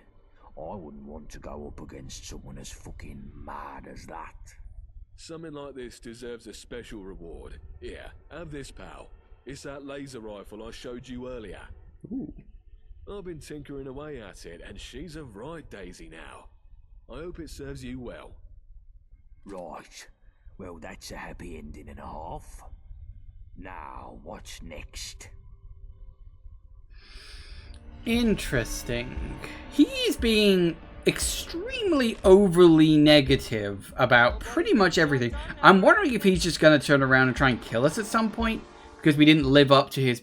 I wouldn't want to go up against someone as fucking mad as that. Something like this deserves a special reward. Here, have this, pal. It's that laser rifle I showed you earlier. Ooh. I've been tinkering away at it, and she's a right daisy now. I hope it serves you well. Right. Well, that's a happy ending and a half. Now, what's next? Interesting. He's being extremely overly negative about pretty much everything. I'm wondering if he's just going to turn around and try and kill us at some point because we didn't live up to his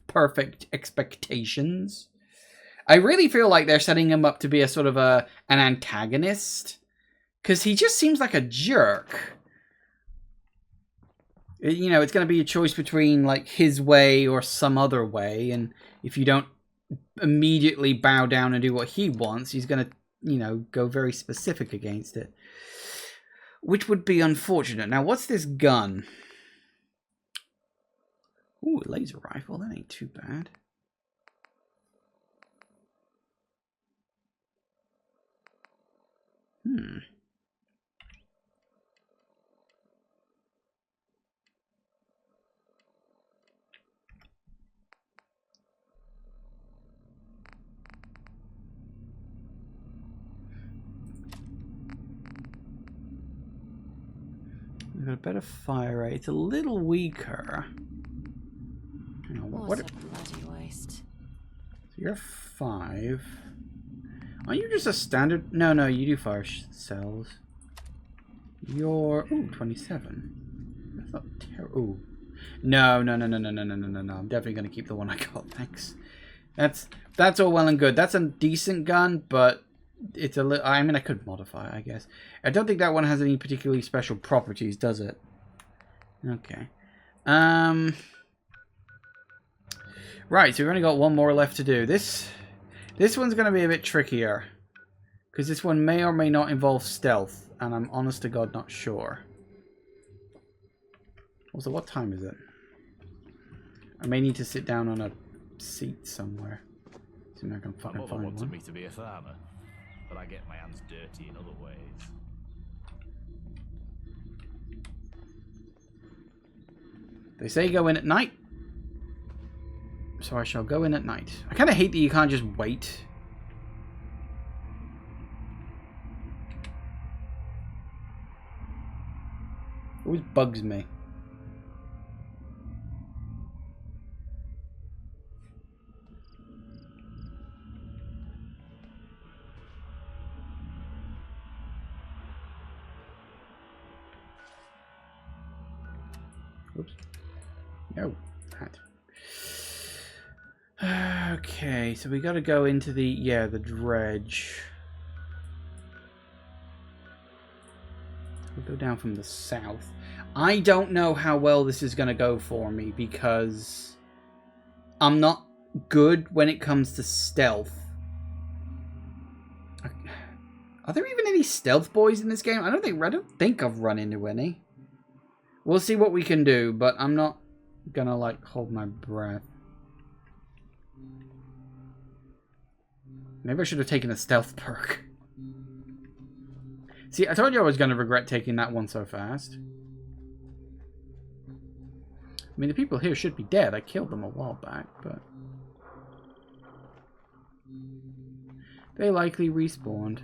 perfect expectations. I really feel like they're setting him up to be a sort of an antagonist because he just seems like a jerk. You know, it's going to be a choice between like his way or some other way, and if you don't immediately bow down and do what he wants, he's going to, you know, go very specific against it, which would be unfortunate. Now, what's this gun? Ooh, a laser rifle. That ain't too bad. We've got a better fire rate. It's a little weaker. Hang on, What a bloody waste. So you're 5. Aren't you just a standard? No, no, you do fire cells. You're 27. That's not terrible. Ooh. No. I'm definitely gonna keep the one I got. Thanks. That's all well and good. That's a decent gun, but it's a little. I mean, I could modify it, I guess. I don't think that one has any particularly special properties, does it? Okay. Right, so we've only got one more left to do. This one's going to be a bit trickier. Because this one may or may not involve stealth. And I'm honest to God not sure. Also, what time is it? I may need to sit down on a seat somewhere. See if I can fucking find wanted one. me to be a farmer, but I get my hands dirty in other ways. They say go in at night. So I shall go in at night. I kind of hate that you can't just wait. Always bugs me. Oops. No, that. Okay, so we got to go into the the dredge. We'll go down from the south. I don't know how well this is going to go for me because I'm not good when it comes to stealth. Are there even any stealth boys in this game? I don't think I've run into any. We'll see what we can do, but I'm not gonna, like, hold my breath. Maybe I should have taken a stealth perk. See, I told you I was gonna regret taking that one so fast. I mean, the people here should be dead. I killed them a while back, but... they likely respawned.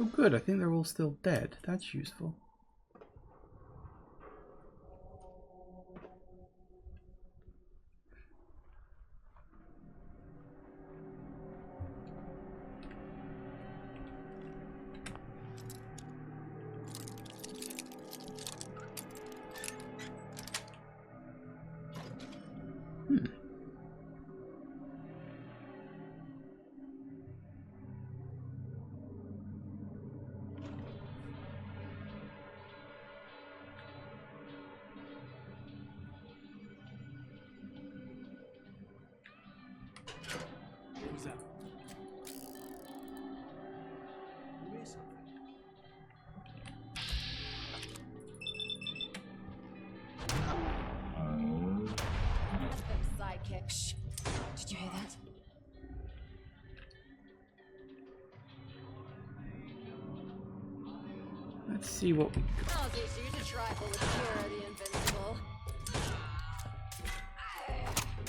Oh good, I think they're all still dead. That's useful. Shh. Did you hear that? Let's see what we... I'll just use a trifle with Kira the Invincible.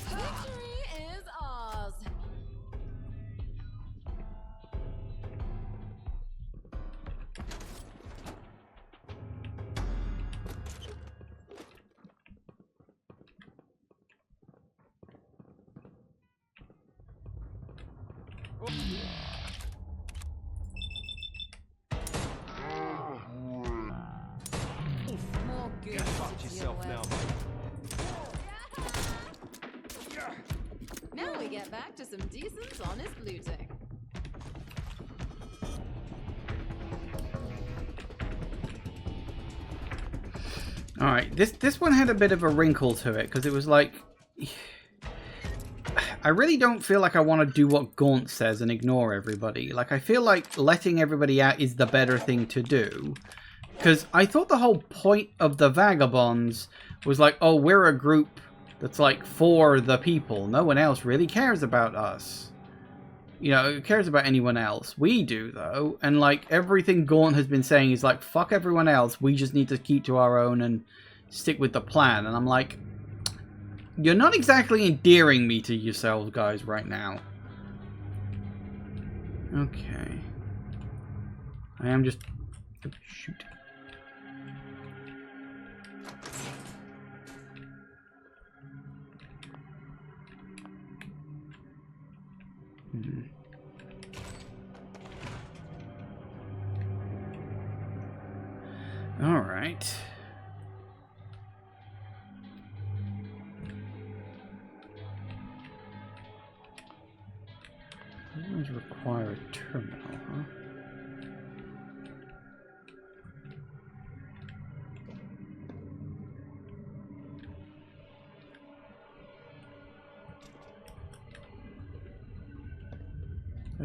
Victory is ours. More good. Go fuck yourself now, Now we get back to some decent, honest looting. Alright, this one had a bit of a wrinkle to it, because it was like... I really don't feel like I want to do what Gaunt says and ignore everybody. Like, I feel like letting everybody out is the better thing to do. Because I thought the whole point of the Vagabonds was like, oh, we're a group that's like for the people. No one else really cares about us. You know, who cares about anyone else? We do, though. And like, everything Gaunt has been saying is like, fuck everyone else. We just need to keep to our own and stick with the plan. And I'm like... you're not exactly endearing me to yourselves, guys, right now. Okay. I am just... oh, shoot. All right. Those require a terminal, huh?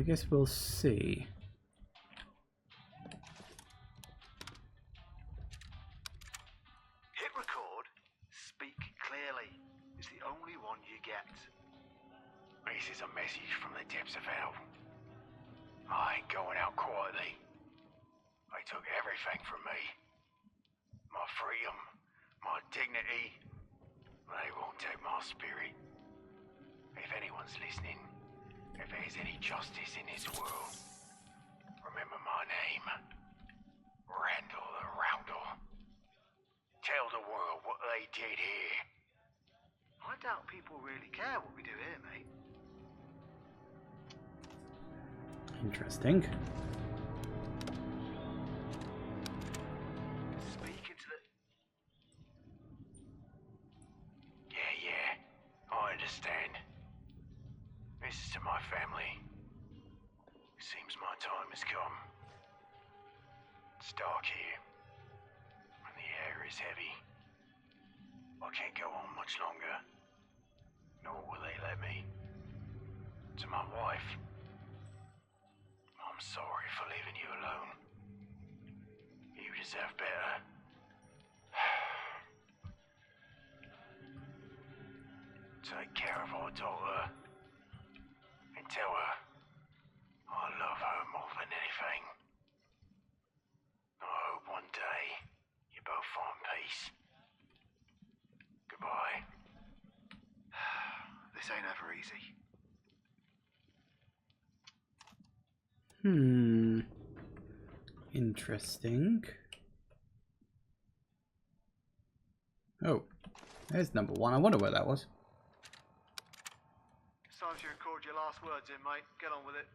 guess we'll see. Hit record, speak clearly. It's the only one you get. This is a message from the depths of hell. I ain't going out quietly. They took everything from me. My freedom, my dignity. They won't take my spirit. If anyone's listening, if there's any justice in this world, remember my name. Randall the Roundel. Tell the world what they did here. I doubt people really care what we do here, mate. Interesting. Speak into the... Yeah, I understand. This is to my family. Seems my time has come. It's dark here, and the air is heavy. I can't go on much longer, nor will they let me. To my wife, I'm sorry for leaving you alone. You deserve better. Take care of our daughter, and tell her I love her more than anything. I hope one day you both find peace. Goodbye. This ain't ever easy. Interesting. Oh, there's number 1. I wonder where that was. It's time to record your last words in, mate. Get on with it.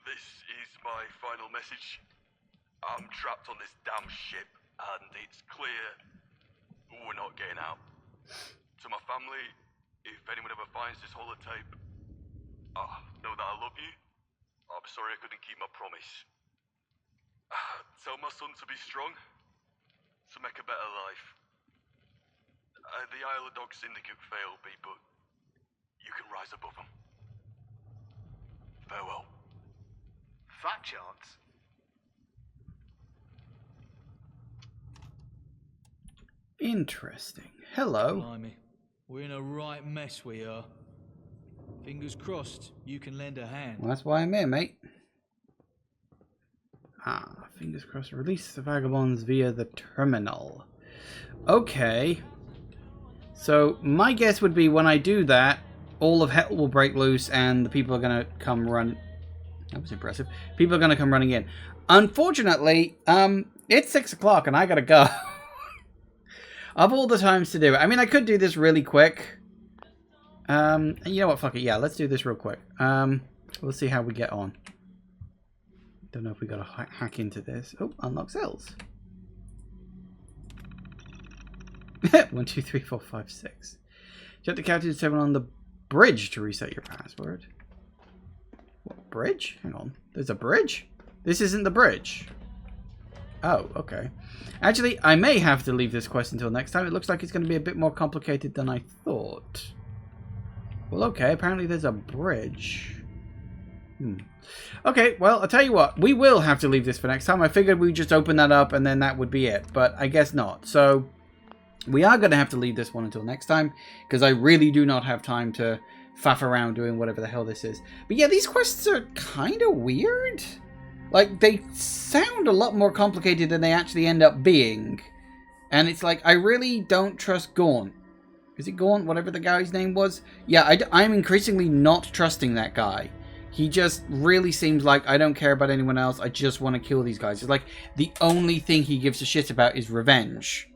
This is my final message. I'm trapped on this damn ship, and it's clear we're not getting out. To my family, if anyone ever finds this holotape, know that I love you. I'm sorry I couldn't keep my promise. Tell my son to be strong, to make a better life. The Isle of Dogs Syndicate failed me, but you can rise above them. Farewell. Fat chance. Interesting. Hello. Blimey. We're in a right mess, we are. Fingers crossed you can lend a hand. Well, that's why I'm here, mate. Fingers crossed. Release the Vagabonds via the terminal. Okay. So, my guess would be when I do that, all of hell will break loose and the people are going to come run... That was impressive. People are going to come running in. Unfortunately, it's 6 o'clock and I got to go. Of all the times to do it. I mean, I could do this really quick. You know what? Fuck it. Yeah, let's do this real quick. We'll see how we get on. Don't know if we got to hack into this. Oh, unlock cells. 1, 2, 3, 4, 5, 6. You have to count to 7 on the bridge to reset your password. What bridge? Hang on. There's a bridge? This isn't the bridge. Oh, okay. Actually, I may have to leave this quest until next time. It looks like it's going to be a bit more complicated than I thought. Well, okay. Apparently there's a bridge. Okay, well, I'll tell you what. We will have to leave this for next time. I figured we'd just open that up and then that would be it. But I guess not. So, we are going to have to leave this one until next time. Because I really do not have time to faff around doing whatever the hell this is. But yeah, these quests are kind of weird. Like, they sound a lot more complicated than they actually end up being. And it's like, I really don't trust Gaunt. Is it Gaunt? Whatever the guy's name was? Yeah, I'm increasingly not trusting that guy. He just really seems like, I don't care about anyone else. I just want to kill these guys. It's like, the only thing he gives a shit about is revenge.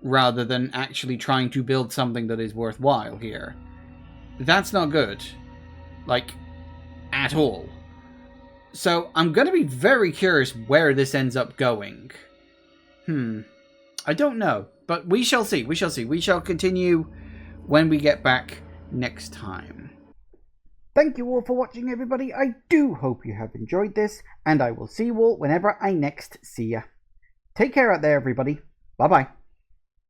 Rather than actually trying to build something that is worthwhile here. That's not good. Like, at all. So, I'm going to be very curious where this ends up going. I don't know. But we shall see. We shall see. We shall continue when we get back next time. Thank you all for watching, everybody. I do hope you have enjoyed this. And I will see you all whenever I next see ya. Take care out there, everybody. Bye-bye.